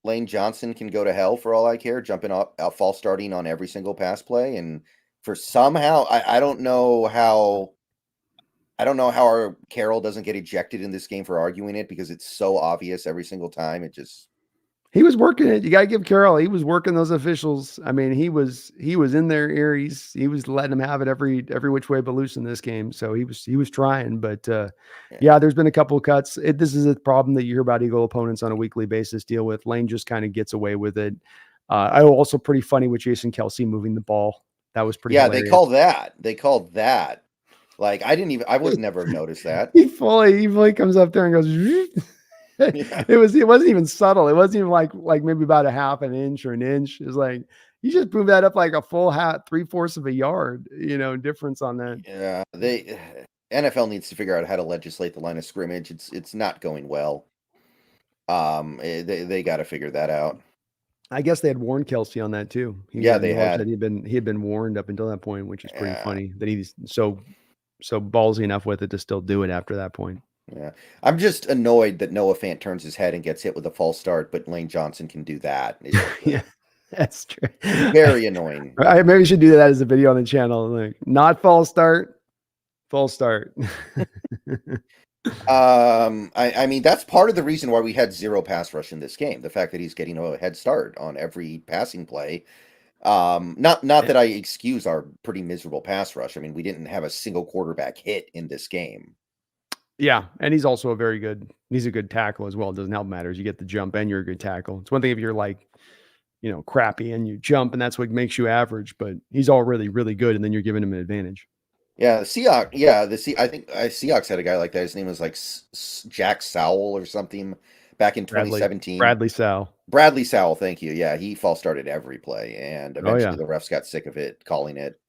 Lane Johnson can go to hell for all I care, jumping out false starting on every single pass play, and for somehow I don't know how our Carroll doesn't get ejected in this game for arguing it, because it's so obvious every single time. He was working it. You got to give Carroll. He was working those officials. I mean, he was in their ear. He was letting them have it every which way but loose in this game. So he was trying. But yeah, there's been a couple of cuts. This is a problem that you hear about Eagle opponents on a weekly basis deal with. Lane just kind of gets away with it. I also pretty funny with Jason Kelsey moving the ball. That was pretty. Hilarious. They called that. Like I would never have noticed that. He fully comes up there and goes. Yeah. It wasn't even subtle. It wasn't even like maybe about a half an inch or an inch. It was like you just moved that up like a full 3/4 of a yard, difference on that. Yeah, NFL needs to figure out how to legislate the line of scrimmage. It's not going well. They got to figure that out. I guess they had warned Kelsey on that too. They had. That he had been warned up until that point, which is pretty funny that he's so ballsy enough with it to still do it after that point. Yeah, I'm just annoyed that Noah Fant turns his head and gets hit with a false start, but Lane Johnson can do that. Yeah, that's true. Very annoying. I maybe should do that as a video on the channel. Like, not false start, false start. I mean, that's part of the reason why we had 0 pass rush in this game. The fact that he's getting a head start on every passing play. Not that I excuse our pretty miserable pass rush. I mean, we didn't have a single quarterback hit in this game. Yeah, and he's also he's a good tackle as well. It doesn't help matters. You get the jump and you're a good tackle. It's one thing if you're like, crappy and you jump and that's what makes you average, but he's all really, really good and then you're giving him an advantage. Yeah, the Seahawks. Yeah, I think Seahawks had a guy like that. His name was like Jack Sowell or something back in Bradley 2017. Bradley Sal. Bradley Sowell, thank you. Yeah, he false started every play, and Oh eventually yeah. the refs got sick of it, calling it.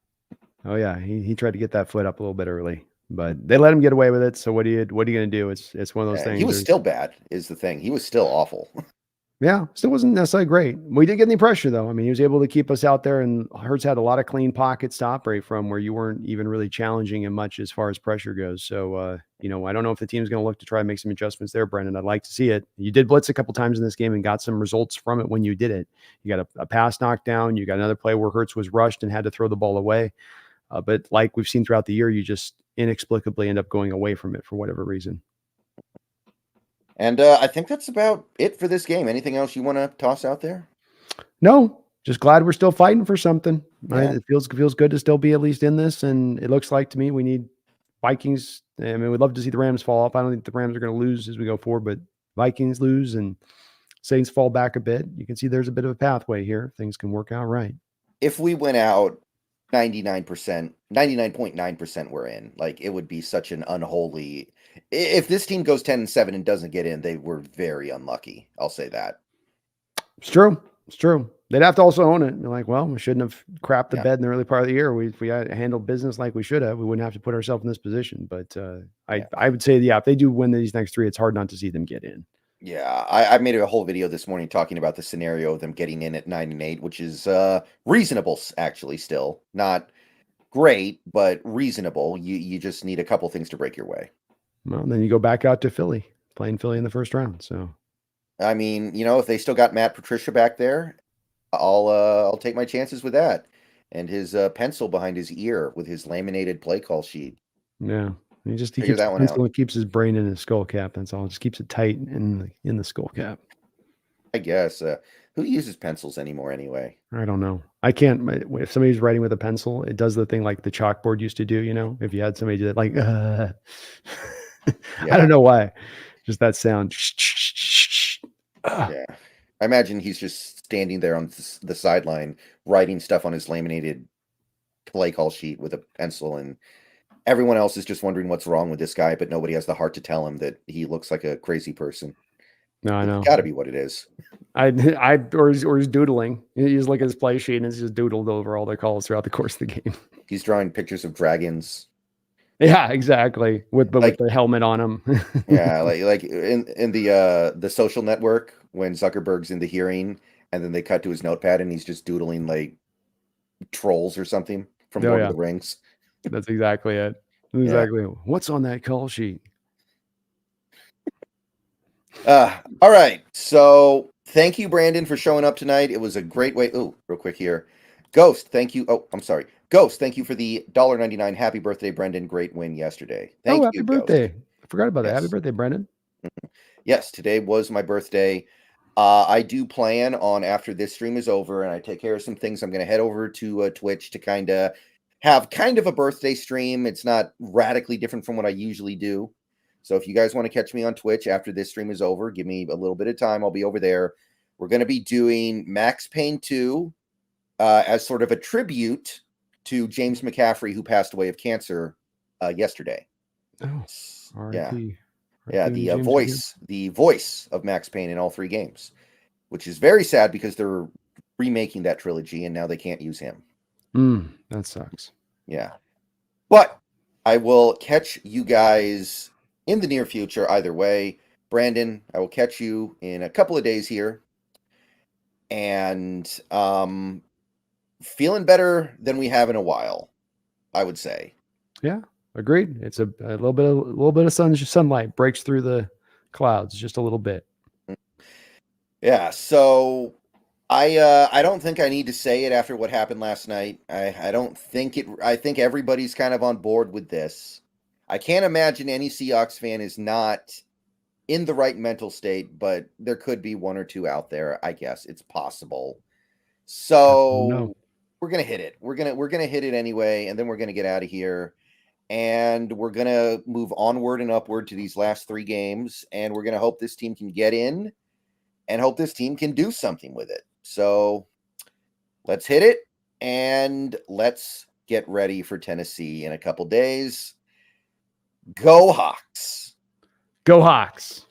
Oh yeah. He tried to get that foot up a little bit early, but they let him get away with it. So what are you gonna do? It's one of those He things. was still bad, is the thing. He was still awful. Yeah, still wasn't necessarily great. We did get any pressure though. I mean, he was able to keep us out there, and Hurts had a lot of clean pockets to operate from where you weren't even really challenging him much as far as pressure goes. So, I don't know if the team's going to look to try and make some adjustments there, Brendan. I'd like to see it. You did blitz a couple times in this game and got some results from it when you did it. You got a pass knocked down. You got another play where Hurts was rushed and had to throw the ball away. But like we've seen throughout the year, you just inexplicably end up going away from it for whatever reason. And I think that's about it for this game. Anything else you want to toss out there? No, just glad we're still fighting for something. Right? Yeah. It feels good to still be at least in this, and it looks like to me we need Vikings. I mean, we'd love to see the Rams fall off. I don't think the Rams are going to lose as we go forward, but Vikings lose and Saints fall back a bit. You can see there's a bit of a pathway here. Things can work out right. If we went out 99%, 99.9% we're in, like it would be such an unholy. If this team goes 10-7 and doesn't get in, they were very unlucky. I'll say that. It's true. It's true. They'd have to also own it. You're like, well, we shouldn't have crapped the Yeah. bed in the early part of the year. If we had handled business like we should have, we wouldn't have to put ourselves in this position. But Yeah. I would say, yeah, if they do win these next three, it's hard not to see them get in. Yeah, I made a whole video this morning talking about the scenario of them getting in at 9-8, which is reasonable, actually. Still not great, but reasonable. You just need a couple things to break your way. Well, then you go back out to Philly, playing Philly in the first round. So, I mean, if they still got Matt Patricia back there, I'll take my chances with that. And his pencil behind his ear with his laminated play call sheet. yeah, he Figure keeps that the one pencil out. and keeps his brain in his skull cap. That's all. Just keeps it tight in the skull cap. I guess. Who uses pencils anymore anyway? I don't know. I can't. If somebody's writing with a pencil, it does the thing like the chalkboard used to do. If you had somebody do that, like, I Yeah. don't know why. Just that sound. Yeah. I imagine he's just standing there on the sideline writing stuff on his laminated play call sheet with a pencil, and everyone else is just wondering what's wrong with this guy, but nobody has the heart to tell him that he looks like a crazy person. No, I It's know. got to be what it is. Or he's doodling. He's looking at his play sheet and it's just doodled over all the calls throughout the course of the game. He's drawing pictures of dragons. Yeah, exactly. With Like, the helmet on him. yeah, like in the Social Network when Zuckerberg's in the hearing, and then they cut to his notepad and he's just doodling like trolls or something from Oh Lord yeah, of the Rings. that's exactly it. Yeah. Exactly. What's on that call sheet? All right. So thank you, Brandon, for showing up tonight. It was a great way. Oh, real quick here. Ghost, thank you. Oh, I'm sorry. Ghost, thank you for the $1.99. Happy birthday, Brendan. Great win yesterday. Oh, Thank happy you, Ghost. birthday. I forgot about that. Happy Yes. birthday, Brendan. Yes, today was my birthday. I do plan on, after this stream is over and I take care of some things, I'm going to head over to Twitch to kind of have kind of a birthday stream. It's not radically different from what I usually do. So if you guys want to catch me on Twitch after this stream is over, give me a little bit of time. I'll be over there. We're going to be doing Max Payne 2 as sort of a tribute to James McCaffrey, who passed away of cancer yesterday. Oh, Yeah. R.I.P. Yeah, the voice of Max Payne in all three games, which is very sad because they're remaking that trilogy and now they can't use him. That sucks. Yeah. But I will catch you guys in the near future either way. Brandon, I will catch you in a couple of days here. And feeling better than we have in a while, I would say. Yeah, agreed. It's a little bit of sunlight breaks through the clouds just a little bit. Yeah, so I don't think I need to say it after what happened last night. I don't think it. I think everybody's kind of on board with this. I can't imagine any Seahawks fan is not in the right mental state, but there could be one or two out there. I guess it's possible. So No. we're gonna hit it. We're gonna hit it anyway, and then we're gonna get out of here. and we're going to move onward and upward to these last 3 games, and we're going to hope this team can get in and hope this team can do something with it. So let's hit it, and let's get ready for Tennessee in a couple days. Go Hawks. Go Hawks.